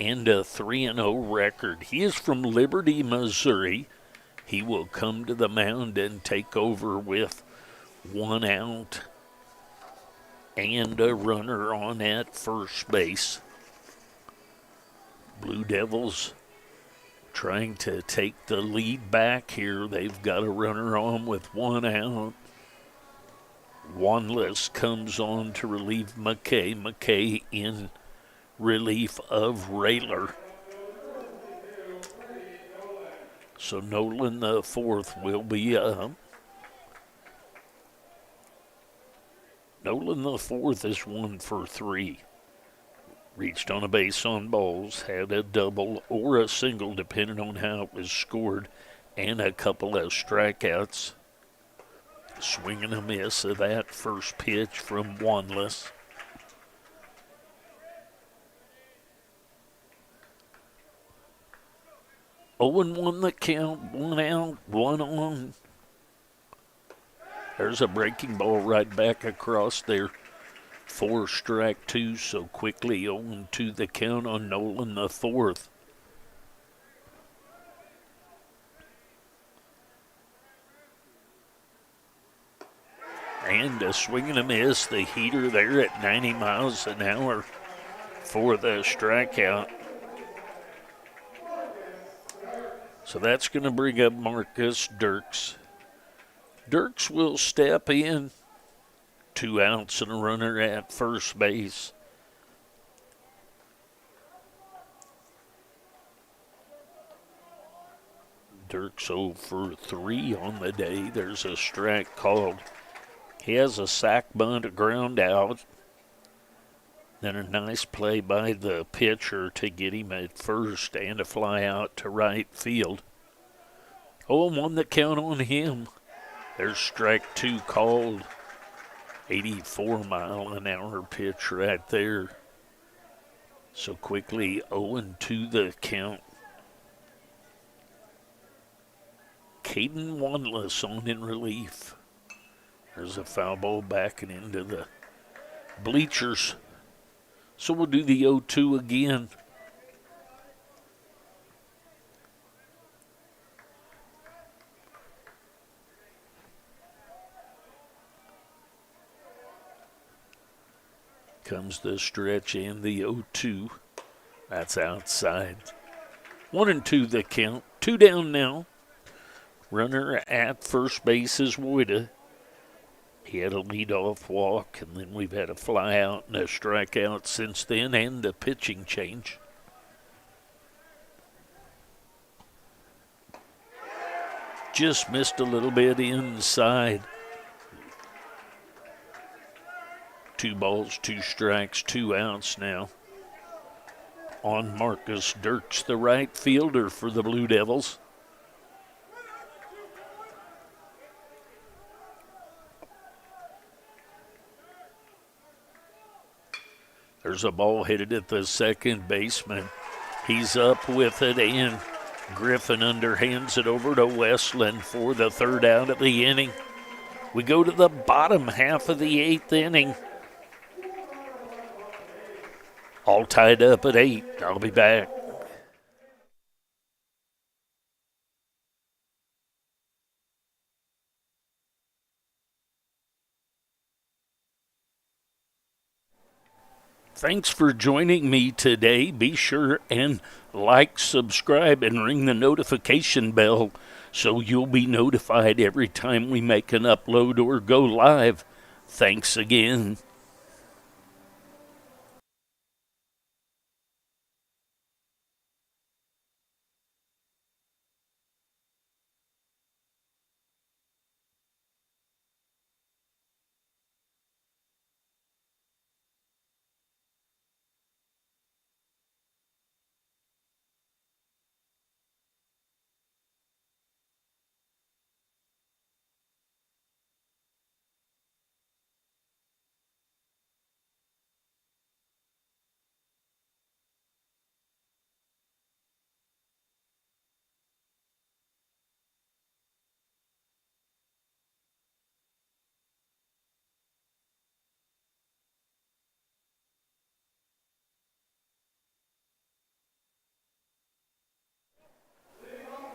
and a 3-0 record. He is from Liberty, Missouri. He will come to the mound and take over with 1 out and a runner on at first base. Blue Devils trying to take the lead back here. They've got a runner on with 1 out. Wanless comes on to relieve McKay. McKay in relief of Rayler. So Nolan the fourth will be up. Nolan the fourth is 1 for 3. Reached on a base on balls, had a double or a single depending on how it was scored, and a couple of strikeouts. Swing and a miss of that first pitch from Wanless. Owen won the count, 1 out, 1 on. There's a breaking ball right back across there. 4 strike 2, so quickly 0-2 the count on Nolan the fourth. And a swing and a miss. The heater there at 90 miles an hour for the strikeout. So that's going to bring up Marcus Dirks. Dirks will step in. 2 outs and a runner at first base. Dirks 0 for 3 on the day. There's a strike called. He has a sac bunt, a ground out. Then a nice play by the pitcher to get him at first and a fly out to right field. 0-1 the count on him. There's strike 2 called. 84-mile-an-hour pitch right there. So quickly 0-2 the count. Caden Wanless on in relief. There's a foul ball backing into the bleachers. So we'll do the 0-2 again. Comes the stretch and the 0-2. That's outside. 1-2 the count. 2 down now. Runner at first base is Woida. He had a leadoff walk, and then we've had a fly out and a strikeout since then, and a pitching change. Just missed a little bit inside. 2 balls, 2 strikes, 2 outs now on Marcus Dirks, the right fielder for the Blue Devils. There's a ball headed at the second baseman. He's up with it, and Griffin underhands it over to Westland for the 3rd out of the inning. We go to the bottom half of the 8th inning. All tied up at 8. I'll be back. Thanks for joining me today. Be sure and like, subscribe, and ring the notification bell so you'll be notified every time we make an upload or go live. Thanks again.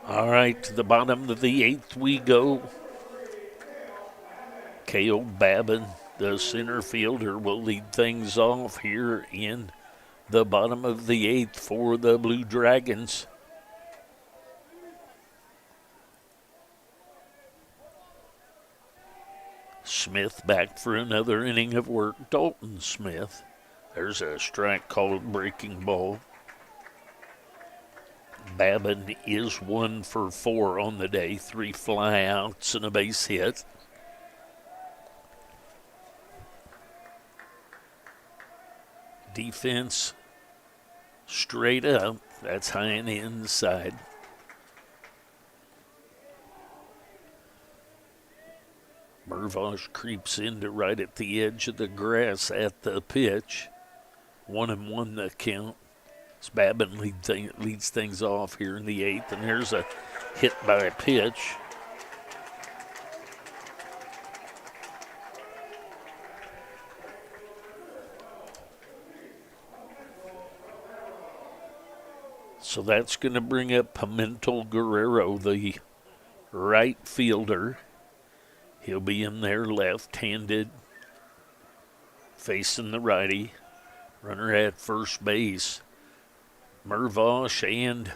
All right, to the bottom of the 8th we go. K.O. Babin, the center fielder, will lead things off here in the bottom of the 8th for the Blue Dragons. Smith back for another inning of work. Dalton Smith. There's a strike called breaking ball. Babin is 1 for 4 on the day. 3 flyouts and a base hit. Defense straight up. That's high and inside. Mervosh creeps into right at the edge of the grass at the pitch. 1-1 the count. As Babin leads things off here in the 8th, and there's a hit by a pitch. So that's going to bring up Pimentel Guerrero, the right fielder. He'll be in there left-handed, facing the righty. Runner at first base. Mervosh and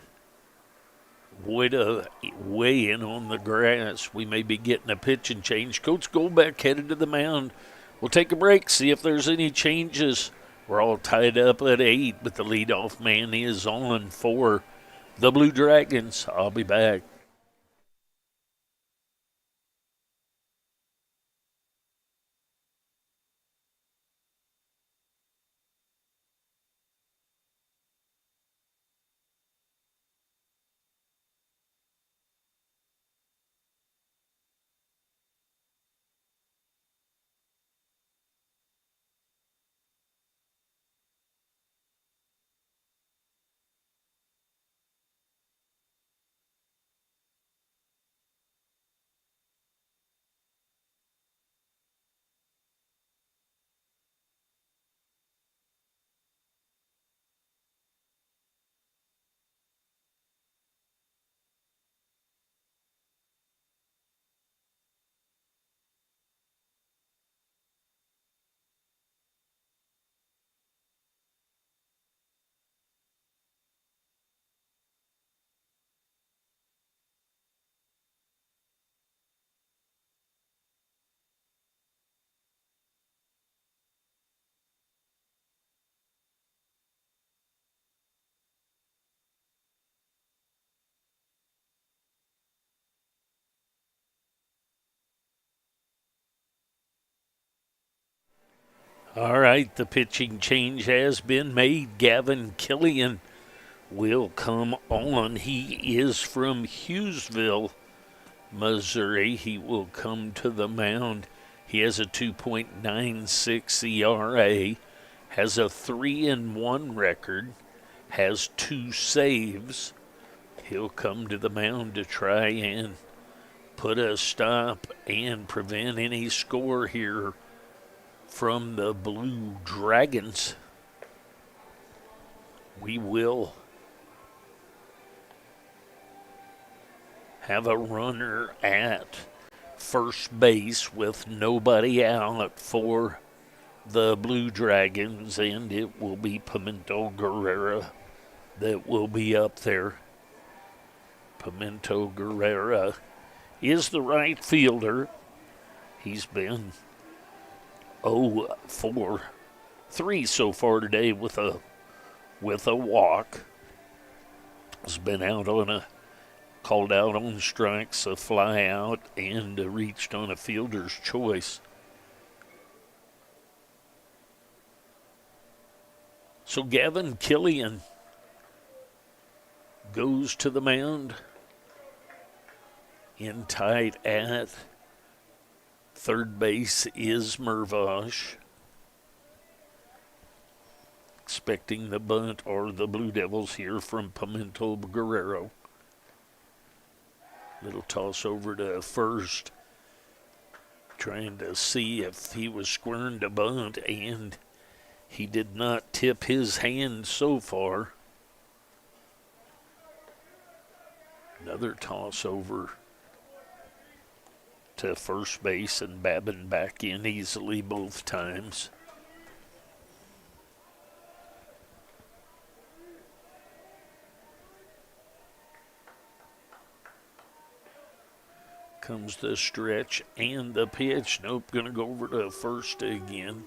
Woida way in on the grass. We may be getting a pitch and change. Coach Goldbeck headed to the mound. We'll take a break, see if there's any changes. We're all tied up at 8, but the leadoff man is on for the Blue Dragons. I'll be back. All right, the pitching change has been made. Gavin Killian will come on. He is from Hughesville, Missouri. He will come to the mound. He has a 2.96 ERA, has a 3-1 record, has 2 saves. He'll come to the mound to try and put a stop and prevent any score here from the Blue Dragons. We will have a runner at first base with nobody out for the Blue Dragons, and it will be Pimento Guerrera that will be up there. Pimento Guerrera is the right fielder. He's been 0 for 3 so far today with a walk. Has been called out on strikes, a fly out, and reached on a fielder's choice. So Gavin Killian goes to the mound. In tight at third base is Mervosh. Expecting the bunt or the Blue Devils here from Pimento Guerrero. Little toss over to first. Trying to see if he was squaring to bunt, and he did not tip his hand so far. Another toss over to first base, and Babin back in easily both times. Comes the stretch and the pitch. Nope, going to go over to first again.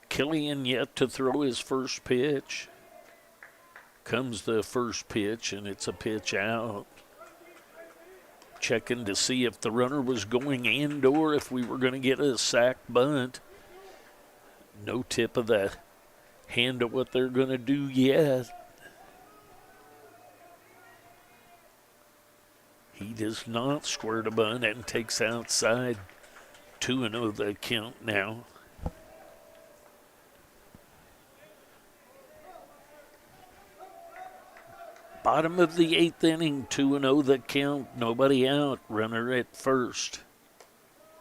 Killian yet to throw his first pitch. Comes the first pitch, and it's a pitch out. Checking to see if the runner was going and or if we were going to get a sac bunt. No tip of the hand of what they're going to do yet. He does not square to bunt and takes outside. 2-0 the count now. Bottom of the 8th inning, 2-0 the count, nobody out, runner at first.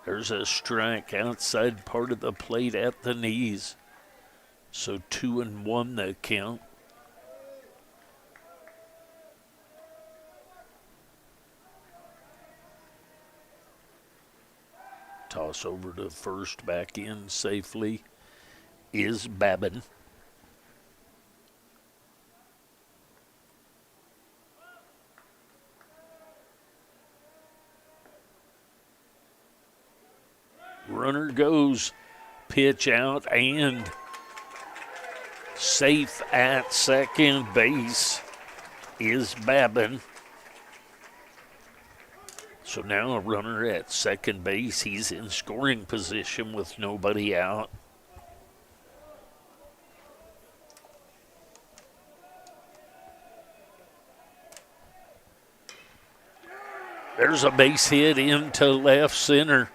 There's a strike outside part of the plate at the knees. So 2-1 the count. Toss over to first, back in safely is Babin. Runner goes, pitch out, and safe at second base is Babin. So now a runner at second base. He's in scoring position with nobody out. There's a base hit into left center.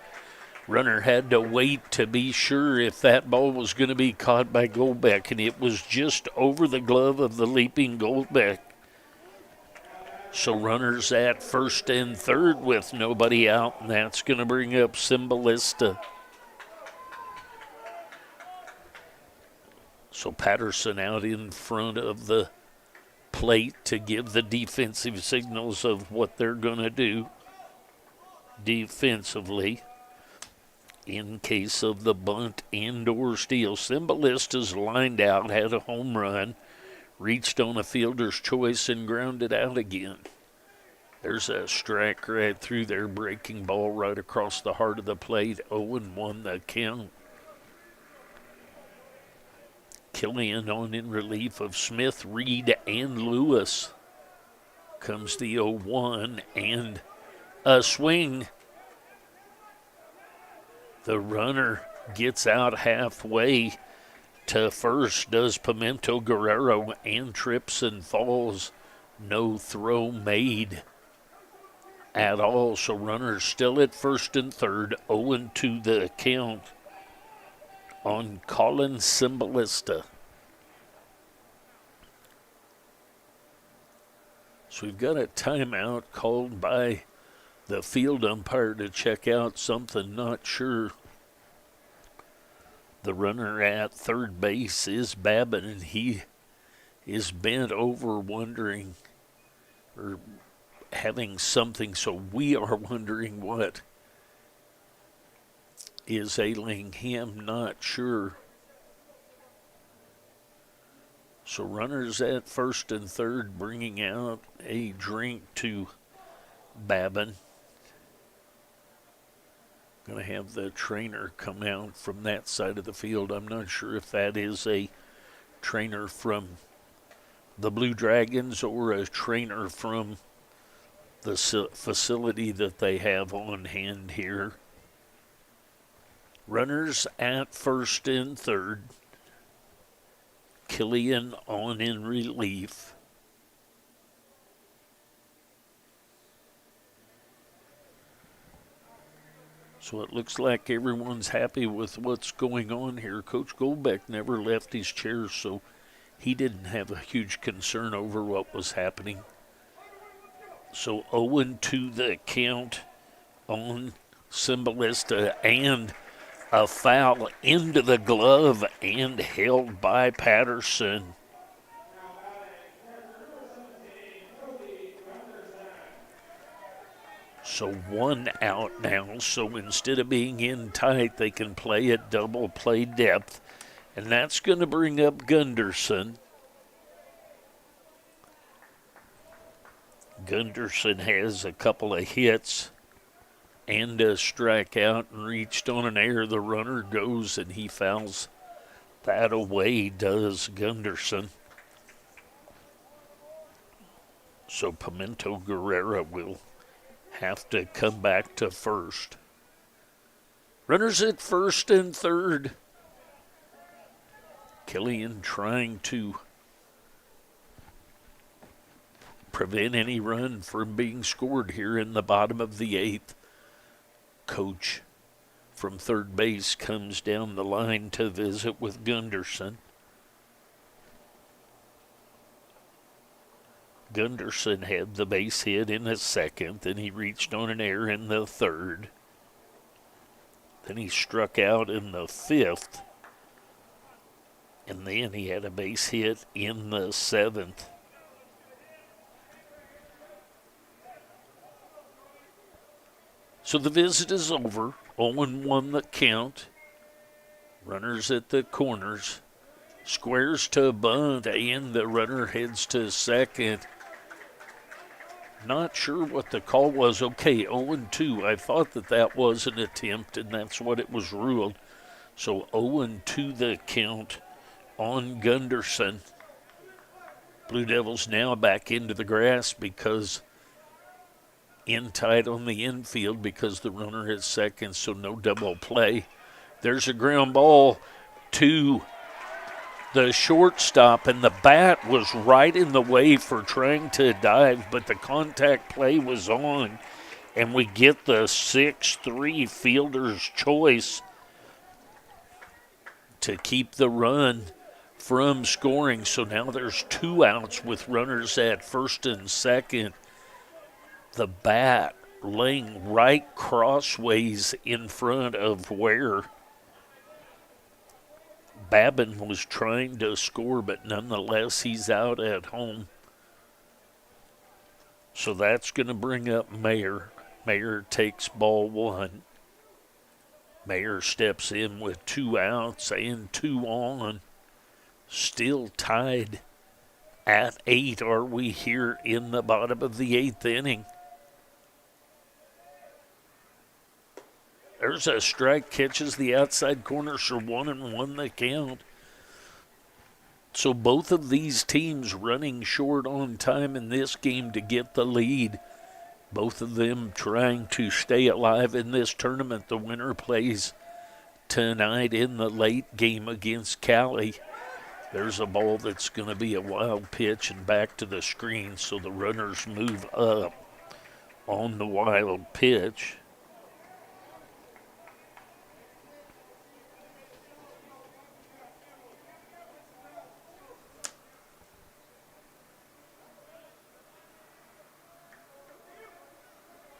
Runner had to wait to be sure if that ball was going to be caught by Goldbeck, and it was just over the glove of the leaping Goldbeck. So runners at first and third with nobody out, and that's going to bring up Cymbalista. So Patterson out in front of the plate to give the defensive signals of what they're going to do defensively in case of the bunt and or steal. Cymbalista's lined out, had a home run, reached on a fielder's choice and grounded out again. There's a strike right through there, breaking ball right across the heart of the plate. 0-1 the count. Killian on in relief of Smith, Reed, and Lewis. comes the 0-1 and a swing. The runner gets out halfway to first, does Pimento Guerrero, and trips and falls. No throw made at all. So runners still at first and third, 0-2 the count on Colin Cymbalista. So we've got a timeout called by the field umpire to check out something, not sure. The runner at third base is Babin, and he is bent over wondering or having something, so we are wondering what is ailing him, not sure. So runners at first and third bringing out a drink to Babin. Going to have the trainer come out from that side of the field. I'm not sure if that is a trainer from the Blue Dragons or a trainer from the facility that they have on hand here. Runners at first and third. Killian on in relief. So it looks like everyone's happy with what's going on here. Coach Goldbeck never left his chair, so he didn't have a huge concern over what was happening. So 0-2 the count on Cymbalista, and a foul into the glove and held by Patterson. So 1 out now. So instead of being in tight, they can play at double play depth. And that's going to bring up Gunderson. Gunderson has a couple of hits and a strikeout and reached on an error. The runner goes and he fouls that away, does Gunderson. So Pimento Guerrero will have to come back to first. Runners at first and third. Killian trying to prevent any run from being scored here in the bottom of the eighth. Coach from third base comes down the line to visit with Gunderson. Gunderson had the base hit in the second, then he reached on an error in the third. Then he struck out in the fifth, and then he had a base hit in the seventh. So the visit is over. 0-1 the count. Runners at the corners. Squares to bunt, and the runner heads to second. Not sure what the call was. Okay, 0-2. I thought that was an attempt, and that's what it was ruled. So 0-2 the count on Gunderson. Blue Devils now back into the grass because in tight on the infield because the runner is second, so no double play. There's a ground ball to the shortstop, and the bat was right in the way for trying to dive, but the contact play was on, and we get the 6-3 fielder's choice to keep the run from scoring. So now there's 2 outs with runners at first and second. The bat laying right crossways in front of where Babin was trying to score, but nonetheless he's out at home. So that's going to bring up Mayer. Mayer takes ball 1. Mayer steps in with 2 outs and 2 on. Still tied at 8 are we here in the bottom of the 8th inning. There's a strike, catches the outside corner, so 1-1 the count. So both of these teams running short on time in this game to get the lead. Both of them trying to stay alive in this tournament. The winner plays tonight in the late game against Cali. There's a ball that's going to be a wild pitch and back to the screen, so the runners move up on the wild pitch.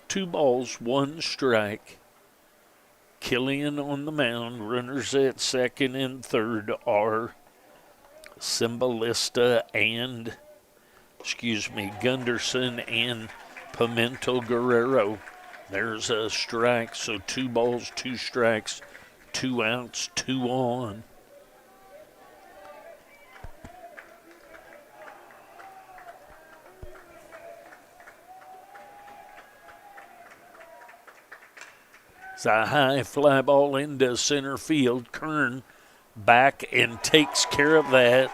Two balls, one strike. Killian on the mound. Runners at second and third are Gunderson and Pimento Guerrero. There's a strike, so 2 balls, 2 strikes, 2 outs, 2 on. It's a high fly ball into center field. Kern back and takes care of that.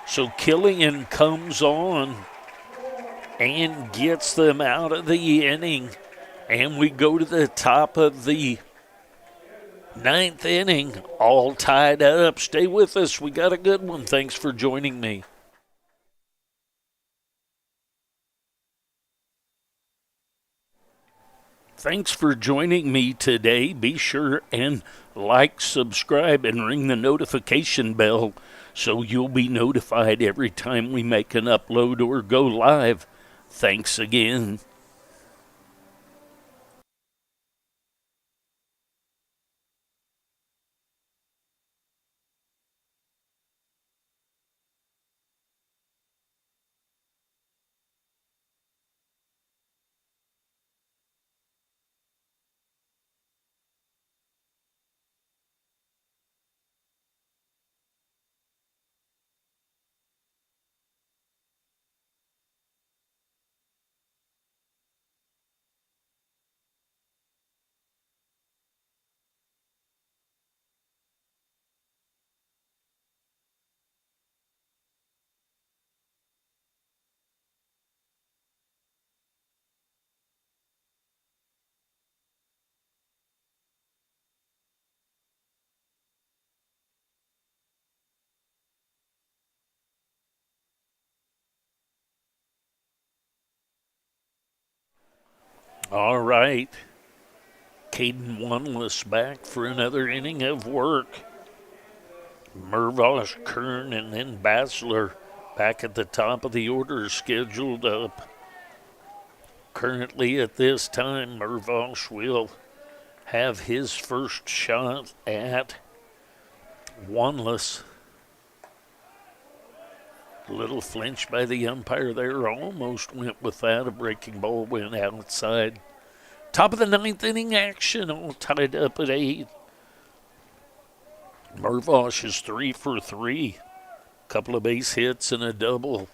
So Killian comes on and gets them out of the inning. And we go to the top of the 9th inning, all tied up. Stay with us. We got a good one. Thanks for joining me. Thanks for joining me today. Be sure and like, subscribe, and ring the notification bell so you'll be notified every time we make an upload or go live. Thanks again. All right. Caden Wanless back for another inning of work. Mervosh, Kern, and then Basler back at the top of the order scheduled up. Currently at this time, Mervosh will have his first shot at Wanless. A little flinch by the umpire there. Almost went with that. A breaking ball went outside. Top of the 9th inning action, all tied up at 8. Mervosh is 3 for 3. Couple of base hits and a double.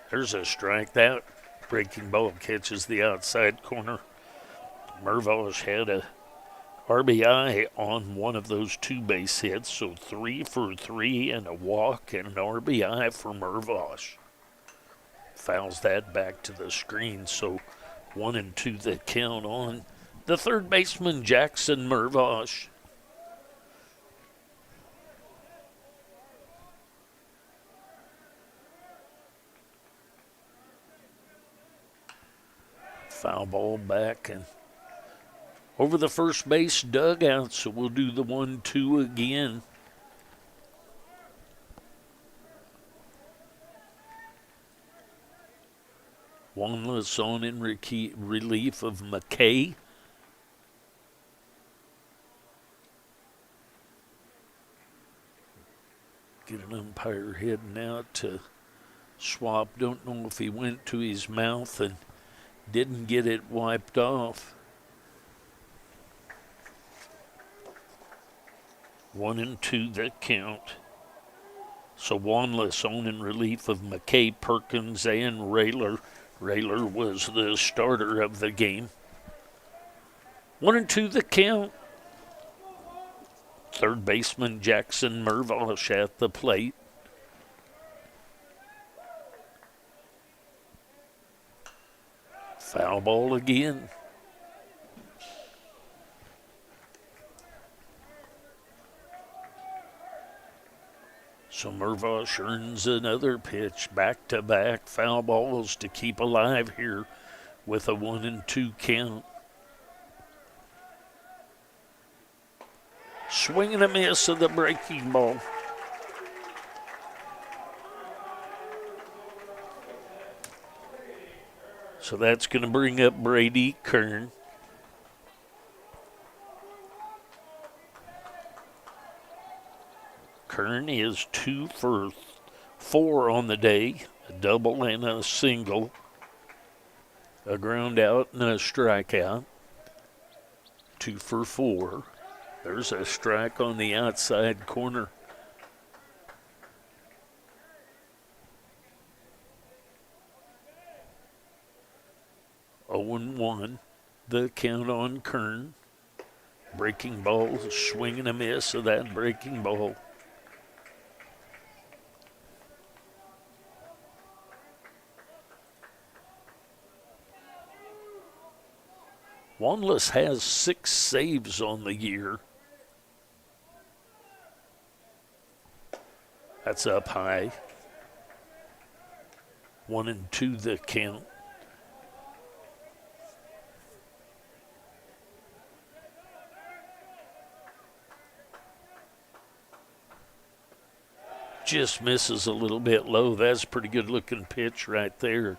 There's a strike. That breaking ball catches the outside corner. Mervosh had a RBI on one of those 2 base hits, so 3 for 3 and a walk and an RBI for Mervosh. Fouls that back to the screen, so 1-2 the count on the third baseman, Jackson Mervosh. Foul ball back and over the first base dugout, so we'll do the 1-2 again. Wanless on in relief of McKay. Get an umpire heading out to swap. Don't know if he went to his mouth and didn't get it wiped off. 1-2 the count. So Wanless on in relief of McKay, Perkins, and Rayler. Rayler was the starter of the game. 1-2 the count. Third baseman Jackson Mervosh at the plate. Foul ball again. So Mervosh earns another pitch. Back-to-back foul balls to keep alive here with a 1-2 count. Swing and a miss of the breaking ball. So that's going to bring up Brady Kern. Kern is 2 for 4 on the day, a double and a single, a ground out and a strikeout. 2 for 4. There's a strike on the outside corner. Oh and 1, the count on Kern. Breaking ball, swing and a miss of that breaking ball. Wanless has 6 saves on the year. That's up high. 1-2 the count. Just misses a little bit low. That's a pretty good looking pitch right there.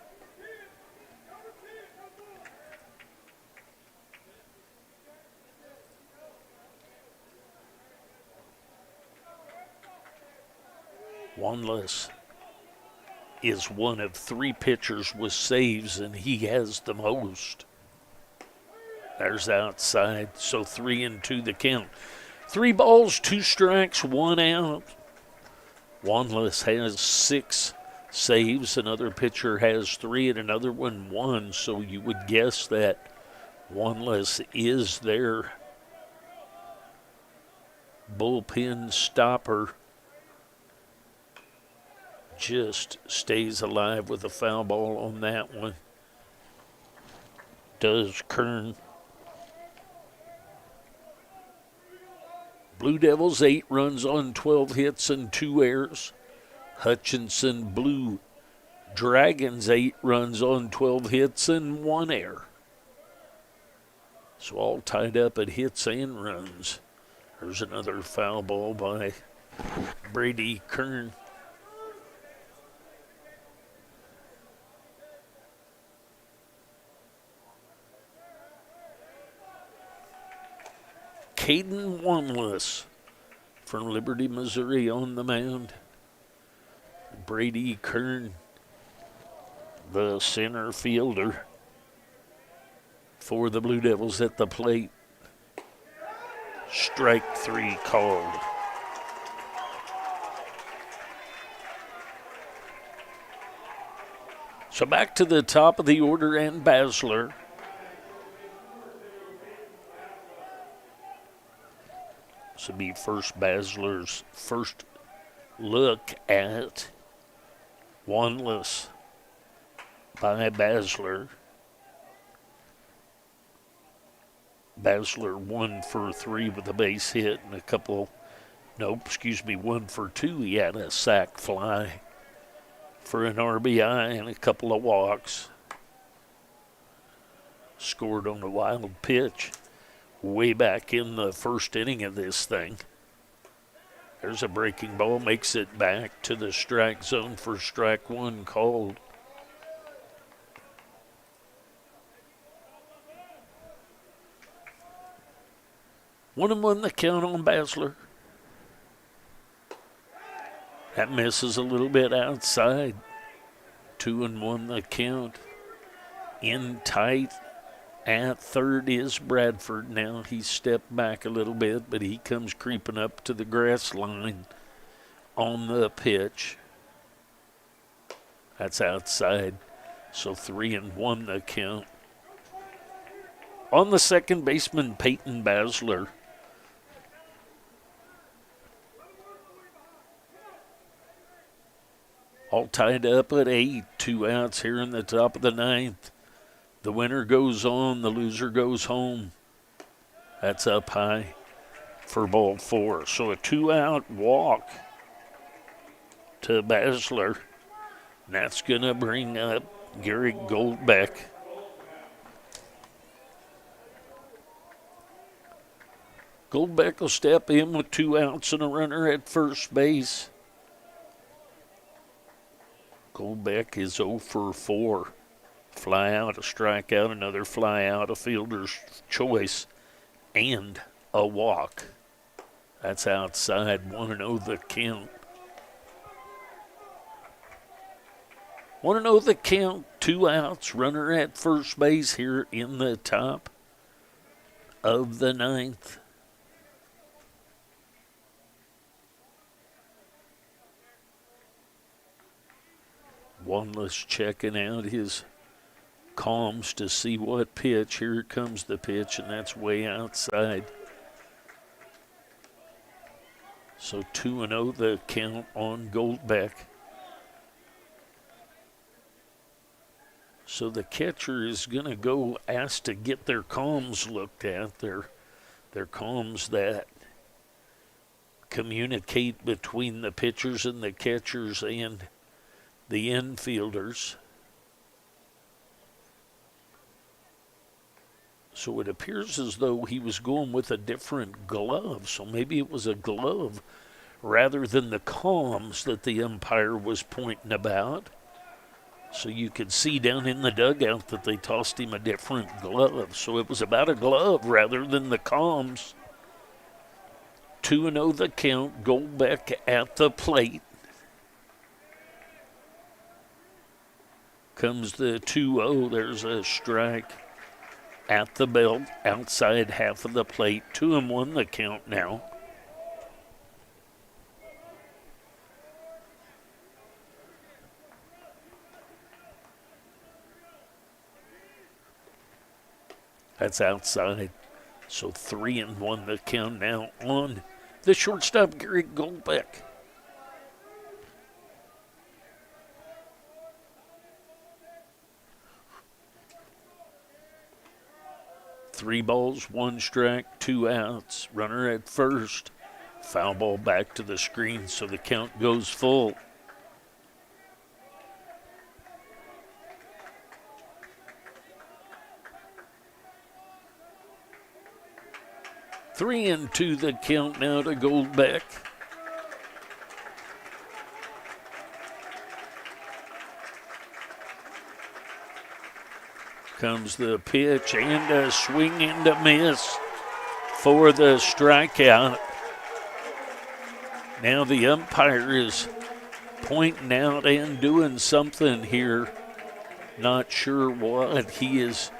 Wanless is one of 3 pitchers with saves, and he has the most. There's outside, so 3-2 the count. 3 balls, 2 strikes, 1 out. Wanless has 6 saves. Another pitcher has 3 and another one 1, so you would guess that Wanless is their bullpen stopper. Just stays alive with a foul ball on that one. Does Kern. Blue Devils 8 runs on 12 hits and 2 errors. Hutchinson Blue Dragons 8 runs on 12 hits and 1 error. So all tied up at hits and runs. There's another foul ball by Brady Kern. Caden Wanless from Liberty, Missouri on the mound. Brady Kern, the center fielder for the Blue Devils at the plate. Strike 3 called. So back to the top of the order and Basler. This will be first Basler's first look at Wanless by Basler. Basler 1 for 3 with a base hit and a couple, 1 for 2. He had a sac fly for an RBI and a couple of walks. Scored on a wild pitch way back in the first inning of this thing. There's a breaking ball, makes it back to the strike zone for strike 1 called. One and 1 the count on Basler. That misses a little bit outside. 2-1 the count. In tight at third is Bradford. Now he's stepped back a little bit, but he comes creeping up to the grass line on the pitch. That's outside. So 3-1 the count. On the second baseman, Peyton Basler. All tied up at 8. 2 outs here in the top of the 9th. The winner goes on, the loser goes home. That's up high for ball 4. So a 2-out walk to Basler. And that's going to bring up Gary Goldbeck. Goldbeck will step in with 2 outs and a runner at first base. Goldbeck is 0 for 4. Fly out, a strikeout, another fly out, a fielder's choice, and a walk. That's outside, 1-0 the count. 1-0 the count, 2 outs, runner at first base here in the top of the 9th. Wanless checking out his comms to see what pitch. Here comes the pitch, and that's way outside. So 2-0 the count on Goldbeck. So the catcher is going to go ask to get their comms looked at, their comms that communicate between the pitchers and the catchers and the infielders. So it appears as though he was going with a different glove. So maybe it was a glove rather than the comms that the umpire was pointing about. So you could see down in the dugout that they tossed him a different glove. So it was about a glove rather than the comms. 2-0 the count. Goldbeck at the plate. Comes the 2-0. There's a strike at the belt, outside half of the plate. 2-1 the count now. That's outside. So 3-1 the count now on the shortstop, Gary Goldbeck. Three balls, 1 strike, 2 outs. Runner at first. Foul ball back to the screen, so the count goes full. Three and 2 the count now to Goldbeck. Comes the pitch and a swing and a miss for the strikeout. Now the umpire is pointing out and doing something here. Not sure what he is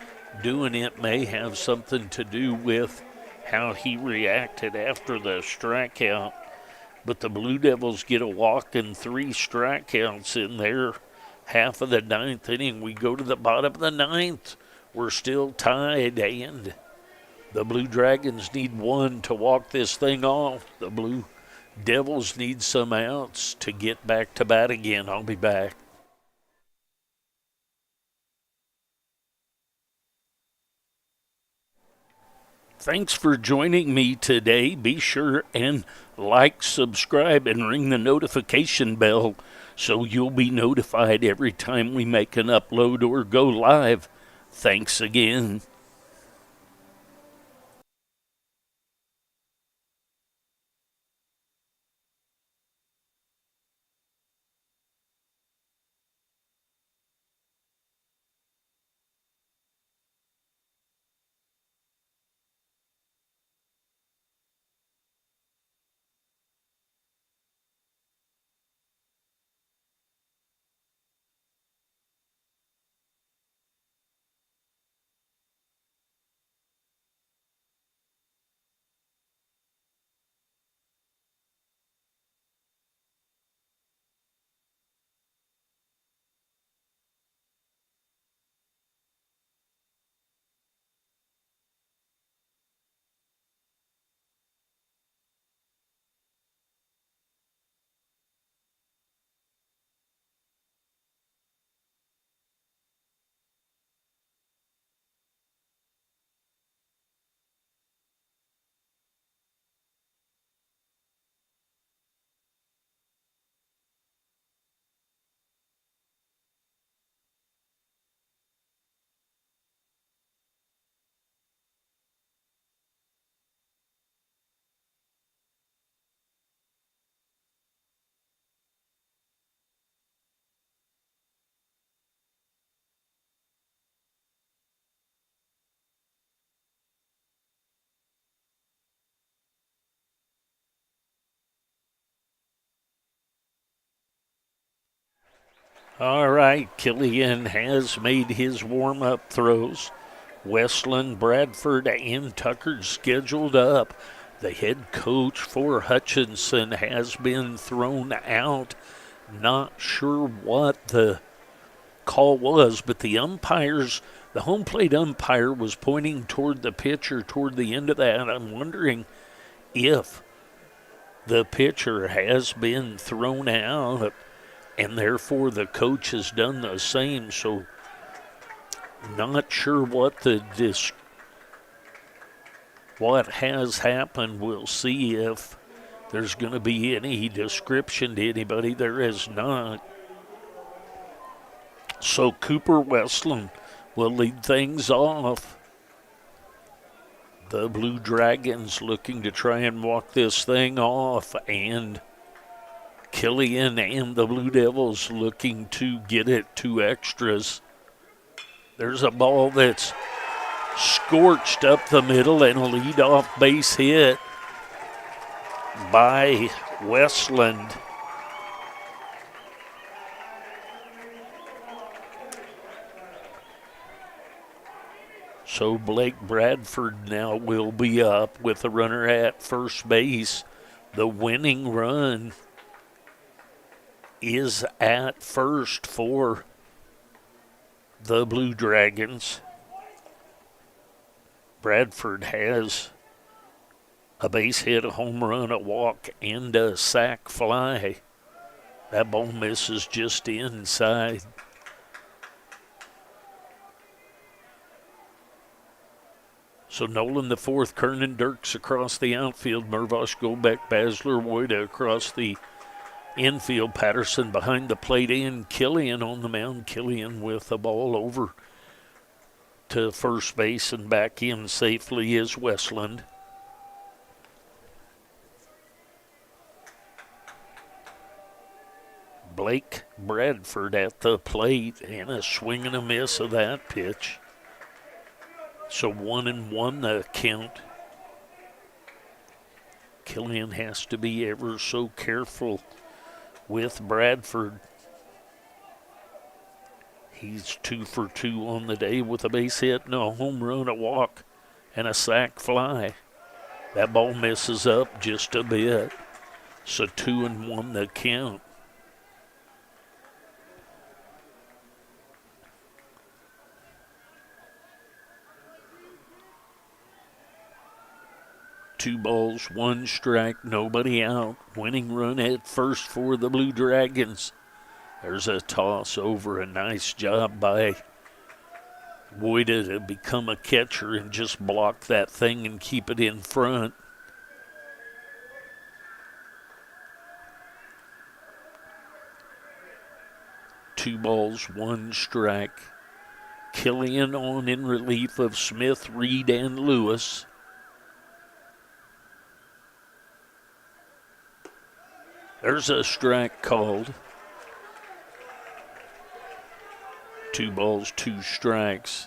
doing. It may have something to do with how he reacted after the strikeout. But the Blue Devils get a walk and 3 strikeouts in there. Half of the 9th inning. We go to the bottom of the 9th. We're still tied, and the Blue Dragons need 1 to walk this thing off. The Blue Devils need some outs to get back to bat again. I'll be back. Thanks for joining me today. Be sure and like, subscribe, and ring the notification bell so you'll be notified every time we make an upload or go live. Thanks again. All right, Killian has made his warm-up throws. Westland, Bradford, and Tucker scheduled up. The head coach for Hutchinson has been thrown out. Not sure what the call was, but the home plate umpire was pointing toward the pitcher toward the end of that. I'm wondering if the pitcher has been thrown out and therefore the coach has done the same. So not sure what what has happened. We'll see if there's going to be any description to anybody. There is not. So Cooper Westland will lead things off. The Blue Dragons looking to try and walk this thing off, and Killian and the Blue Devils looking to get it to extras. There's a ball that's scorched up the middle and a leadoff base hit by Westland. So Blake Bradford now will be up with a runner at first base. The winning run is at first for the Blue Dragons. Bradford has a base hit, a home run, a walk, and a sac fly. That ball misses just inside. So Nolan the fourth, Kernan Dirks across the outfield, Mervosh, Golbeck, Basler, Woida across the infield, Patterson behind the plate, and Killian on the mound. Killian with the ball over to first base and back in safely is Westland. Blake Bradford at the plate, and a swing and a miss of that pitch. So 1-1 the count. Killian has to be ever so careful with Bradford. He's 2 for 2 on the day with a base hit and a home run, a walk, and a sac fly. That ball misses up just a bit. So 2-1 the count. Two balls, one strike, nobody out. Winning run at first for the Blue Dragons. There's a toss over. A nice job by Woida to become a catcher and just block that thing and keep it in front. Two balls, one strike. Killian on in relief of Smith, Reed, and Lewis. There's a strike called. 2 balls, 2 strikes.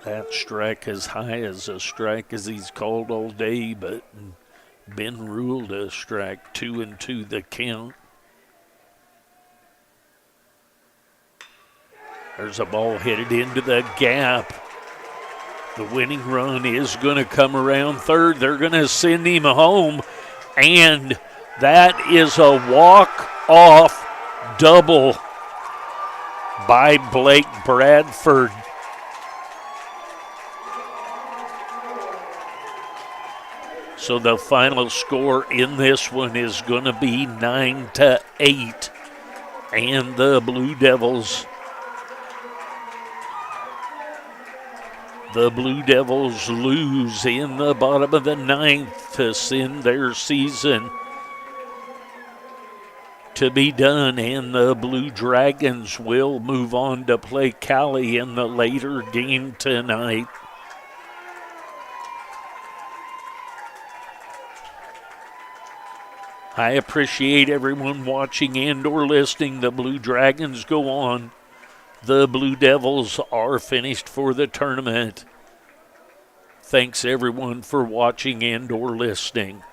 That strike as high as a strike as he's called all day, but been ruled a strike. 2-2 the count. There's a ball headed into the gap. The winning run is going to come around third. They're going to send him home. And that is a walk-off double by Blake Bradford. So the final score in this one is going to be 9-8. And the Blue Devils lose in the bottom of the ninth to send their season to be done, and the Blue Dragons will move on to play Cali in the later game tonight. I appreciate everyone watching and or listening. The Blue Dragons go on. The Blue Devils are finished for the tournament. Thanks everyone for watching and or listening.